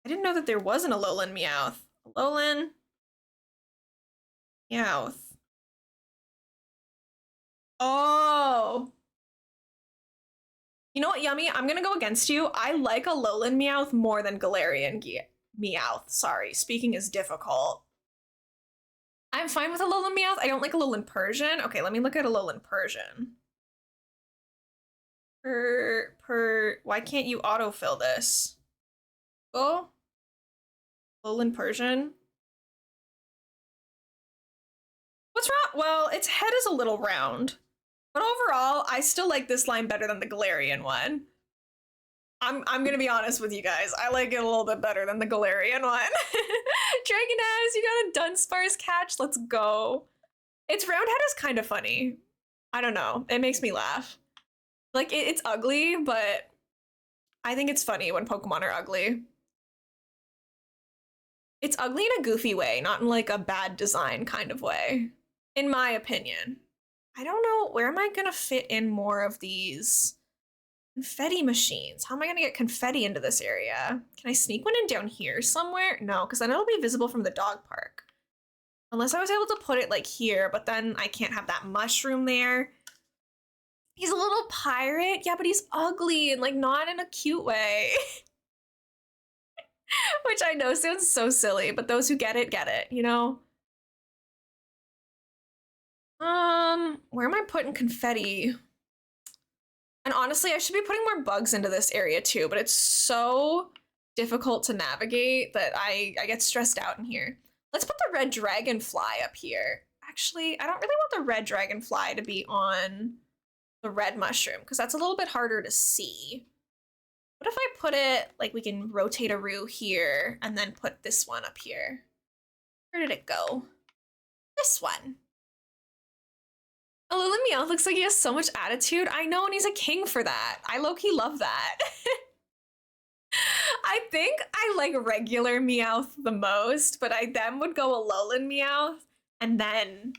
I didn't know that there was an Alolan Meowth. Alolan Meowth. Oh. You know what, Yummy? I'm gonna go against you. I like Alolan Meowth more than Galarian Meowth. Sorry, speaking is difficult. I'm fine with Alolan Meowth. I don't like Alolan Persian. Okay, let me look at Alolan Persian. Why can't you autofill this? Oh, Alolan Persian. What's wrong? Well, its head is a little round, but overall, I still like this line better than the Galarian one. I'm gonna be honest with you guys. I like it a little bit better than the Galarian one. Dragonaz, you got a Dunsparce catch. Let's go. Its round head is kind of funny. I don't know. It makes me laugh. Like, it's ugly, but I think it's funny when Pokemon are ugly. It's ugly in a goofy way, not in like a bad design kind of way, in my opinion. I don't know, where am I gonna fit in more of these Confetti machines. How am I gonna get confetti into this area? Can I sneak one in down here somewhere? No, because then it'll be visible from the dog park. Unless I was able to put it like here, but then I can't have that mushroom there. He's a little pirate. Yeah, but he's ugly and like not in a cute way. Which I know sounds so silly, but those who get it, you know? Where am I putting confetti? And honestly, I should be putting more bugs into this area too, but it's so difficult to navigate that I get stressed out in here. Let's put the red dragonfly up here. Actually, I don't really want the red dragonfly to be on the red mushroom because that's a little bit harder to see. What if I put it, like we can rotate a roux here and then put this one up here? Where did it go? This one. Alolan Meowth looks like he has so much attitude. I know, and he's a king for that. I low-key love that. I think I like regular Meowth the most, but I then would go Alolan Meowth and then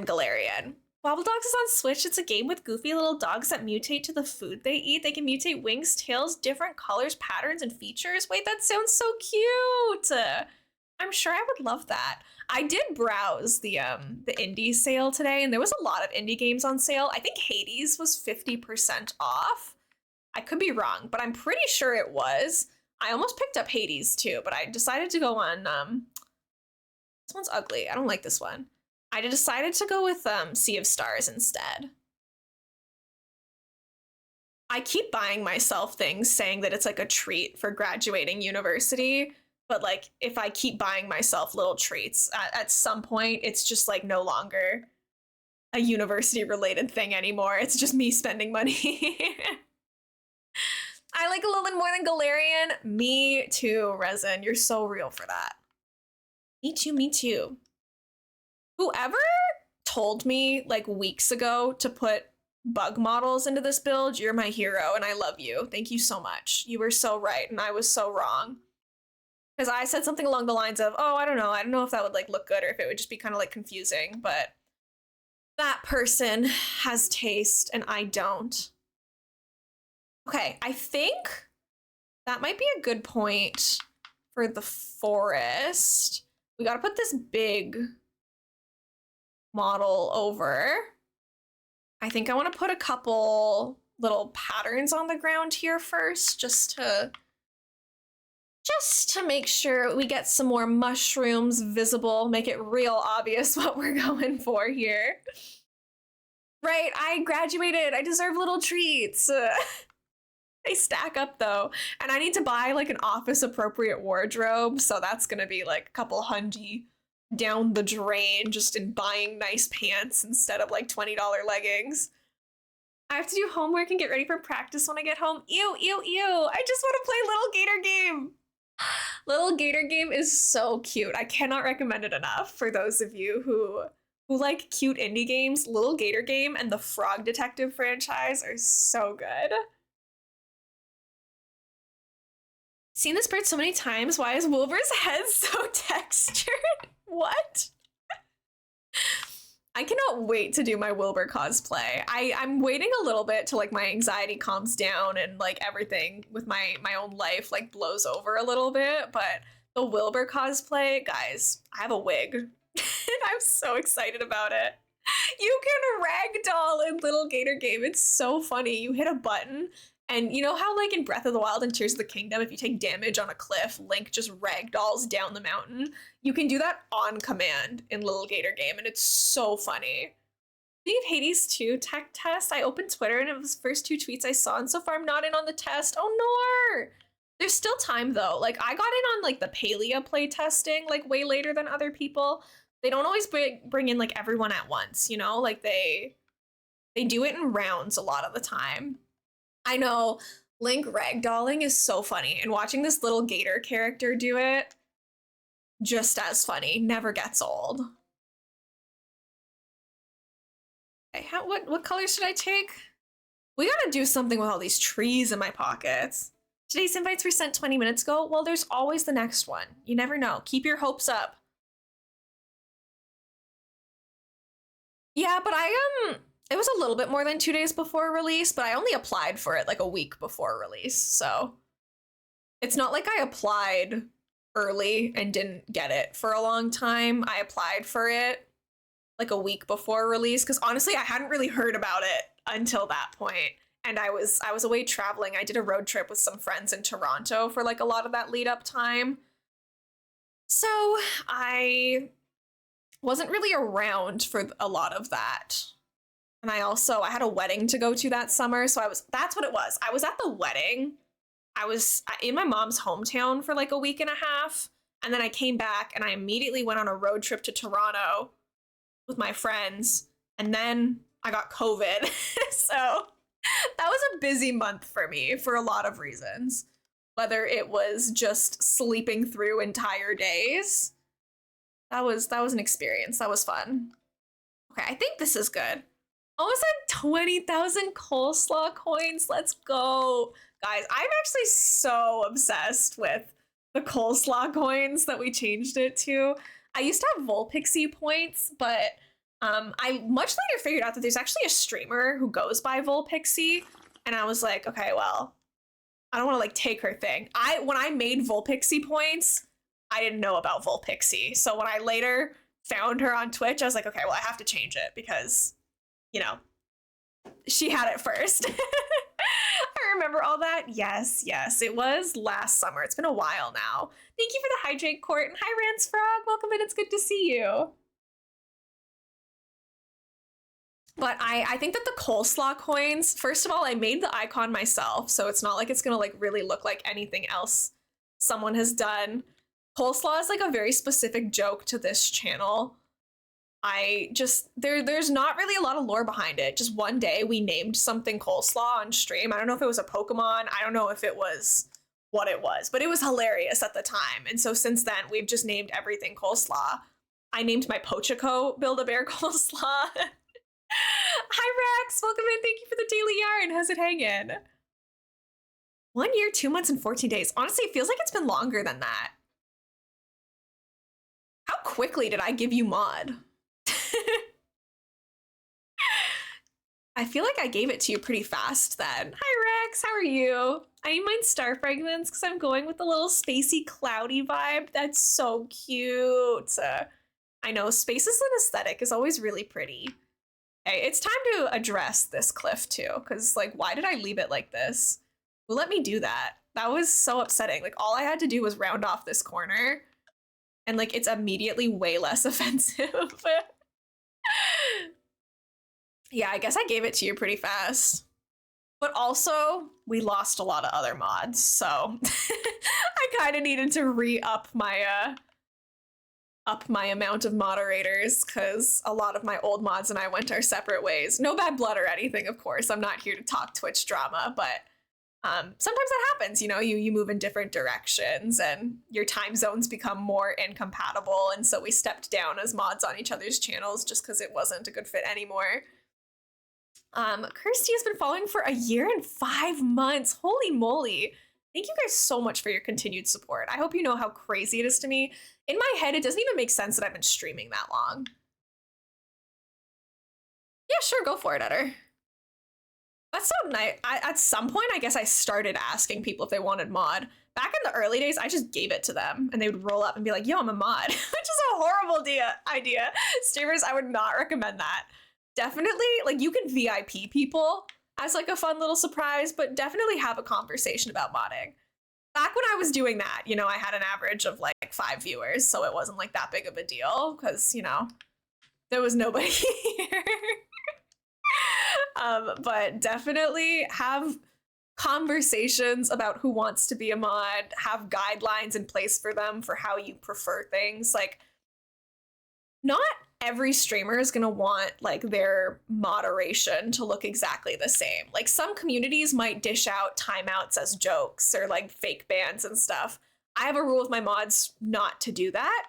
Galarian. Wobble Dogs is on Switch. It's a game with goofy little dogs that mutate to the food they eat. They can mutate wings, tails, different colors, patterns, and features. Wait, that sounds so cute. I'm sure I would love that. I did browse the indie sale today, and there was a lot of indie games on sale. I think Hades was 50% off. I could be wrong, but I'm pretty sure it was. I almost picked up Hades too, but I decided to go on, this one's ugly. I don't like this one. I decided to go with Sea of Stars instead. I keep buying myself things saying that it's like a treat for graduating university, but like if I keep buying myself little treats, at some point it's just like no longer a university related thing anymore. It's just me spending money. I like Alolan more than Galarian. Me too, Resin. You're so real for that. Me too, me too. Whoever told me like weeks ago to put bug models into this build, you're my hero and I love you. Thank you so much. You were so right and I was so wrong. Because I said something along the lines of, oh, I don't know if that would like look good or if it would just be kind of like confusing, but that person has taste and I don't. Okay, I think that might be a good point for the forest. We gotta put this big model over. I think I want to put a couple little patterns on the ground here first, just to make sure we get some more mushrooms visible, make it real obvious what we're going for here. Right, I graduated. I deserve little treats. They stack up though, and I need to buy like an office appropriate wardrobe, so that's gonna be like a couple hundy down the drain just in buying nice pants instead of like $20 leggings. I have to do homework and get ready for practice when I get home. Ew, ew, ew. I just want to play Little Gator Game. Little Gator Game is so cute. I cannot recommend it enough for those of you who like cute indie games. Little Gator Game and the Frog Detective franchise are so good. Seen this bird so many times. Why is Wilbur's head so textured? What? I cannot wait to do my Wilbur cosplay. I'm waiting a little bit till like my anxiety calms down and like everything with my own life like blows over a little bit. But the Wilbur cosplay, guys, I have a wig and I'm so excited about it. You can ragdoll in Little Gator Game. It's so funny. You hit a button and you know how like in Breath of the Wild and Tears of the Kingdom, if you take damage on a cliff, Link just ragdolls down the mountain? You can do that on command in Little Gator Game, and it's so funny. Speaking of Hades 2 tech test, I opened Twitter and it was the first 2 tweets I saw, and so far I'm not in on the test. Oh no! There's still time though. Like I got in on like the Palia play testing like way later than other people. They don't always bring in like everyone at once, you know? Like they do it in rounds a lot of the time. I know Link ragdolling is so funny, and watching this little gator character do it, just as funny, never gets old. Okay, what colors should I take? We gotta do something with all these trees in my pockets. Today's invites were sent 20 minutes ago. Well, there's always the next one. You never know. Keep your hopes up. Yeah, but It was a little bit more than 2 days before release, but I only applied for it like a week before release. So it's not like I applied early and didn't get it for a long time. I applied for it like a week before release because honestly, I hadn't really heard about it until that point. And I was away traveling. I did a road trip with some friends in Toronto for like a lot of that lead up time. So I wasn't really around for a lot of that. And I had a wedding to go to that summer, so that's what it was. I was at the wedding. I was in my mom's hometown for like a week and a half, and then I came back and I immediately went on a road trip to Toronto with my friends, and then I got COVID. So that was a busy month for me for a lot of reasons. Whether it was just sleeping through entire days. That was an experience. That was fun. Okay, I think this is good. Almost at 20,000 coleslaw coins. Let's go. Guys, I'm actually so obsessed with the coleslaw coins that we changed it to. I used to have Volpixie points, but I much later figured out that there's actually a streamer who goes by Volpixie, and I was like, okay, well, I don't want to like take her thing. When I made Volpixie points, I didn't know about Volpixie. So when I later found her on Twitch, I was like, okay, well, I have to change it because, you know, she had it first. I remember all that. Yes, it was last summer. It's been a while now. Thank you for the hydrate court. And hi, Rance Frog. Welcome in. It's good to see you. But I think that the coleslaw coins, first of all, I made the icon myself, so it's not like it's gonna like really look like anything else someone has done. Coleslaw is like a very specific joke to this channel. There's not really a lot of lore behind it. Just one day we named something coleslaw on stream. I don't know if it was a Pokemon. I don't know if it was what it was, but it was hilarious at the time. And so since then we've just named everything coleslaw. I named my Pochico Build-A-Bear coleslaw. Hi Rex, welcome in. Thank you for the daily yarn. How's it hanging? 1 year, 2 months, and 14 days. Honestly, it feels like it's been longer than that. How quickly did I give you mod? I feel like I gave it to you pretty fast then. Hi Rex, how are you? I need mine Star Fragments because I'm going with the little spacey, cloudy vibe. That's so cute. I know, spaces and aesthetic is always really pretty. Okay, it's time to address this cliff too, because like, why did I leave it like this? Who let me do that? That was so upsetting. Like, all I had to do was round off this corner, and like, it's immediately way less offensive. Yeah, I guess I gave it to you pretty fast. But also, we lost a lot of other mods, so I kind of needed to re-up my amount of moderators because a lot of my old mods and I went our separate ways. No bad blood or anything, of course. I'm not here to talk Twitch drama, but sometimes that happens. You know, you move in different directions and your time zones become more incompatible, and so we stepped down as mods on each other's channels just because it wasn't a good fit anymore. Kirsty has been following for 1 year and 5 months. Holy moly. Thank you guys so much for your continued support. I hope you know how crazy it is to me. In my head, it doesn't even make sense that I've been streaming that long. Yeah, sure, go for it, Utter. That's so nice. At some point, I guess I started asking people if they wanted mod. Back in the early days, I just gave it to them, and they would roll up and be like, yo, I'm a mod, which is a horrible idea. Streamers, I would not recommend that. Definitely, like, you can VIP people as like a fun little surprise, but definitely have a conversation about modding. Back when I was doing that, you know, I had an average of like 5 viewers, so it wasn't like that big of a deal because, you know, there was nobody here. But definitely have conversations about who wants to be a mod, have guidelines in place for them for how you prefer things. Like, not every streamer is gonna want like their moderation to look exactly the same. Like, some communities might dish out timeouts as jokes or like fake bans and stuff. I have a rule with my mods not to do that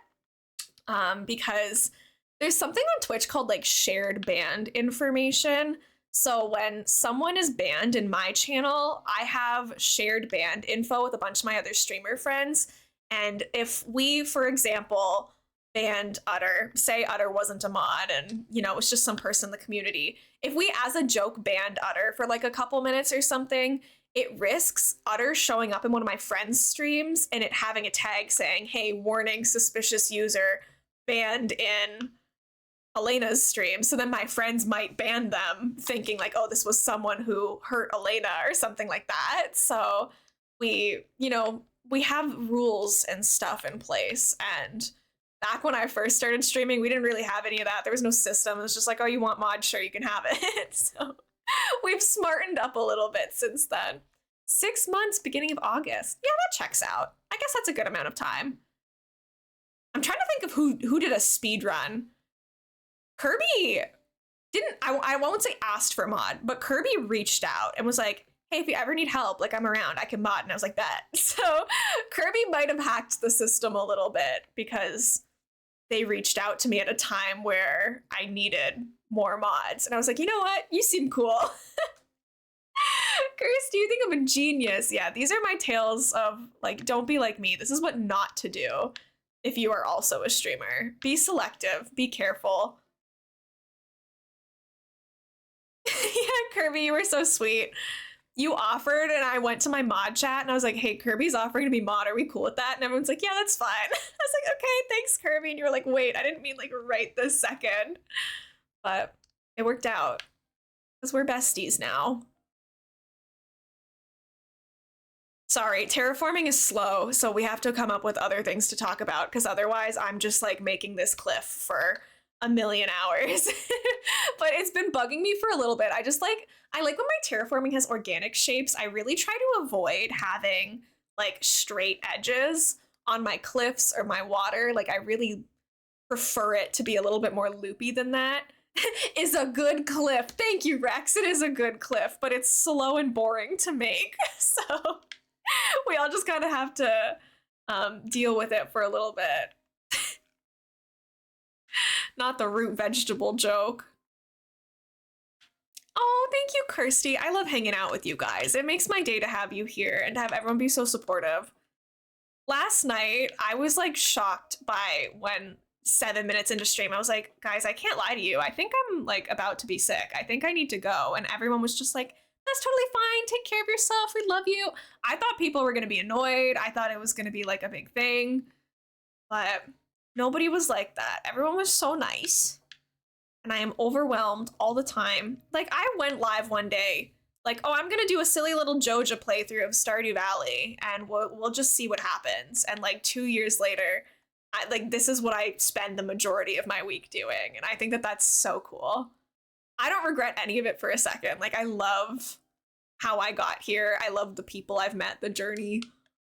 because there's something on Twitch called like shared banned information. So when someone is banned in my channel, I have shared banned info with a bunch of my other streamer friends. And if we, for example, banned Utter, say Utter wasn't a mod and, you know, it was just some person in the community, if we as a joke banned Utter for like a couple minutes or something, it risks Utter showing up in one of my friends' streams and it having a tag saying, hey, warning, suspicious user banned in Elena's stream. So then my friends might ban them thinking like, oh, this was someone who hurt Elena or something like that. So we, we have rules and stuff in place. And back when I first started streaming, we didn't really have any of that. There was no system. It was just like, oh, you want mod? Sure, you can have it. So we've smartened up a little bit since then. 6 months, beginning of August. Yeah, that checks out. I guess that's a good amount of time. I'm trying to think of who did a speed run. Kirby didn't, I won't say asked for mod, but Kirby reached out and was like, hey, if you ever need help, like I'm around, I can mod. And I was like, bet. So Kirby might have hacked the system a little bit because they reached out to me at a time where I needed more mods. And I was like, you know what? You seem cool. Chris, do you think I'm a genius? Yeah, these are my tales of like, don't be like me. This is what not to do if you are also a streamer. Be selective, be careful. Yeah, Kirby, you were so sweet. You offered and I went to my mod chat and I was like, hey, Kirby's offering to be mod. Are we cool with that? And everyone's like, yeah, that's fine. I was like, okay, thanks, Kirby. And you were like, wait, I didn't mean like right this second. But it worked out because we're besties now. Sorry, terraforming is slow, so we have to come up with other things to talk about because otherwise I'm just like making this cliff for a million hours. But it's been bugging me for a little bit. I like when my terraforming has organic shapes. I really try to avoid having like straight edges on my cliffs or my water. Like I really prefer it to be a little bit more loopy than that. Is a good cliff. Thank you, Rex. It is a good cliff, but it's slow and boring to make. So we all just kind of have to deal with it for a little bit. Not the root vegetable joke. Oh, thank you, Kirsty. I love hanging out with you guys. It makes my day to have you here and to have everyone be so supportive. Last night, I was like shocked by when 7 minutes into stream, I was like, guys, I can't lie to you. I think I'm like about to be sick. I think I need to go. And everyone was just like, that's totally fine. Take care of yourself. We love you. I thought people were going to be annoyed. I thought it was going to be like a big thing. But nobody was like that. Everyone was so nice. And I am overwhelmed all the time. Like I went live one day, like, oh, I'm going to do a silly little Joja playthrough of Stardew Valley and we'll just see what happens. And like 2 years later, this is what I spend the majority of my week doing. And I think that that's so cool. I don't regret any of it for a second. Like I love how I got here. I love the people I've met, the journey,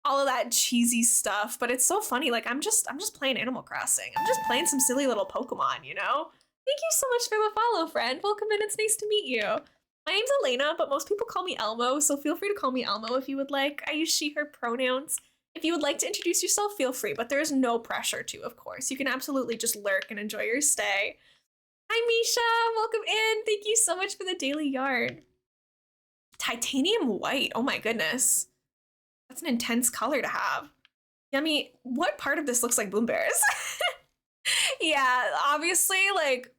all of that cheesy stuff. But it's so funny. Like I'm just playing Animal Crossing. I'm just playing some silly little Pokemon, you know? Thank you so much for the follow, friend. Welcome in. It's nice to meet you. My name's Elena, but most people call me Elmo, so feel free to call me Elmo if you would like. I use she, her pronouns. If you would like to introduce yourself, feel free, but there is no pressure to, of course. You can absolutely just lurk and enjoy your stay. Hi, Misha. Welcome in. Thank you so much for the daily yard. Titanium white. Oh my goodness. That's an intense color to have. Yummy. What part of this looks like Boom Bears? Yeah, obviously, like,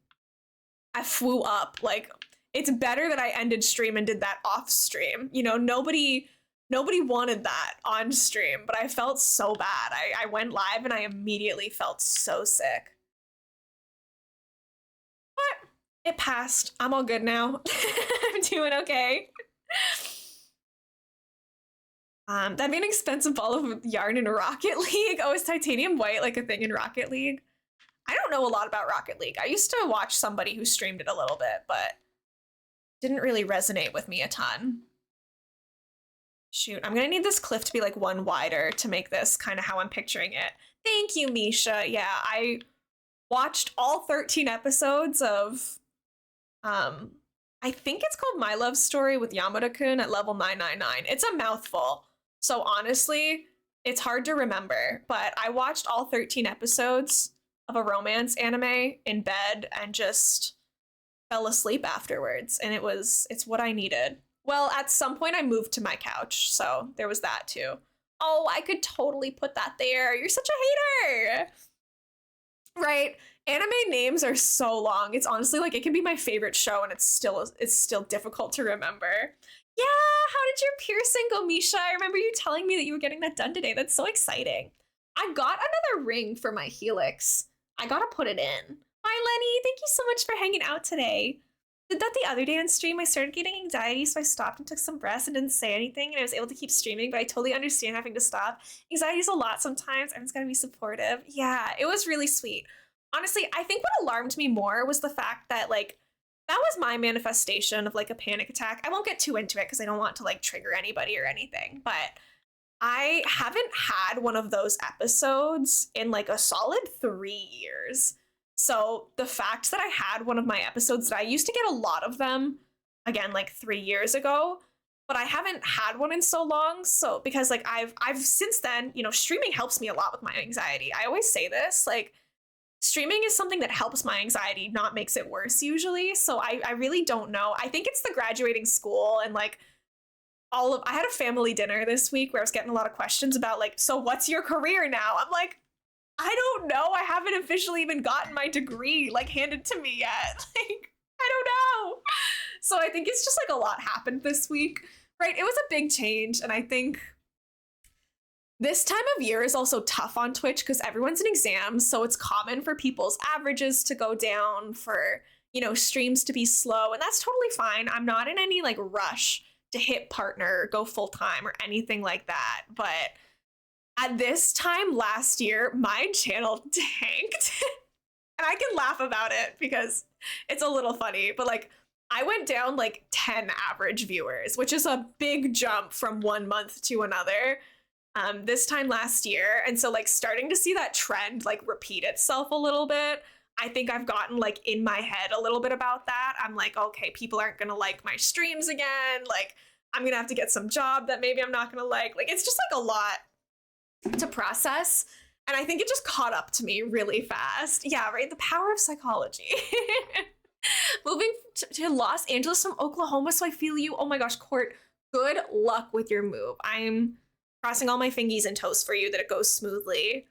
I flew up. Like, it's better that I ended stream and did that off stream. You know, nobody wanted that on stream, but I felt so bad. I went live and I immediately felt so sick. But it passed. I'm all good now. I'm doing okay. That'd be an expensive ball of yarn in Rocket League. Oh, is titanium white like a thing in Rocket League? I don't know a lot about Rocket League. I used to watch somebody who streamed it a little bit, but didn't really resonate with me a ton. Shoot, I'm gonna need this cliff to be like one wider to make this kind of how I'm picturing it. Thank you, Misha. Yeah, I watched all 13 episodes of, I think it's called My Love Story with Yamada-kun at level 999. It's a mouthful. So honestly, it's hard to remember, but I watched all 13 episodes of a romance anime in bed and just fell asleep afterwards. And it's what I needed. Well, at some point I moved to my couch, so there was that too. Oh, I could totally put that there. You're such a hater. Right? Anime names are so long. It's honestly like it can be my favorite show and it's still difficult to remember. Yeah, how did your piercing go, Misha? I remember you telling me that you were getting that done today. That's so exciting. I got another ring for my helix. I gotta put it in. Hi, Lenny. Thank you so much for hanging out today. Did that the other day on stream. I started getting anxiety, so I stopped and took some breaths and didn't say anything, and I was able to keep streaming, but I totally understand having to stop. Anxiety's a lot sometimes. I'm just gotta be supportive. Yeah, it was really sweet. Honestly, I think what alarmed me more was the fact that, like, that was my manifestation of like a panic attack. I won't get too into it because I don't want to like trigger anybody or anything, but I haven't had one of those episodes in like a solid 3 years. So the fact that I had one of my episodes that I used to get a lot of them, again, like 3 years ago, but I haven't had one in so long. So because like I've since then, streaming helps me a lot with my anxiety. I always say this, like streaming is something that helps my anxiety, not makes it worse usually. So I really don't know. I think it's the graduating school and like I had a family dinner this week where I was getting a lot of questions about like, so what's your career now? I'm like, I don't know. I haven't officially even gotten my degree like handed to me yet. Like, I don't know. So I think it's just like a lot happened this week, right? It was a big change. And I think this time of year is also tough on Twitch because everyone's in exams. So it's common for people's averages to go down, for, streams to be slow. And that's totally fine. I'm not in any like rush to hit partner or go full time or anything like that. But at this time last year, my channel tanked. And I can laugh about it because it's a little funny, but like I went down like 10 average viewers, which is a big jump from 1 month to another. This time last year. And so like starting to see that trend like repeat itself a little bit. I think I've gotten like in my head a little bit about that. I'm like, okay, people aren't gonna like my streams again. Like I'm gonna have to get some job that maybe I'm not gonna like. Like it's just like a lot to process. And I think it just caught up to me really fast. Yeah, right. The power of psychology. Moving to Los Angeles from Oklahoma, so I feel you. Oh my gosh, Court, good luck with your move. I'm crossing all my fingies and toes for you that it goes smoothly.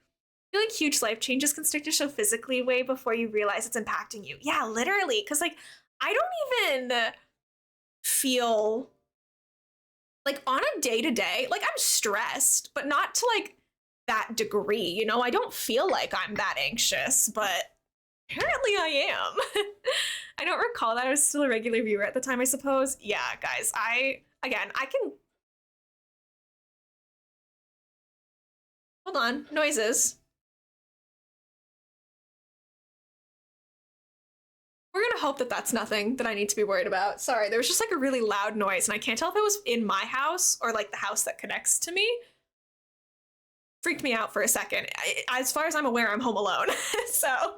I feel like huge life changes can start to show physically way before you realize it's impacting you. Yeah, literally. Because like I don't even feel like on a day-to-day, like I'm stressed, but not to like that degree, I don't feel like I'm that anxious, but apparently I am. I don't recall that I was still a regular viewer at the time, I suppose. Yeah, guys, I can hold on, noises. We're gonna hope that that's nothing that I need to be worried about. Sorry, there was just like a really loud noise, and I can't tell if it was in my house or like the house that connects to me. Freaked me out for a second. As far as I'm aware, I'm home alone. So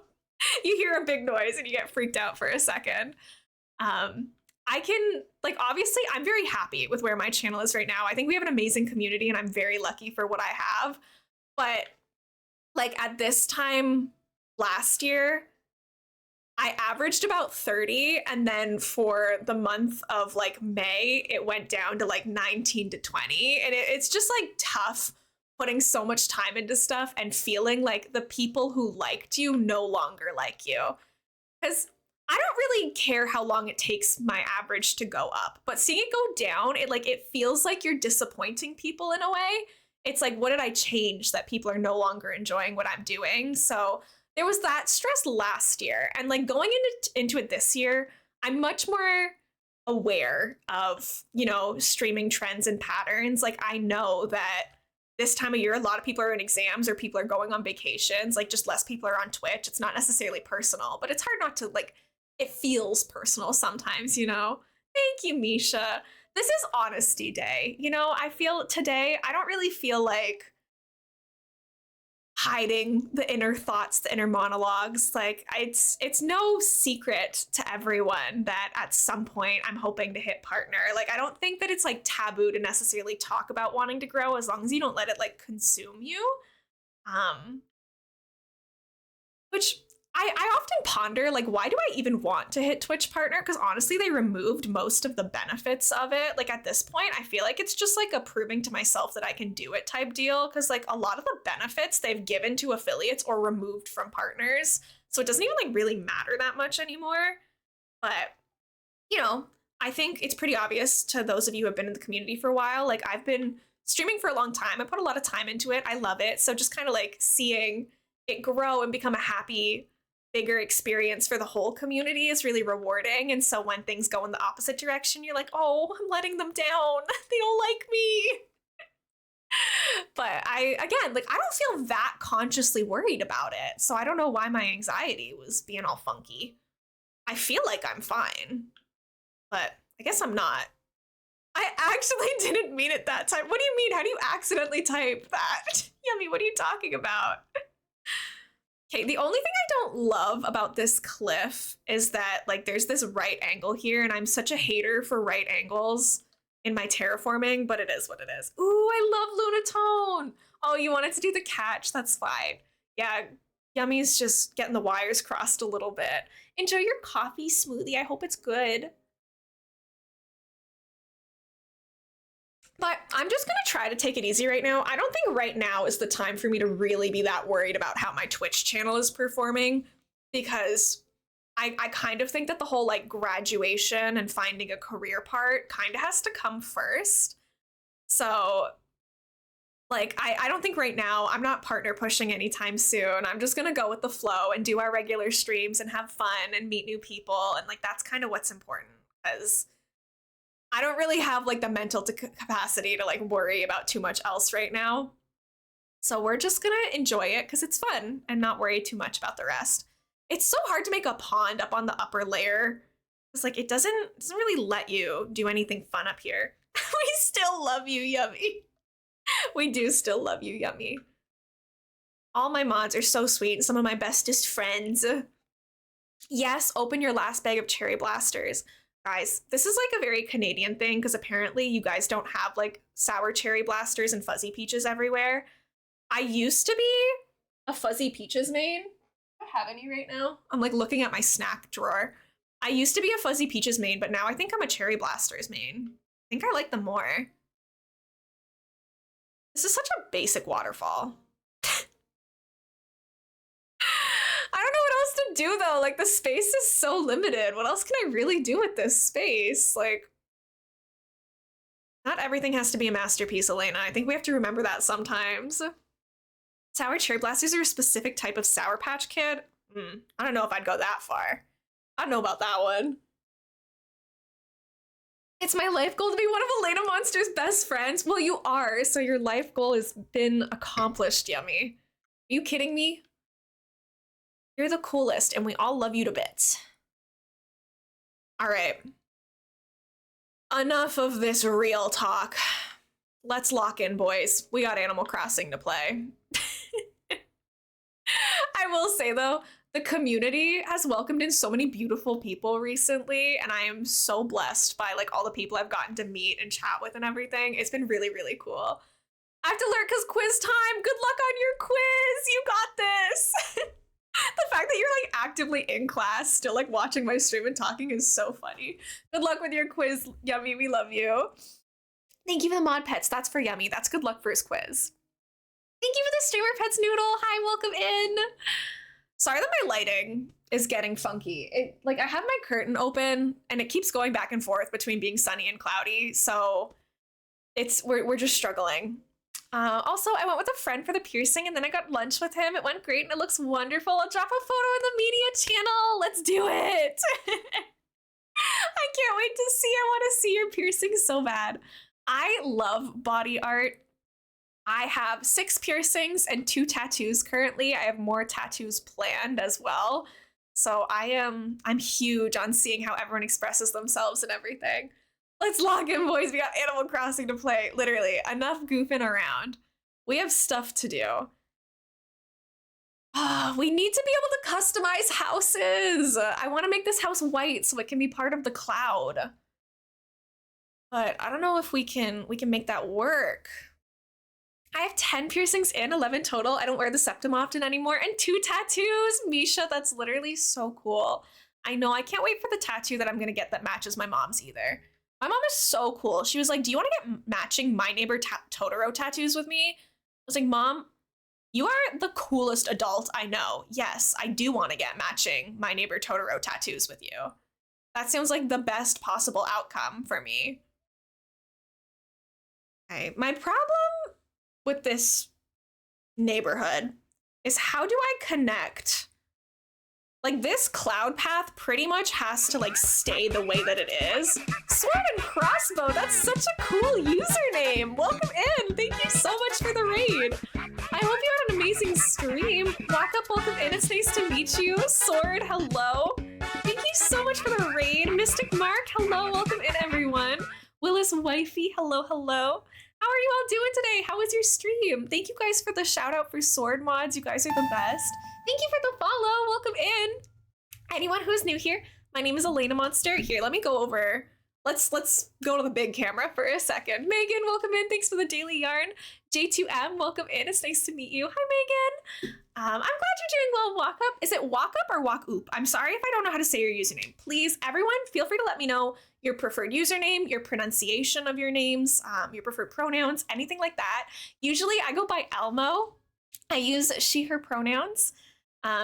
you hear a big noise and you get freaked out for a second. I can, like, obviously, I'm very happy with where my channel is right now. I think we have an amazing community and I'm very lucky for what I have. But, like, at this time last year, I averaged about 30. And then for the month of, like, May, it went down to, like, 19 to 20. And it's just, like, tough putting so much time into stuff and feeling like the people who liked you no longer like you. Because I don't really care how long it takes my average to go up, but seeing it go down, it feels like you're disappointing people in a way. It's like, what did I change that people are no longer enjoying what I'm doing? So there was that stress last year, and like going into it this year, I'm much more aware of, streaming trends and patterns. Like I know that this time of year, a lot of people are in exams or people are going on vacations, like just less people are on Twitch. It's not necessarily personal, but it's hard not to like, it feels personal sometimes, Thank you, Misha. This is honesty day. I feel today, I don't really feel like hiding the inner thoughts, the inner monologues. Like it's no secret to everyone that at some point I'm hoping to hit partner. Like I don't think that it's like taboo to necessarily talk about wanting to grow as long as you don't let it like consume you. Which I often ponder, like, why do I even want to hit Twitch partner? Because honestly, they removed most of the benefits of it. Like at this point, I feel like it's just like a proving to myself that I can do it type deal. Because like a lot of the benefits they've given to affiliates or removed from partners. So it doesn't even like really matter that much anymore. But, you know, I think it's pretty obvious to those of you who have been in the community for a while. Like I've been streaming for a long time. I put a lot of time into it. I love it. So just kind of like seeing it grow and become a happy, bigger experience for the whole community is really rewarding. And so when things go in the opposite direction, you're like, oh, I'm letting them down. They don't like me. But again, like I don't feel that consciously worried about it. So I don't know why my anxiety was being all funky. I feel like I'm fine, but I guess I'm not. I actually didn't mean it that time. What do you mean? How do you accidentally type that? Yummy, what are you talking about? Okay, the only thing I don't love about this cliff is that like there's this right angle here, and I'm such a hater for right angles in my terraforming, but it is what it is. Ooh, I love Lunatone. Oh, you wanted to do the catch? That's fine. Yeah, Yummy's just getting the wires crossed a little bit. Enjoy your coffee smoothie. I hope it's good. But I'm just gonna try to take it easy right now. I don't think right now is the time for me to really be that worried about how my Twitch channel is performing, because I kind of think that the whole like graduation and finding a career part kind of has to come first. So like I don't think right now, I'm not partner pushing anytime soon. I'm just gonna go with the flow and do our regular streams and have fun and meet new people. And like that's kind of what's important, because I don't really have like the mental capacity to like worry about too much else right now. So we're just gonna enjoy it because it's fun and not worry too much about the rest. It's so hard to make a pond up on the upper layer. It's like it doesn't really let you do anything fun up here. We still love you, Yummy. We do still love you, Yummy. All my mods are so sweet. Some of my bestest friends. Yes, open your last bag of cherry blasters. Guys, this is like a very Canadian thing because apparently you guys don't have like sour cherry blasters and fuzzy peaches everywhere. I used to be a fuzzy peaches main. I don't have any right now. I'm like looking at my snack drawer. I used to be a fuzzy peaches main, but now I think I'm a cherry blasters main. I think I like them more. This is such a basic waterfall. I don't know what else to do though. Like the space is so limited. What else can I really do with this space? Like, not everything has to be a masterpiece, Elena. I think we have to remember that sometimes. Sour cherry blasters are a specific type of Sour Patch Kid. I don't know if I'd go that far. I don't know about that one. It's my life goal to be one of elainamonster's best friends. Well, you are, so your life goal has been accomplished, Yummy. Are you kidding me? You're the coolest, and we all love you to bits. All right. Enough of this real talk. Let's lock in, boys. We got Animal Crossing to play. I will say, though, the community has welcomed in so many beautiful people recently, and I am so blessed by like all the people I've gotten to meet and chat with and everything. It's been really, really cool. I have to learn because quiz time. Good luck on your quiz. You got this. The fact that you're like actively in class, still like watching my stream and talking is so funny. Good luck with your quiz, Yummy. We love you. Thank you for the mod pets. That's for Yummy. That's good luck for his quiz. Thank you for the streamer pets noodle. Hi, welcome in. Sorry that my lighting is getting funky. Like I have my curtain open and it keeps going back and forth between being sunny and cloudy. So we're just struggling. Also, I went with a friend for the piercing and then I got lunch with him. It went great and it looks wonderful. I'll drop a photo in the media channel. Let's do it. I can't wait to see. I want to see your piercing so bad. I love body art. I have 6 piercings and 2 tattoos currently. I have more tattoos planned as well. So I'm huge on seeing how everyone expresses themselves and everything. Let's log in, boys. We got Animal Crossing to play. Literally, enough goofing around. We have stuff to do. We need to be able to customize houses. I want to make this house white so it can be part of the cloud. But I don't know if we can make that work. I have 10 piercings and 11 total. I don't wear the septum often anymore. And 2 tattoos. Misha, that's literally so cool. I know, I can't wait for the tattoo that I'm gonna get that matches my mom's either. My mom is so cool. She was like, do you want to get matching My Neighbor Totoro tattoos with me? I was like, Mom, You are the coolest adult I know. Yes, I do want to get matching My Neighbor Totoro tattoos with you. That sounds like the best possible outcome for me. Okay, my problem with this neighborhood is how do I connect? Like, this cloud path pretty much has to like stay the way that it is. Sword and Crossbow, that's such a cool username. Welcome in. Thank you so much for the raid. I hope you had an amazing stream. Walk up, welcome in. It's nice to meet you. Sword, hello. Thank you so much for the raid. Mystic Mark, hello. Welcome in, everyone. Willis Wifey, hello, hello. How are you all doing today? How was your stream? Thank you guys for the shout out for Sword Mods. You guys are the best. Thank you for the follow. Welcome in. Anyone who's new here, my name is elainamonster. Here, let me go over. Let's go to the big camera for a second. Megan, welcome in. Thanks for the daily yarn. J2M, welcome in. It's nice to meet you. Hi, Megan. I'm glad you're doing well, Walk Up. Is it Walk Up or Walk Oop? I'm sorry if I don't know how to say your username. Please, everyone, feel free to let me know your preferred username, your pronunciation of your names, your preferred pronouns, anything like that. Usually I go by Elmo. I use she, her pronouns.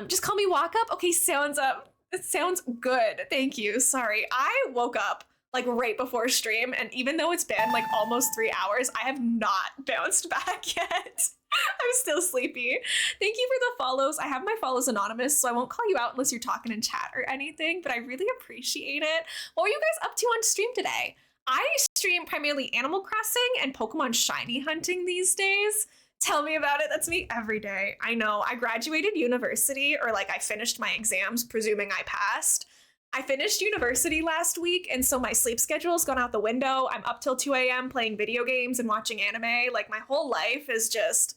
Just call me Walk Up. Okay, it sounds good. Thank you. Sorry. I woke up like right before stream, and even though it's been like almost 3 hours, I have not bounced back yet. I'm still sleepy. Thank you for the follows. I have my follows anonymous, so I won't call you out unless you're talking in chat or anything, but I really appreciate it. What were you guys up to on stream today? I stream primarily Animal Crossing and Pokemon shiny hunting these days. Tell me about it. That's me every day. I know. I graduated university, or like I finished my exams, presuming I passed. I finished university last week, and so my sleep schedule's gone out the window. I'm up till 2 a.m. playing video games and watching anime. Like, my whole life is just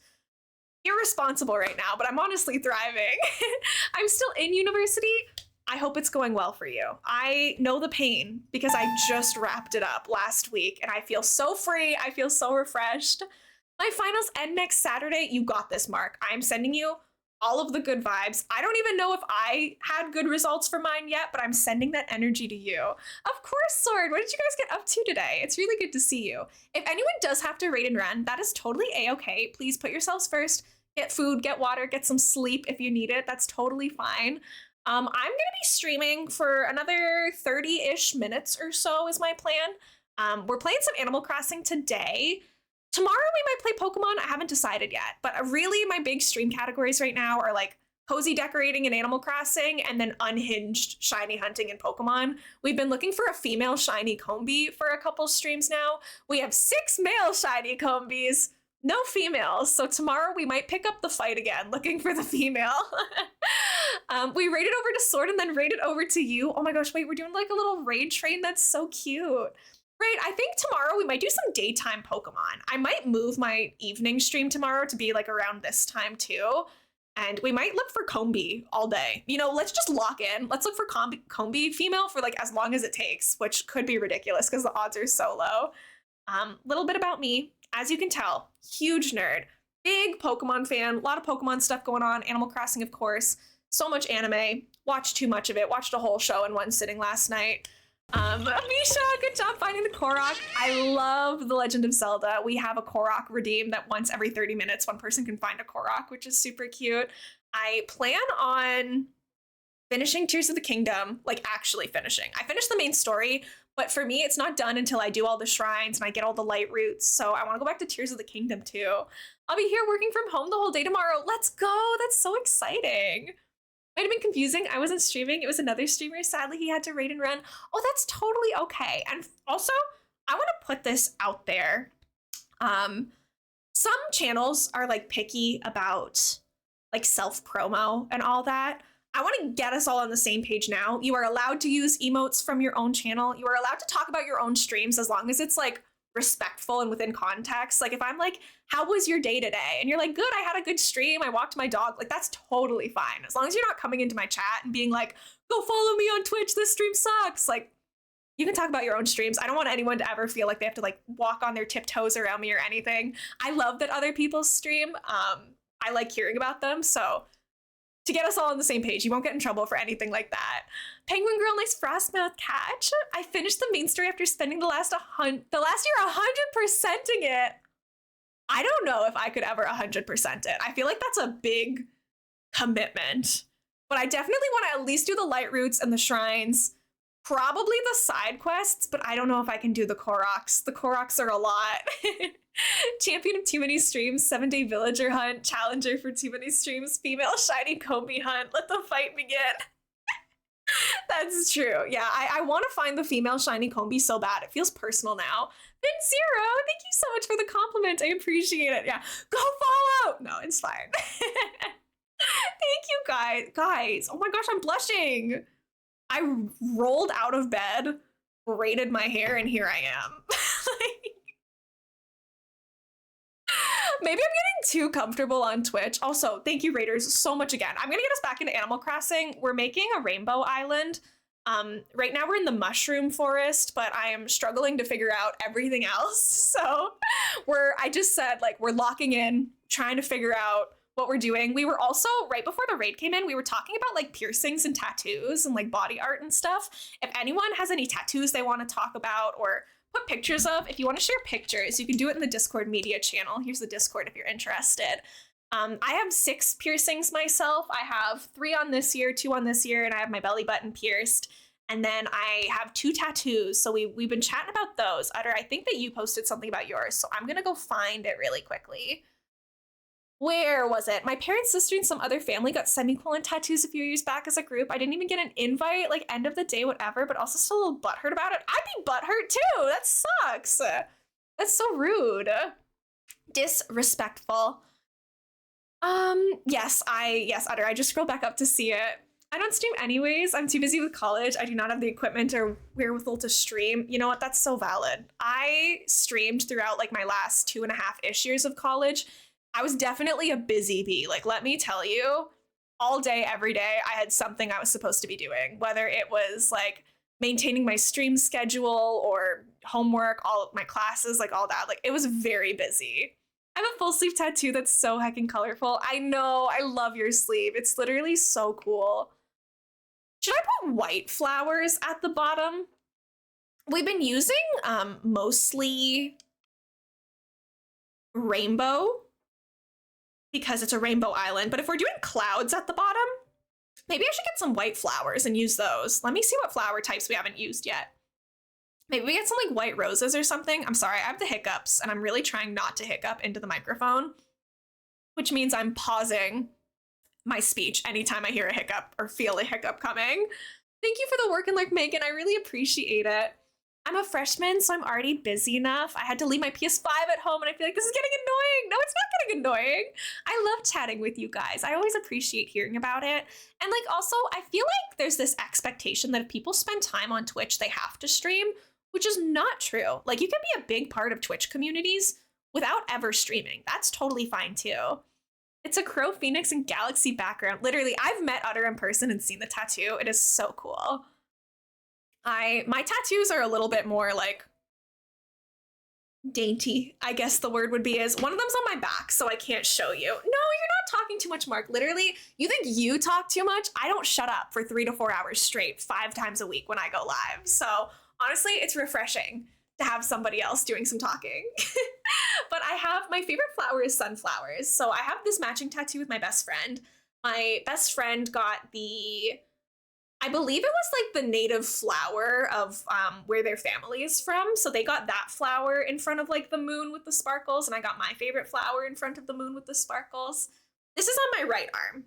irresponsible right now, but I'm honestly thriving. I'm still in university. I hope it's going well for you. I know the pain because I just wrapped it up last week, and I feel so free. I feel so refreshed. My finals end next Saturday. You got this, Mark. I'm sending you all of the good vibes. I don't even know if I had good results for mine yet, but I'm sending that energy to you. Of course, Sword. What did you guys get up to today? It's really good to see you. If anyone does have to raid and run, that is totally a-okay. Please put yourselves first. Get food, get water, get some sleep if you need it. That's totally fine. I'm going to be streaming for another 30-ish minutes or so is my plan. We're playing some Animal Crossing today. Tomorrow we might play Pokemon. I haven't decided yet, but really my big stream categories right now are like cozy decorating in Animal Crossing and then unhinged shiny hunting in Pokemon. We've been looking for a female shiny Combee for a couple streams now. We have 6 male shiny Combees, no females. So tomorrow we might pick up the fight again, looking for the female. We raided over to Sword and then raided over to you. Oh my gosh, wait, we're doing like a little raid train. That's so cute. Right, I think tomorrow we might do some daytime Pokemon. I might move my evening stream tomorrow to be like around this time too. And we might look for Combee all day. You know, let's just lock in. Let's look for Combee female for like as long as it takes, which could be ridiculous because the odds are so low. Little bit about me. As you can tell, huge nerd. Big Pokemon fan. A lot of Pokemon stuff going on. Animal Crossing, of course. So much anime. Watched too much of it. Watched a whole show in one sitting last night. Misha, good job finding the Korok. I love The Legend of Zelda. We have a Korok redeem that once every 30 minutes, one person can find a Korok, which is super cute. I plan on finishing Tears of the Kingdom, like actually finishing. I finished the main story, but for me, it's not done until I do all the shrines and I get all the light roots. So I want to go back to Tears of the Kingdom too. I'll be here working from home the whole day tomorrow. Let's go. That's so exciting. Might have been confusing. I wasn't streaming. It was another streamer. Sadly, he had to raid and run. Oh, that's totally okay. And also, I want to put this out there. Some channels are like picky about like self-promo and all that. I want to get us all on the same page now. You are allowed to use emotes from your own channel. You are allowed to talk about your own streams as long as it's like respectful and within context. Like if I'm like, how was your day today? And you're like, good, I had a good stream. I walked my dog. Like that's totally fine. As long as you're not coming into my chat and being like, go follow me on Twitch. This stream sucks. Like you can talk about your own streams. I don't want anyone to ever feel like they have to like walk on their tiptoes around me or anything. I love that other people stream. I like hearing about them. So to get us all on the same page, you won't get in trouble for anything like that. Penguin Girl, nice Frostmouth catch. I finished the main story after spending the last year 100%ing it. I don't know if I could ever 100% it. I feel like that's a big commitment. But I definitely want to at least do the light routes and the shrines, probably the side quests, but I don't know if I can do the Koroks. The Koroks are a lot. Champion of too many streams, 7-day villager hunt, challenger for too many streams, female shiny Combi hunt, let the fight begin. That's true. Yeah, I want to find the female shiny Combi so bad. It feels personal now. Then Zero, thank you so much for the compliment. I appreciate it. Yeah, go follow. No, it's fine. Thank you guys. Guys, oh my gosh, I'm blushing. I rolled out of bed, braided my hair, and here I am. Maybe I'm getting too comfortable on Twitch. Also, thank you, Raiders, so much again. I'm gonna get us back into Animal Crossing. We're making a rainbow island. Right now we're in the mushroom forest, but I am struggling to figure out everything else. So I just said, like, we're locking in, trying to figure out what we're doing. We were also, right before the raid came in, we were talking about like piercings and tattoos and like body art and stuff. If anyone has any tattoos they want to talk about or put pictures of, if you want to share pictures, you can do it in the Discord media channel. Here's the Discord if you're interested. I have 6 piercings myself. I have 3 on this year, 2 on this year, and I have my belly button pierced. And then I have 2 tattoos. So we've been chatting about those. Utter, I think that you posted something about yours. So I'm going to go find it really quickly. Where was it? My parents, sister, and some other family got semicolon tattoos a few years back as a group. I didn't even get an invite, like end of the day, whatever, but also still a little butthurt about it. I'd be butthurt too. That sucks. That's so rude. Disrespectful. Yes, Utter, I just scrolled back up to see it. I don't stream anyways. I'm too busy with college. I do not have the equipment or wherewithal to stream. You know what? That's so valid. I streamed throughout like my last 2.5-ish years of college. I was definitely a busy bee. Like, let me tell you, all day, every day, I had something I was supposed to be doing, whether it was like maintaining my stream schedule or homework, all of my classes, like all that. Like, it was very busy. I have a full sleeve tattoo that's so heckin' colorful. I know, I love your sleeve. It's literally so cool. Should I put white flowers at the bottom? We've been using mostly rainbow because it's a rainbow island. But if we're doing clouds at the bottom, maybe I should get some white flowers and use those. Let me see what flower types we haven't used yet. Maybe we get some like white roses or something. I'm sorry, I have the hiccups and I'm really trying not to hiccup into the microphone, which means I'm pausing my speech anytime I hear a hiccup or feel a hiccup coming. Thank you for the work and like Megan, I really appreciate it. I'm a freshman, so I'm already busy enough. I had to leave my PS5 at home and I feel like this is getting annoying. No, it's not getting annoying. I love chatting with you guys. I always appreciate hearing about it. And like also, I feel like there's this expectation that if people spend time on Twitch, they have to stream, which is not true. Like you can be a big part of Twitch communities without ever streaming. That's totally fine too. It's a Crow, Phoenix, and Galaxy background. Literally, I've met Utter in person and seen the tattoo. It is so cool. My tattoos are a little bit more like dainty, I guess the word would be. Is one of them's on my back, so I can't show you. No, you're not talking too much, Mark. Literally, you think you talk too much? I don't shut up for 3 to 4 hours straight, 5 times a week when I go live. So honestly, it's refreshing to have somebody else doing some talking. But I have, my favorite flower is sunflowers. So I have this matching tattoo with my best friend. My best friend got the, I believe it was like the native flower of where their family is from. So they got that flower in front of like the moon with the sparkles, and I got my favorite flower in front of the moon with the sparkles. This is on my right arm.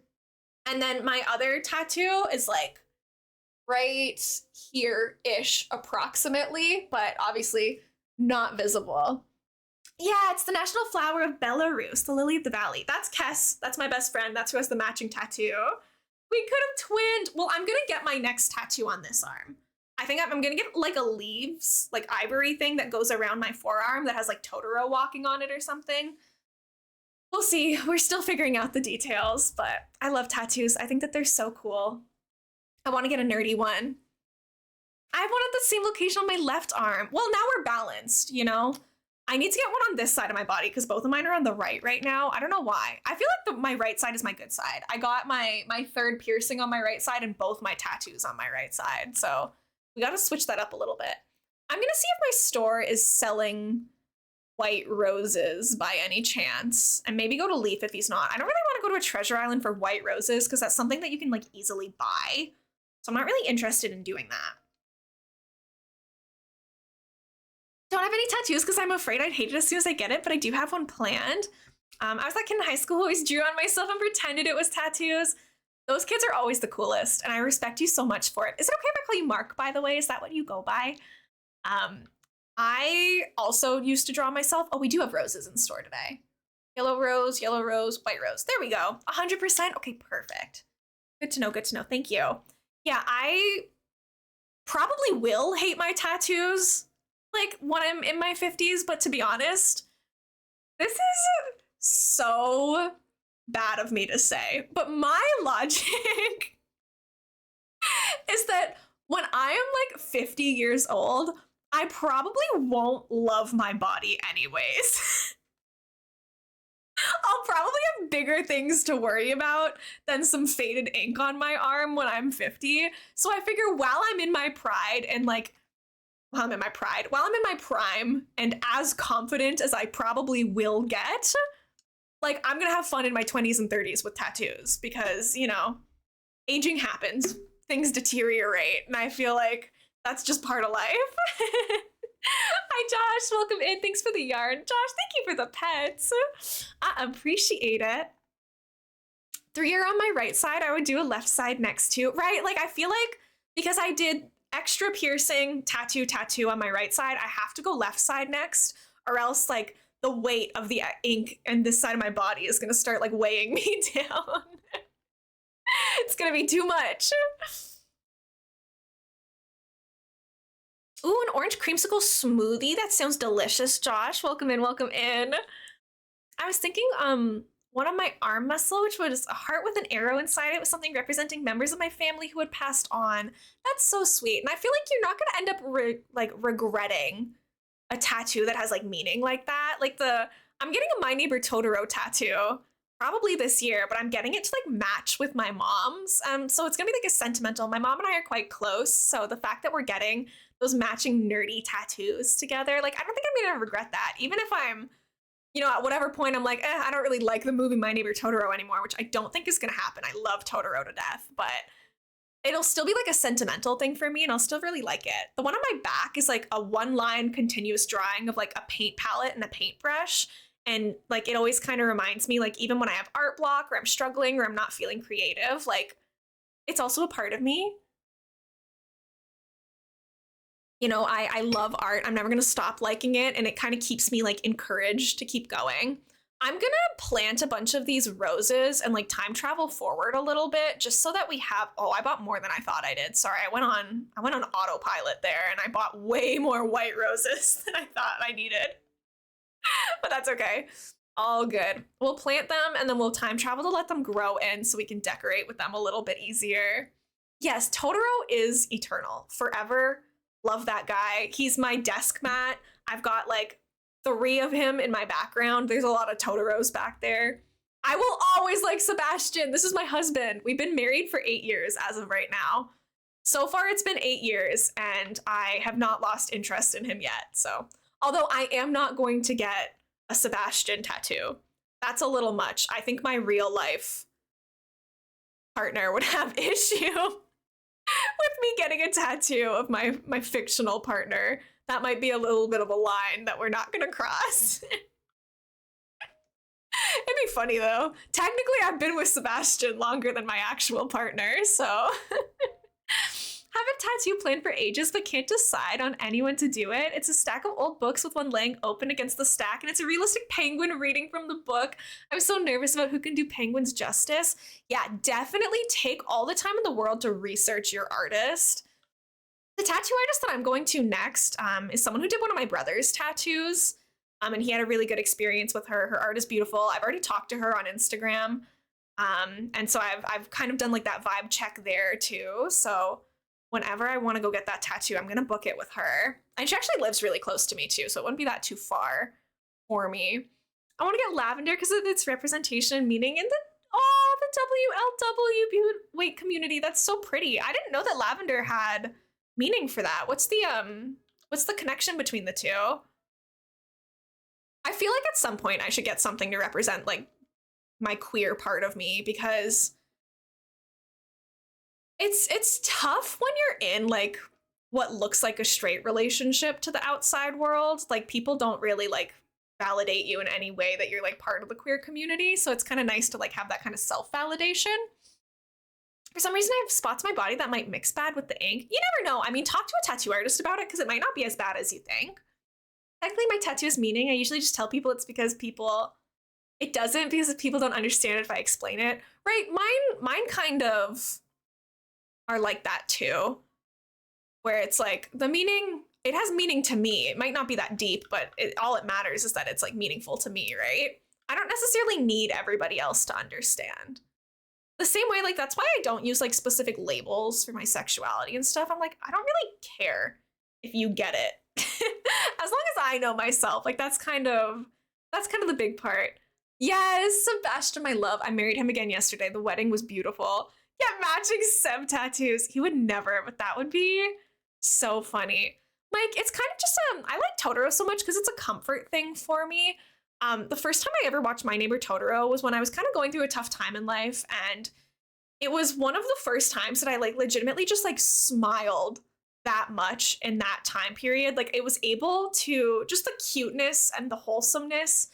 And then my other tattoo is like right here-ish approximately, but obviously not visible. Yeah, it's the national flower of Belarus, the lily of the valley. That's Kess. That's my best friend. That's who has the matching tattoo. We could have twinned. Well, I'm gonna get my next tattoo on this arm. I think I'm gonna get like a leaves, like ivory thing that goes around my forearm that has like Totoro walking on it or something. We'll see. We're still figuring out the details, but I love tattoos. I think that they're so cool. I want to get a nerdy one. I have one at the same location on my left arm. Well, now we're balanced, you know? I need to get one on this side of my body because both of mine are on the right now. I don't know why. I feel like my right side is my good side. I got my third piercing on my right side and both my tattoos on my right side. So we got to switch that up a little bit. I'm going to see if my store is selling white roses by any chance. And maybe go to Leaf if he's not. I don't really want to go to a treasure island for white roses because that's something that you can like easily buy. So I'm not really interested in doing that. Don't have any tattoos because I'm afraid I'd hate it as soon as I get it, but I do have one planned. I was that kid in high school who always drew on myself and pretended it was tattoos. Those kids are always the coolest, and I respect you so much for it. Is it okay if I call you Mark, by the way? Is that what you go by? I also used to draw myself. Oh, we do have roses in store today. Yellow rose, white rose. There we go. 100%. Okay, perfect. Good to know, good to know. Thank you. Yeah, I probably will hate my tattoos like when I'm in my 50s, but to be honest, this is so bad of me to say. But my logic is that when I am like 50 years old, I probably won't love my body anyways. I'll probably have bigger things to worry about than some faded ink on my arm when I'm 50. So I figure while I'm in my pride and like, while I'm in my prime and as confident as I probably will get, like I'm gonna have fun in my 20s and 30s with tattoos because, you know, aging happens, things deteriorate, and I feel like that's just part of life. Hi, Josh. Welcome in. Thanks for the yarn. Josh, thank you for the pets. I appreciate it. 3 are on my right side. I would do a left side next to, right? Like, I feel like because I did extra piercing, tattoo on my right side, I have to go left side next, or else, like, the weight of the ink and this side of my body is going to start, like, weighing me down. It's going to be too much. Ooh, an orange creamsicle smoothie. That sounds delicious, Josh. Welcome in, welcome in. I was thinking, one on my arm muscle, which was a heart with an arrow inside it, was something representing members of my family who had passed on. That's so sweet. And I feel like you're not gonna end up regretting a tattoo that has like meaning like that. Like I'm getting a My Neighbor Totoro tattoo probably this year, but I'm getting it to like match with my mom's. So it's gonna be like a sentimental. My mom and I are quite close, so the fact that we're getting those matching nerdy tattoos together, like I don't think I'm gonna regret that. Even if I'm, you know, at whatever point I'm like, I don't really like the movie My Neighbor Totoro anymore, which I don't think is gonna happen. I love Totoro to death, but it'll still be like a sentimental thing for me and I'll still really like it. The one on my back is like a 1-line continuous drawing of like a paint palette and a paintbrush. And like, it always kind of reminds me, like, even when I have art block or I'm struggling or I'm not feeling creative, like it's also a part of me. You know, I love art. I'm never going to stop liking it. And it kind of keeps me like encouraged to keep going. I'm going to plant a bunch of these roses and like time travel forward a little bit just so that we have, oh, I bought more than I thought I did. Sorry, I went on autopilot there and I bought way more white roses than I thought I needed. But that's okay. All good. We'll plant them and then we'll time travel to let them grow in so we can decorate with them a little bit easier. Yes, Totoro is eternal. Forever. Love that guy. He's my desk mat. I've got like 3 of him in my background. There's a lot of Totoros back there. I will always like Sebastian. This is my husband. We've been married for 8 years as of right now. So far, it's been 8 years and I have not lost interest in him yet. So, although I am not going to get a Sebastian tattoo. That's a little much. I think my real life partner would have issue with me getting a tattoo of my fictional partner. That might be a little bit of a line that we're not gonna cross. It'd be funny though. Technically, I've been with Sebastian longer than my actual partner, so have a tattoo planned for ages but can't decide on anyone to do it. It's a stack of old books with one laying open against the stack, and it's a realistic penguin reading from the book. I'm so nervous about who can do penguins justice. Yeah, definitely take all the time in the world to research your artist. The tattoo artist that I'm going to next is someone who did one of my brother's tattoos, and he had a really good experience with her. Her art is beautiful. I've already talked to her on Instagram, and so I've kind of done like that vibe check there too. So whenever I want to go get that tattoo, I'm gonna book it with her. And she actually lives really close to me too, so it wouldn't be that too far for me. I want to get lavender because of its representation and meaning in the WLW community. That's so pretty. I didn't know that lavender had meaning for that. What's the connection between the two? feel like at some point I should get something to represent like my queer part of me, because it's tough when you're in like what looks like a straight relationship to the outside world. Like people don't really like validate you in any way that you're like part of the queer community. So it's kind of nice to like have that kind of self-validation. For some reason, I have spots on my body that might mix bad with the ink. You never know. I mean, talk to a tattoo artist about it because it might not be as bad as you think. Technically, my tattoo is meaning. I usually just tell people it's because people. It doesn't, because people don't understand it if I explain it. Right? Mine kind of are like that too, where it's like the meaning. It has meaning to me. It might not be that deep, but all it matters is that it's like meaningful to me, right? I don't necessarily need everybody else to understand. The same way, like, that's why I don't use like specific labels for my sexuality and stuff. I'm like, I don't really care if you get it. As long as I know myself, like that's kind of the big part. Yes, Sebastian, my love. I married him again yesterday. The wedding was beautiful. Yeah, matching Seb tattoos. He would never, but that would be so funny. Like, it's kind of just I like Totoro so much because it's a comfort thing for me. The first time I ever watched My Neighbor Totoro was when I was kind of going through a tough time in life, and it was one of the first times that I like legitimately just like smiled that much in that time period. Like it was able to, just the cuteness and the wholesomeness,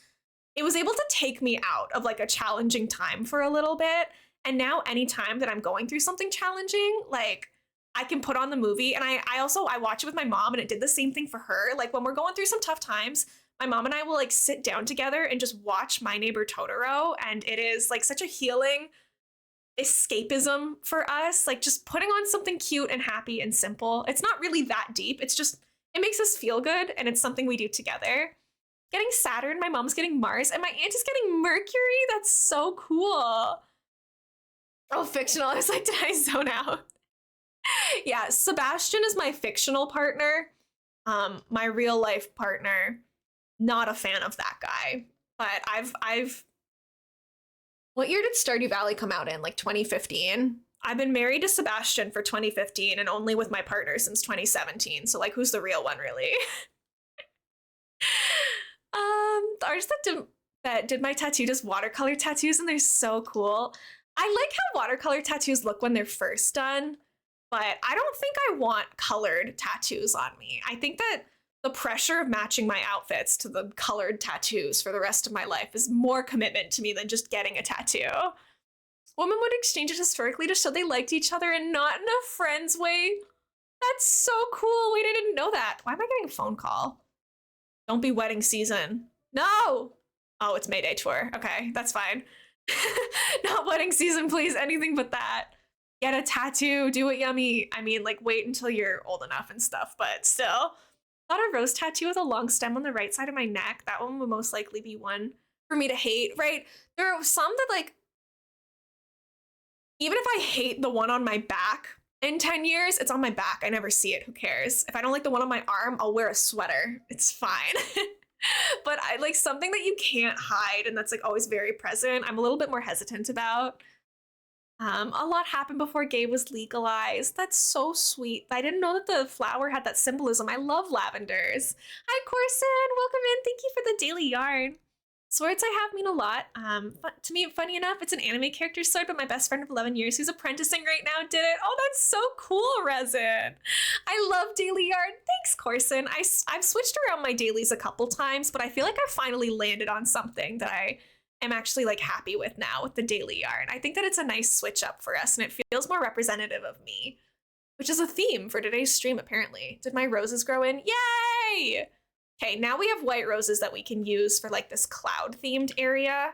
it was able to take me out of like a challenging time for a little bit. And now anytime that I'm going through something challenging, like I can put on the movie. And I watch it with my mom, and it did the same thing for her. Like when we're going through some tough times, my mom and I will like sit down together and just watch My Neighbor Totoro. And it is like such a healing escapism for us, like just putting on something cute and happy and simple. It's not really that deep. It's just, it makes us feel good, and it's something we do together. Getting Saturn, my mom's getting Mars, and my aunt is getting Mercury. That's so cool. Oh, fictional. I was like, did I zone out? Yeah, Sebastian is my fictional partner. My real life partner, not a fan of that guy. But I've what year did Stardew Valley come out in? Like 2015? I've been married to Sebastian for 2015 and only with my partner since 2017. So like, who's the real one, really? The artist that did my tattoo does watercolor tattoos, and they're so cool. I like how watercolor tattoos look when they're first done, but I don't think I want colored tattoos on me. I think that the pressure of matching my outfits to the colored tattoos for the rest of my life is more commitment to me than just getting a tattoo. Women would exchange it historically to show they liked each other and not in a friend's way. That's so cool. Wait, I didn't know that. Why am I getting a phone call? Don't be wedding season. No. Oh, it's Mayday tour. Okay, that's fine. Not wedding season, please. Anything but that. Get a tattoo. Do it yummy. I mean, like, wait until you're old enough and stuff, but still. Not a rose tattoo with a long stem on the right side of my neck. That one would most likely be one for me to hate, right? There are some that, like, even if I hate the one on my back in 10 years, it's on my back. I never see it. Who cares? If I don't like the one on my arm, I'll wear a sweater. It's fine. But I like something that you can't hide and that's like always very present. I'm a little bit more hesitant about. A lot happened before gay was legalized. That's so sweet. I didn't know that the flower had that symbolism. I love lavenders. Hi, Corson. Welcome in. Thank you for the daily yarn. Swords I have mean a lot. But to me, funny enough, it's an anime character sword, but my best friend of 11 years who's apprenticing right now did it. Oh, that's so cool, Resin. I love daily yarn. Thanks, Corson. I've switched around my dailies a couple times, but I feel like I finally landed on something that I am actually like happy with now with the daily yarn. I think that it's a nice switch up for us and it feels more representative of me, which is a theme for today's stream apparently. Did my roses grow in? Yay! Okay, now we have white roses that we can use for like this cloud themed area.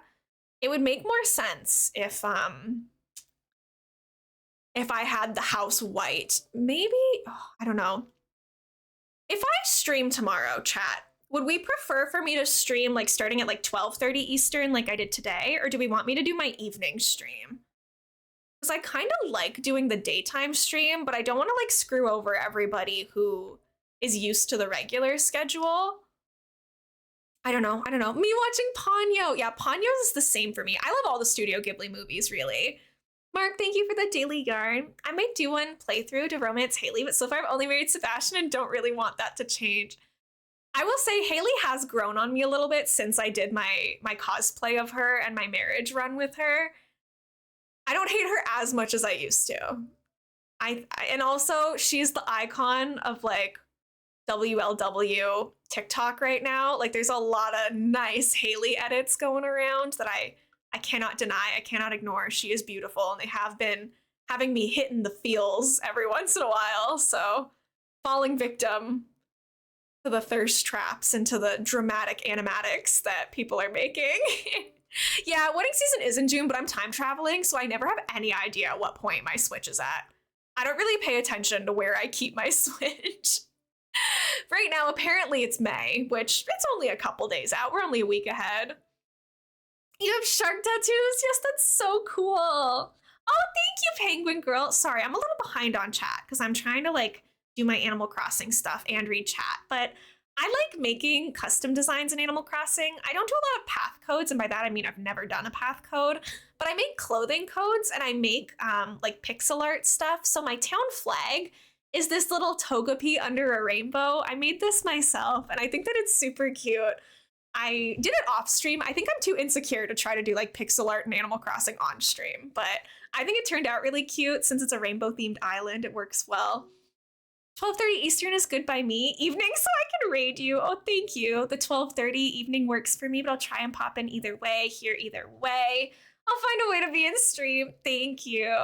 It would make more sense if I had the house white. Maybe, I don't know. If I stream tomorrow, chat, would we prefer for me to stream like starting at like 12:30 Eastern like I did today? Or do we want me to do my evening stream? Because I kind of like doing the daytime stream, but I don't want to like screw over everybody who is used to the regular schedule. I don't know. Me watching Ponyo. Yeah, Ponyo is the same for me. I love all the Studio Ghibli movies, really. Mark, thank you for the daily yarn. I might do one playthrough to romance Haley, but so far I've only married Sebastian and don't really want that to change. I will say Haley has grown on me a little bit since I did my cosplay of her and my marriage run with her. I don't hate her as much as I used to. And also she's the icon of like WLW TikTok right now. Like there's a lot of nice Haley edits going around that I cannot deny, I cannot ignore. She is beautiful and they have been having me hitting the feels every once in a while. So falling victim to the thirst traps and to the dramatic animatics that people are making. Yeah, wedding season is in June, but I'm time traveling, so I never have any idea at what point my Switch is at. I don't really pay attention to where I keep my Switch. Right now, apparently it's May, which it's only a couple days out. We're only a week ahead. You have shark tattoos? Yes, that's so cool. Oh, thank you, Penguin Girl. Sorry, I'm a little behind on chat because I'm trying to like do my Animal Crossing stuff and read chat, but I like making custom designs in Animal Crossing. I don't do a lot of path codes, and by that I mean I've never done a path code, but I make clothing codes and I make like pixel art stuff. So my town flag is this little Togepi under a rainbow. I made this myself and I think that it's super cute. I did it off stream. I think I'm too insecure to try to do like pixel art and Animal Crossing on stream, but I think it turned out really cute since it's a rainbow themed island. It works well. 12:30 Eastern is good by me. Evening, so I can raid you. Oh, thank you. The 12:30 evening works for me, but I'll try and pop in either way, here either way. I'll find a way to be in stream. Thank you.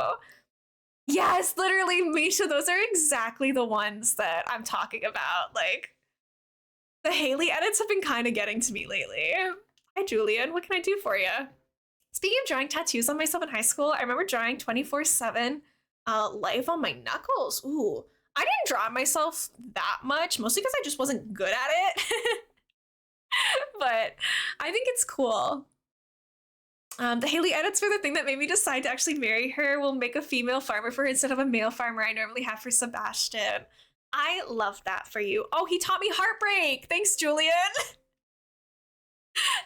Yes, literally, Misha, those are exactly the ones that I'm talking about. Like, the Haley edits have been kind of getting to me lately. Hi, Julian. What can I do for you? Speaking of drawing tattoos on myself in high school, I remember drawing 24/7 life on my knuckles. Ooh. I didn't draw myself that much, mostly because I just wasn't good at it. But I think it's cool. The Haley edits were the thing that made me decide to actually marry her. We'll make a female farmer for her instead of a male farmer I normally have for Sebastian. I love that for you. Oh, he taught me heartbreak. Thanks, Julian.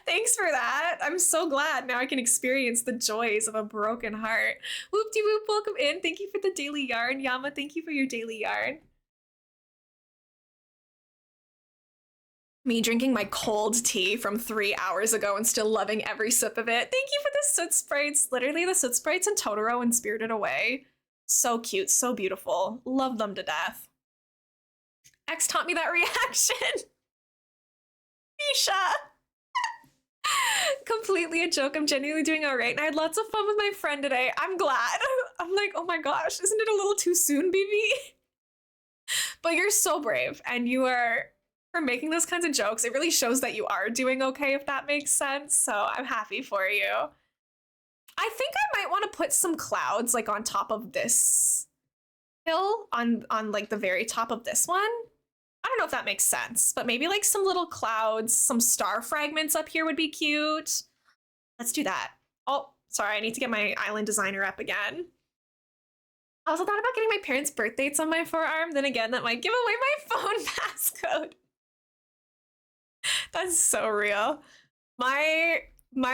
Thanks for that. I'm so glad now I can experience the joys of a broken heart. Whoop-de-whoop, welcome in. Thank you for the daily yarn. Yama, thank you for your daily yarn. Me drinking my cold tea from 3 hours ago and still loving every sip of it. Thank you for the soot sprites. Literally the soot sprites and Totoro and Spirited Away. So cute, so beautiful. Love them to death. X taught me that reaction. Misha. Completely a joke. I'm genuinely doing all right. And I had lots of fun with my friend today. I'm glad. I'm like, oh my gosh, isn't it a little too soon, BB? But you're so brave and you are, for making those kinds of jokes, it really shows that you are doing okay, if that makes sense. So I'm happy for you. I think I might want to put some clouds like on top of this hill, on like the very top of this one. I don't know if that makes sense, but maybe like some little clouds, some star fragments up here would be cute. Let's do that. Oh, sorry, I need to get my island designer up again. I also thought about getting my parents' birth dates on my forearm. Then again, that might give away my phone passcode. That's so real. My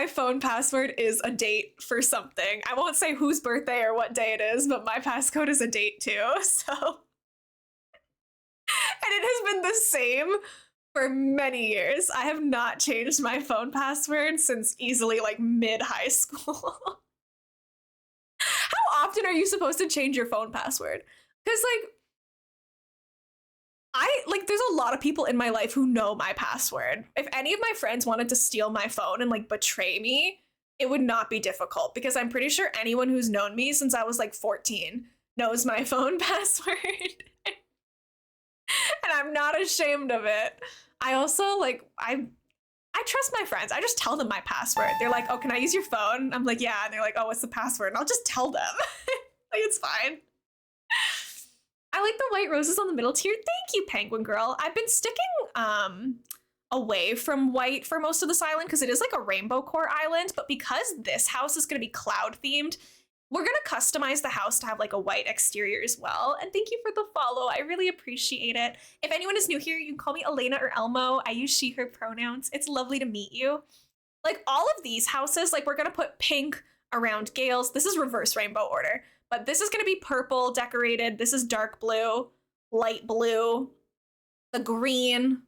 phone password is a date for something. I won't say whose birthday or what day it is, but my passcode is a date too, so. And it has been the same for many years. I have not changed my phone password since easily like mid-high school. How often are you supposed to change your phone password? Because there's a lot of people in my life who know my password. If any of my friends wanted to steal my phone and like betray me, it would not be difficult because I'm pretty sure anyone who's known me since I was like 14 knows my phone password. And I'm not ashamed of it. I also like, I trust my friends. I just tell them my password. They're like, oh, can I use your phone? I'm like, yeah. And they're like, oh, what's the password? And I'll just tell them. Like, it's fine. I like the white roses on the middle tier. Thank you, Penguin Girl. I've been sticking away from white for most of this island because it is like a rainbow core island. But because this house is going to be cloud themed, we're going to customize the house to have like a white exterior as well. And thank you for the follow. I really appreciate it. If anyone is new here, you can call me Elena or Elmo. I use she, her pronouns. It's lovely to meet you. Like all of these houses, like we're going to put pink around Gale's. This is reverse rainbow order, but this is going to be purple decorated. This is dark blue, light blue, the green,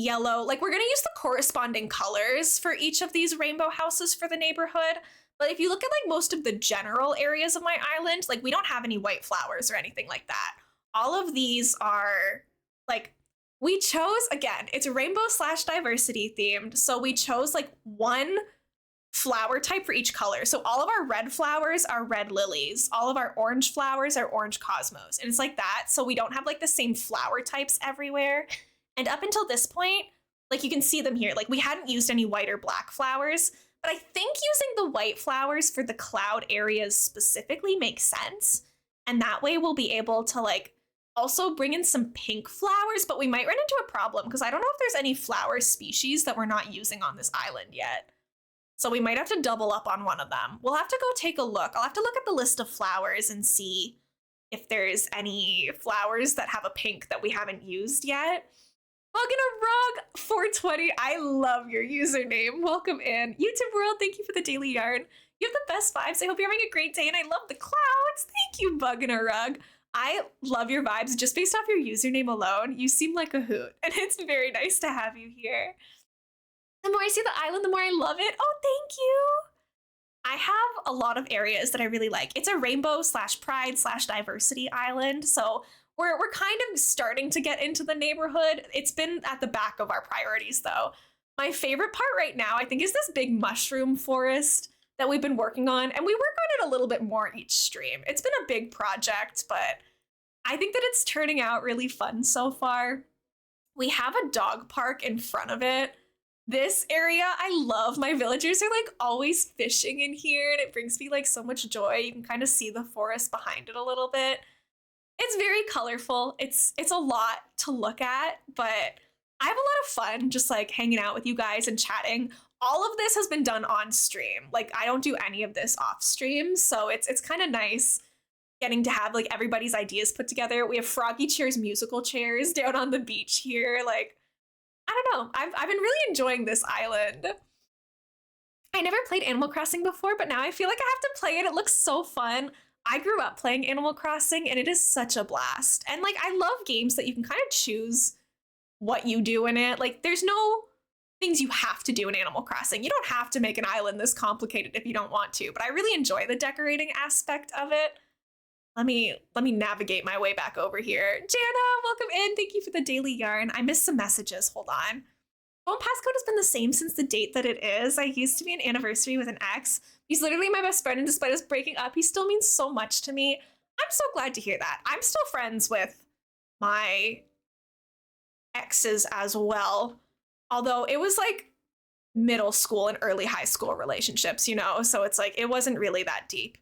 yellow. Like, we're gonna use the corresponding colors for each of these rainbow houses for the neighborhood. But if you look at like most of the general areas of my island, like we don't have any white flowers or anything like that. All of these are like, we chose, again, it's rainbow slash diversity themed. So we chose like one flower type for each color. So all of our red flowers are red lilies. All of our orange flowers are orange cosmos. And it's like that. So we don't have like the same flower types everywhere. And up until this point, like you can see them here, like we hadn't used any white or black flowers, but I think using the white flowers for the cloud areas specifically makes sense. And that way we'll be able to like also bring in some pink flowers, but we might run into a problem because I don't know if there's any flower species that we're not using on this island yet. So we might have to double up on one of them. We'll have to go take a look. I'll have to look at the list of flowers and see if there's any flowers that have a pink that we haven't used yet. Bug in a Rug 420. I love your username. Welcome in. YouTube world, thank you for the daily yarn. You have the best vibes. I hope you're having a great day and I love the clouds. Thank you, Bug in a Rug. I love your vibes just based off your username alone. You seem like a hoot and it's very nice to have you here. The more I see the island, the more I love it. Oh, thank you. I have a lot of areas that I really like. It's a rainbow slash pride slash diversity island. So we're kind of starting to get into the neighborhood. It's been at the back of our priorities though. My favorite part right now, I think, is this big mushroom forest that we've been working on. And we work on it a little bit more each stream. It's been a big project, but I think that it's turning out really fun so far. We have a dog park in front of it. This area, I love. My villagers are like always fishing in here and it brings me like so much joy. You can kind of see the forest behind it a little bit. It's very colorful. It's a lot to look at, but I have a lot of fun just like hanging out with you guys and chatting. All of this has been done on stream. Like I don't do any of this off stream, so it's kind of nice getting to have like everybody's ideas put together. We have Froggy Chairs musical chairs down on the beach here. Like, I don't know. I've been really enjoying this island. I never played Animal Crossing before, but now I feel like I have to play it. It looks so fun. I grew up playing Animal Crossing and it is such a blast. And like, I love games that you can kind of choose what you do in it. Like there's no things you have to do in Animal Crossing. You don't have to make an island this complicated if you don't want to, but I really enjoy the decorating aspect of it. Let me navigate my way back over here. Jana, welcome in. Thank you for the daily yarn. I missed some messages. Hold on. Phone passcode has been the same since the date that it is. I used to be an anniversary with an ex. He's literally my best friend, and despite us breaking up, he still means so much to me. I'm so glad to hear that. I'm still friends with my exes as well. Although it was like middle school and early high school relationships, you know? So it's like, it wasn't really that deep.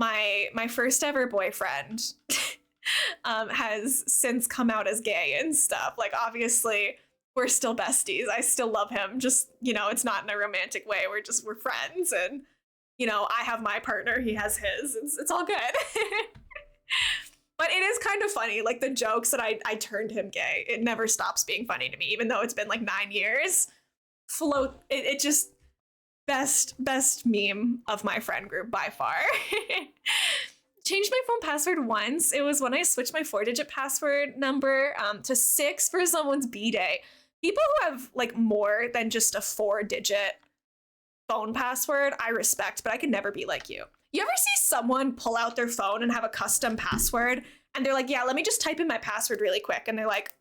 My first ever boyfriend has since come out as gay and stuff. Like, obviously, we're still besties. I still love him. Just, you know, it's not in a romantic way. We're friends. And, you know, I have my partner. He has his. It's all good. But it is kind of funny. Like, the jokes that I turned him gay, it never stops being funny to me, even though it's been like 9 years. It just... Best meme of my friend group by far. Changed my phone password once. It was when I switched my 4-digit password number to 6 for someone's B-day. People who have like more than just a 4-digit phone password, I respect, but I could never be like you. You ever see someone pull out their phone and have a custom password and they're like, yeah, let me just type in my password really quick. And they're like,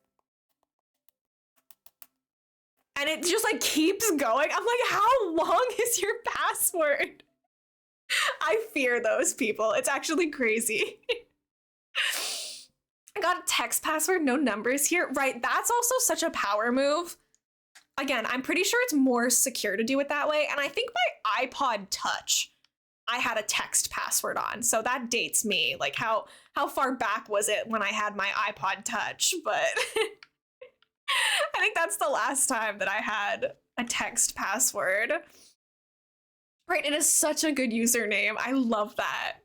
and it just like keeps going. I'm like, how long is your password? I fear those people. It's actually crazy. I got a text password, no numbers here. Right, that's also such a power move. Again, I'm pretty sure it's more secure to do it that way. And I think my iPod Touch, I had a text password on. So that dates me. Like how far back was it when I had my iPod Touch? But I think that's the last time that I had a text password. Right, it is such a good username. I love that.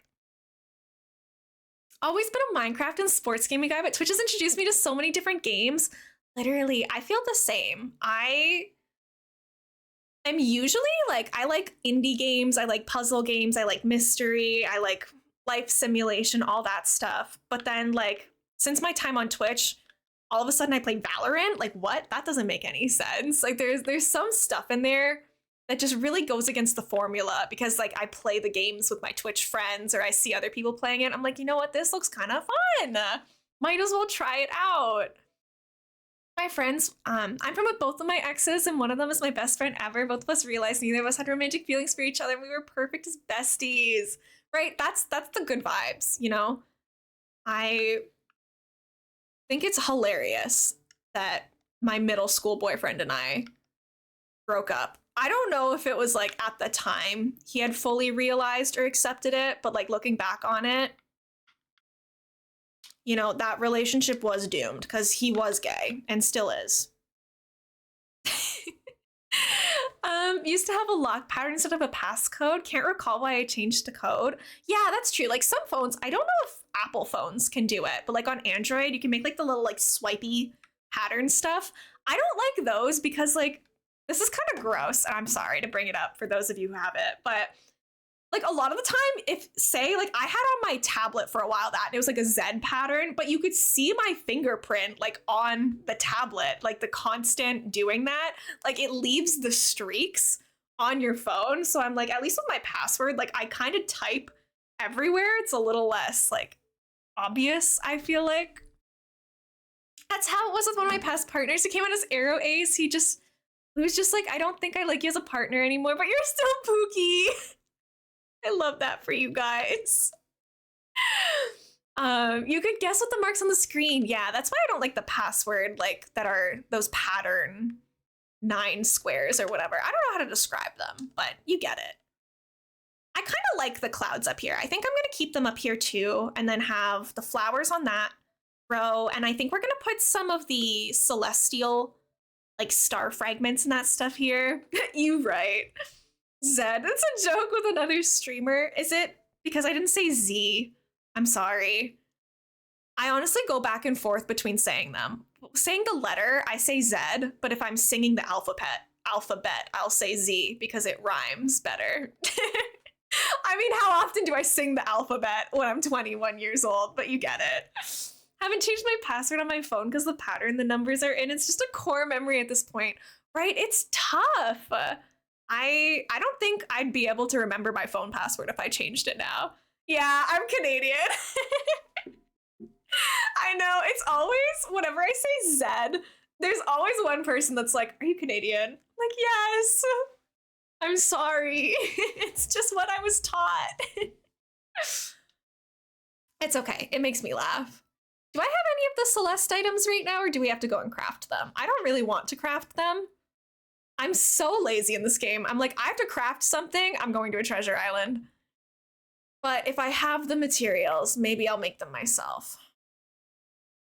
Always been a Minecraft and sports gaming guy, but Twitch has introduced me to so many different games. Literally, I feel the same. I'm usually like, I like indie games, I like puzzle games, I like mystery, I like life simulation, all that stuff. But then like, since my time on Twitch, all of a sudden I play Valorant. Like, what? That doesn't make any sense. Like, there's some stuff in there that just really goes against the formula because like I play the games with my Twitch friends or I see other people playing it. I'm like, you know what? This looks kind of fun. Might as well try it out. My friends, I'm from with both of my exes, and one of them is my best friend ever. Both of us realized neither of us had romantic feelings for each other, and we were perfect as besties. Right? That's the good vibes, you know? I think it's hilarious that my middle school boyfriend and I broke up. I don't know if it was like at the time he had fully realized or accepted it, but like looking back on it, you know, that relationship was doomed because he was gay and still is. Used to have a lock pattern instead of a passcode. Can't recall why I changed the code. Yeah, that's true. Like some phones, I don't know if Apple phones can do it, but like on Android, you can make like the little like swipey pattern stuff. I don't like those because like this is kind of gross. And I'm sorry to bring it up for those of you who have it, but like a lot of the time, if say like I had on my tablet for a while that and it was like a Z pattern, but you could see my fingerprint like on the tablet, like the constant doing that, like it leaves the streaks on your phone. So I'm like, at least with my password, like I kind of type everywhere. It's a little less like obvious, I feel like. That's how it was with one of my past partners. He came on as Arrow Ace. He was just like, I don't think I like you as a partner anymore, but you're still Pookie. I love that for you guys. You could guess what the marks on the screen. Yeah, that's why I don't like the password, like that are those pattern 9 squares or whatever. I don't know how to describe them, but you get it. I kind of like the clouds up here. I think I'm going to keep them up here too, and then have the flowers on that row. And I think we're going to put some of the celestial, like star fragments and that stuff here. You right. Zed, it's a joke with another streamer. Is it because I didn't say Z? I'm sorry. I honestly go back and forth between saying them. Saying the letter, I say Z, but if I'm singing the alphabet, I'll say Z because it rhymes better. I mean, how often do I sing the alphabet when I'm 21 years old? But you get it. Haven't changed my password on my phone because the pattern the numbers are in. It's just a core memory at this point, right? It's tough. I don't think I'd be able to remember my phone password if I changed it now. Yeah, I'm Canadian. I know, it's always, whenever I say Zed, there's always one person that's like, are you Canadian? I'm like, yes. I'm sorry. It's just what I was taught. It's okay. It makes me laugh. Do I have any of the Celeste items right now, or do we have to go and craft them? I don't really want to craft them. I'm so lazy in this game. I'm like, I have to craft something. I'm going to a treasure island. But if I have the materials, maybe I'll make them myself.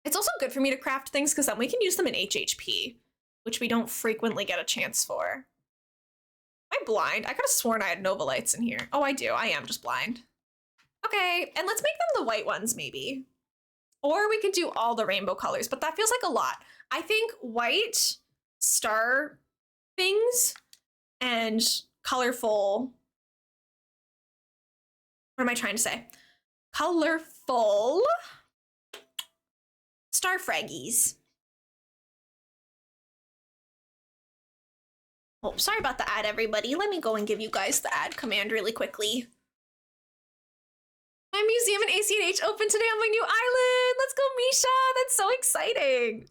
It's also good for me to craft things because then we can use them in HHP, which we don't frequently get a chance for. Am I blind? I could have sworn I had Nova Lights in here. Oh, I do. I am just blind. Okay, and let's make them the white ones, maybe. Or we could do all the rainbow colors, but that feels like a lot. I think white star things and colorful. What am I trying to say? Colorful star fraggies. Oh, sorry about the ad, everybody. Let me go and give you guys the ad command really quickly. My museum in ACNH opened today on my new island. Let's go, Misha. That's so exciting.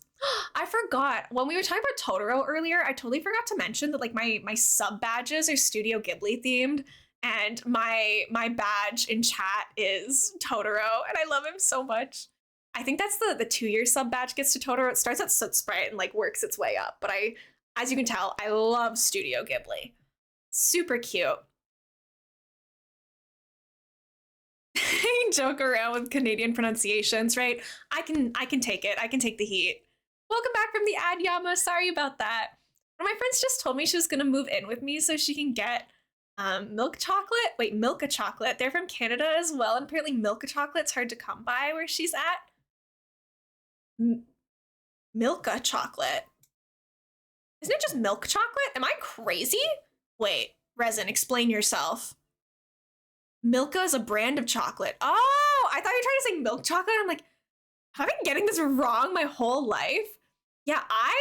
I forgot. When we were talking about Totoro earlier, I totally forgot to mention that like my sub badges are Studio Ghibli themed, and my badge in chat is Totoro, and I love him so much. I think that's the 2-year sub badge gets to Totoro. It starts at Soot Sprite and like works its way up. But as you can tell, I love Studio Ghibli. Super cute. Joke around with Canadian pronunciations, right? I can take it. I can take the heat. Welcome back from the ad, Yama. Sorry about that. One of my friends just told me she was gonna move in with me so she can get milk chocolate. Wait, Milka chocolate. They're from Canada as well, and apparently Milka chocolate's hard to come by where she's at. Milka chocolate. Isn't it just milk chocolate? Am I crazy? Wait, Resin, explain yourself. Milka is a brand of chocolate. Oh, I thought you were trying to say milk chocolate. I'm like, Have I been getting this wrong my whole life? Yeah, I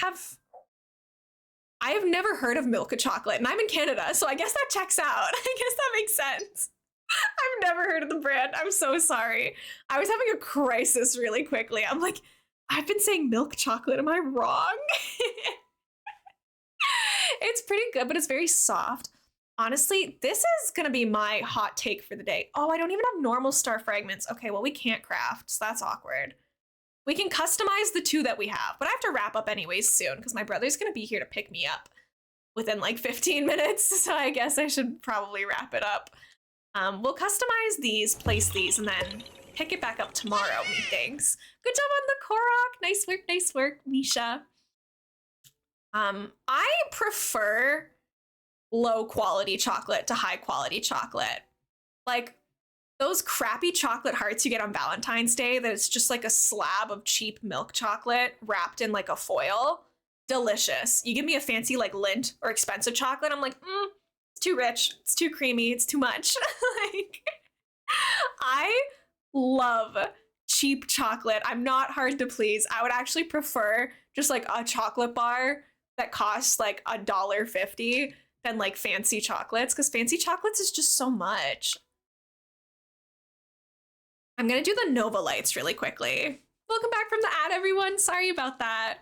have never heard of Milka chocolate, and I'm in Canada, so I guess that checks out. I guess that makes sense. I've never heard of the brand. I'm so sorry. I was having a crisis really quickly. I'm like, I've been saying milk chocolate. Am I wrong? It's pretty good, but it's very soft. Honestly, this is gonna be my hot take for the day. Oh, I don't even have normal star fragments. Okay, well, we can't craft, so that's awkward. We can customize the two that we have, but I have to wrap up anyways soon because my brother's gonna be here to pick me up within like 15 minutes, so I guess I should probably wrap it up. We'll customize these, place these, and then pick it back up tomorrow, methinks. Good job on the Korok. Nice work, Misha. I prefer low quality chocolate to high quality chocolate. Like those crappy chocolate hearts you get on Valentine's Day that it's just like a slab of cheap milk chocolate wrapped in like a foil. Delicious. You give me a fancy like Lindt or expensive chocolate, I'm like, it's too rich, it's too creamy, it's too much. Like, I love cheap chocolate. I'm not hard to please. I would actually prefer just like a chocolate bar that costs like $1.50 than like fancy chocolates, because fancy chocolates is just so much. I'm gonna do the Nova Lights really quickly. Welcome back from the ad, everyone. Sorry about that.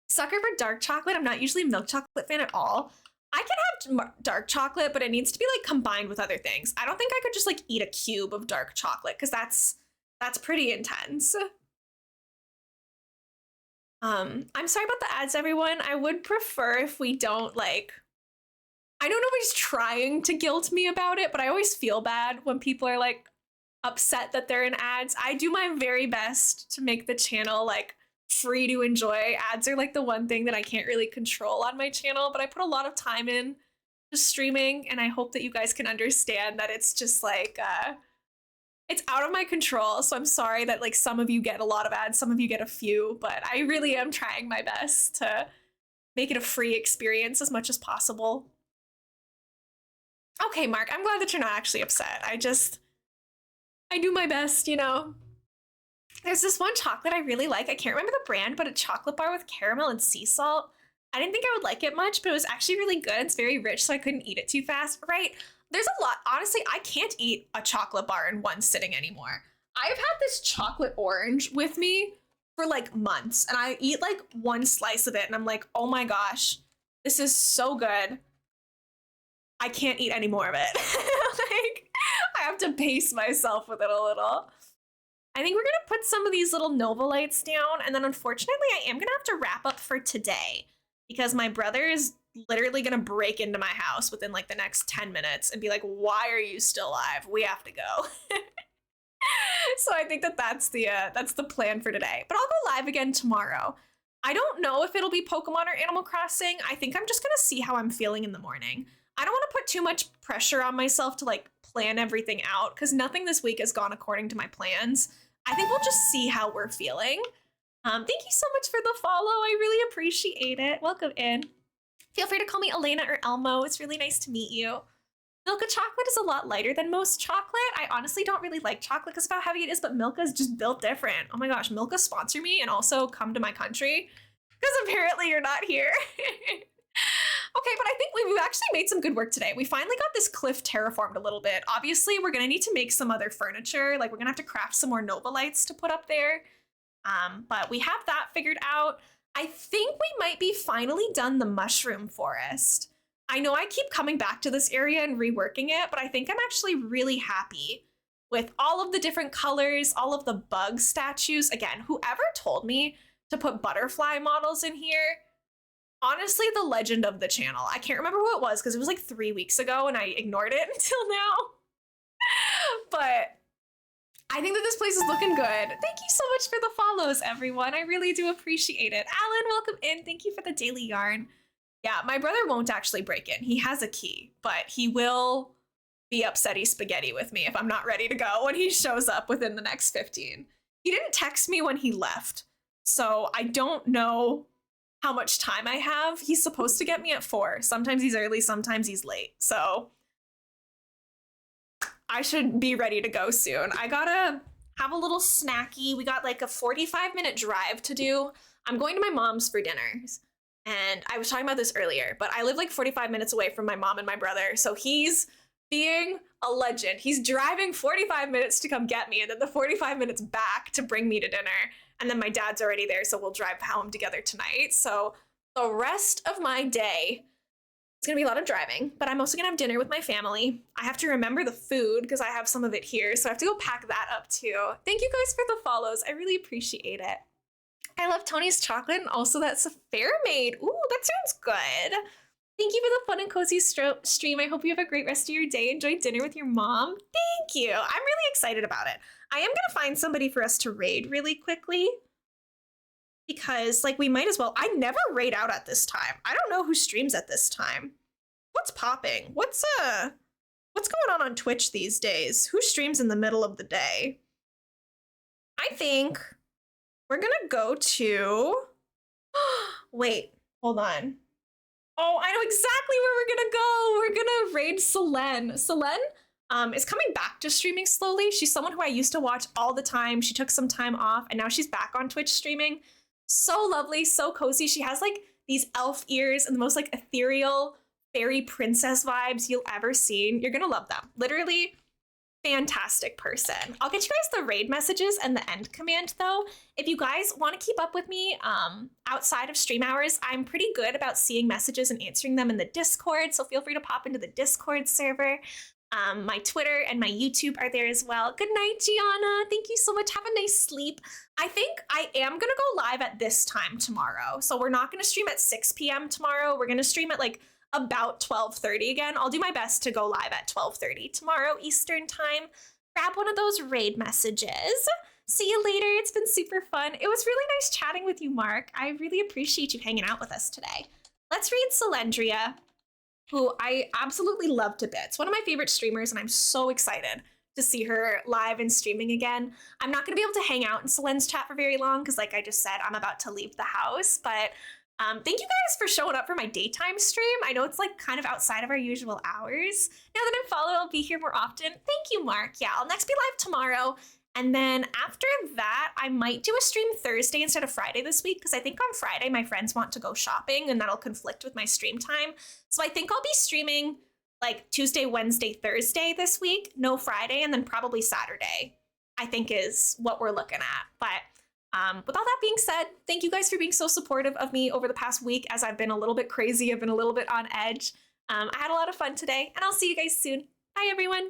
Sucker for dark chocolate. I'm not usually a milk chocolate fan at all. I can have dark chocolate, but it needs to be like combined with other things. I don't think I could just like eat a cube of dark chocolate because that's pretty intense. I'm sorry about the ads, everyone. I would prefer if we don't like, I know nobody's trying to guilt me about it, but I always feel bad when people are like upset that they're in ads. I do my very best to make the channel like free to enjoy. Ads are like the one thing that I can't really control on my channel, but I put a lot of time in to streaming, and I hope that you guys can understand that it's just like, it's out of my control. So I'm sorry that like some of you get a lot of ads, some of you get a few, but I really am trying my best to make it a free experience as much as possible. Okay, Mark, I'm glad that you're not actually upset. I do my best, you know? There's this one chocolate I really like. I can't remember the brand, but a chocolate bar with caramel and sea salt. I didn't think I would like it much, but it was actually really good. It's very rich, so I couldn't eat it too fast, right? There's a lot. Honestly, I can't eat a chocolate bar in one sitting anymore. I've had this chocolate orange with me for like months, and I eat like one slice of it, and I'm like, oh my gosh, this is so good. I can't eat any more of it. Like, I have to pace myself with it a little. I think we're gonna put some of these little Nova Lights down, and then unfortunately I am gonna have to wrap up for today because my brother is literally gonna break into my house within like the next 10 minutes and be like, why are you still alive? We have to go. So I think that that's the plan for today, but I'll go live again tomorrow. I don't know if it'll be Pokemon or Animal Crossing. I think I'm just gonna see how I'm feeling in the morning. I don't want to put too much pressure on myself to like plan everything out because nothing this week has gone according to my plans. I think we'll just see how we're feeling. Thank you so much for the follow. I really appreciate it. Welcome in. Feel free to call me Elena or Elmo. It's really nice to meet you. Milka chocolate is a lot lighter than most chocolate. I honestly don't really like chocolate because of how heavy it is, but Milka is just built different. Oh my gosh, Milka sponsor me and also come to my country because apparently you're not here. Okay, but I think we've actually made some good work today. We finally got this cliff terraformed a little bit. Obviously, we're gonna need to make some other furniture. Like we're gonna have to craft some more Nova Lights to put up there. But we have that figured out. I think we might be finally done the mushroom forest. I know I keep coming back to this area and reworking it, but I think I'm actually really happy with all of the different colors, all of the bug statues. Again, whoever told me to put butterfly models in here, honestly, the legend of the channel. I can't remember who it was because it was like 3 weeks ago and I ignored it until now. But I think that this place is looking good. Thank you so much for the follows, everyone. I really do appreciate it. Alan, welcome in. Thank you for the daily yarn. Yeah, my brother won't actually break in. He has a key, but he will be upsetty spaghetti with me if I'm not ready to go when he shows up within the next 15. He didn't text me when he left, so I don't know how much time I have. He's supposed to get me at 4. Sometimes he's early, sometimes he's late. So I should be ready to go soon. I gotta have a little snacky. We got like a 45-minute drive to do. I'm going to my mom's for dinners. And I was talking about this earlier, but I live like 45 minutes away from my mom and my brother. So he's being a legend. He's driving 45 minutes to come get me and then the 45 minutes back to bring me to dinner. And then my dad's already there, so we'll drive home together tonight. So the rest of my day, it's gonna be a lot of driving, but I'm also gonna have dinner with my family. I have to remember the food because I have some of it here, so I have to go pack that up too. Thank you guys for the follows. I really appreciate it. I love Tony's chocolate, and also that's a fair made. Ooh, that sounds good. Thank you for the fun and cozy stream. I hope you have a great rest of your day. Enjoy dinner with your mom. Thank you. I'm really excited about it. I am gonna find somebody for us to raid really quickly because like we might as well. I never raid out at this time. I don't know who streams at this time. What's popping? What's going on Twitch these days? Who streams in the middle of the day? I think we're gonna go to, wait, hold on. Oh, I know exactly where we're gonna go. We're gonna raid Selene. Selene is coming back to streaming slowly. She's someone who I used to watch all the time. She took some time off and now she's back on Twitch streaming. So lovely, so cozy. She has like these elf ears and the most like ethereal fairy princess vibes you'll ever seen. You're gonna love them. Literally fantastic person. I'll get you guys the raid messages and the end command though. If you guys want to keep up with me outside of stream hours, I'm pretty good about seeing messages and answering them in the Discord, so feel free to pop into the Discord server. My Twitter and my YouTube are there as well. Good night, Gianna. Thank you so much. Have a nice sleep. I think I am gonna go live at this time tomorrow. So we're not gonna stream at 6 p.m. tomorrow. We're gonna stream at like about 12:30 again. I'll do my best to go live at 12:30 tomorrow Eastern time. Grab one of those raid messages. See you later. It's been super fun. It was really nice chatting with you, Mark. I really appreciate you hanging out with us today. Let's read Selendria, who I absolutely love to bits. One of my favorite streamers, and I'm so excited to see her live and streaming again. I'm not gonna be able to hang out in Selene's chat for very long because like I just said, I'm about to leave the house, but thank you guys for showing up for my daytime stream. I know it's like kind of outside of our usual hours. Now that I'm followed, I'll be here more often. Thank you, Mark. Yeah, I'll next be live tomorrow. And then after that, I might do a stream Thursday instead of Friday this week because I think on Friday my friends want to go shopping and that'll conflict with my stream time. So I think I'll be streaming like Tuesday, Wednesday, Thursday this week, no Friday, and then probably Saturday, I think is what we're looking at. But with all that being said, thank you guys for being so supportive of me over the past week as I've been a little bit crazy. I've been a little bit on edge. I had a lot of fun today and I'll see you guys soon. Bye, everyone.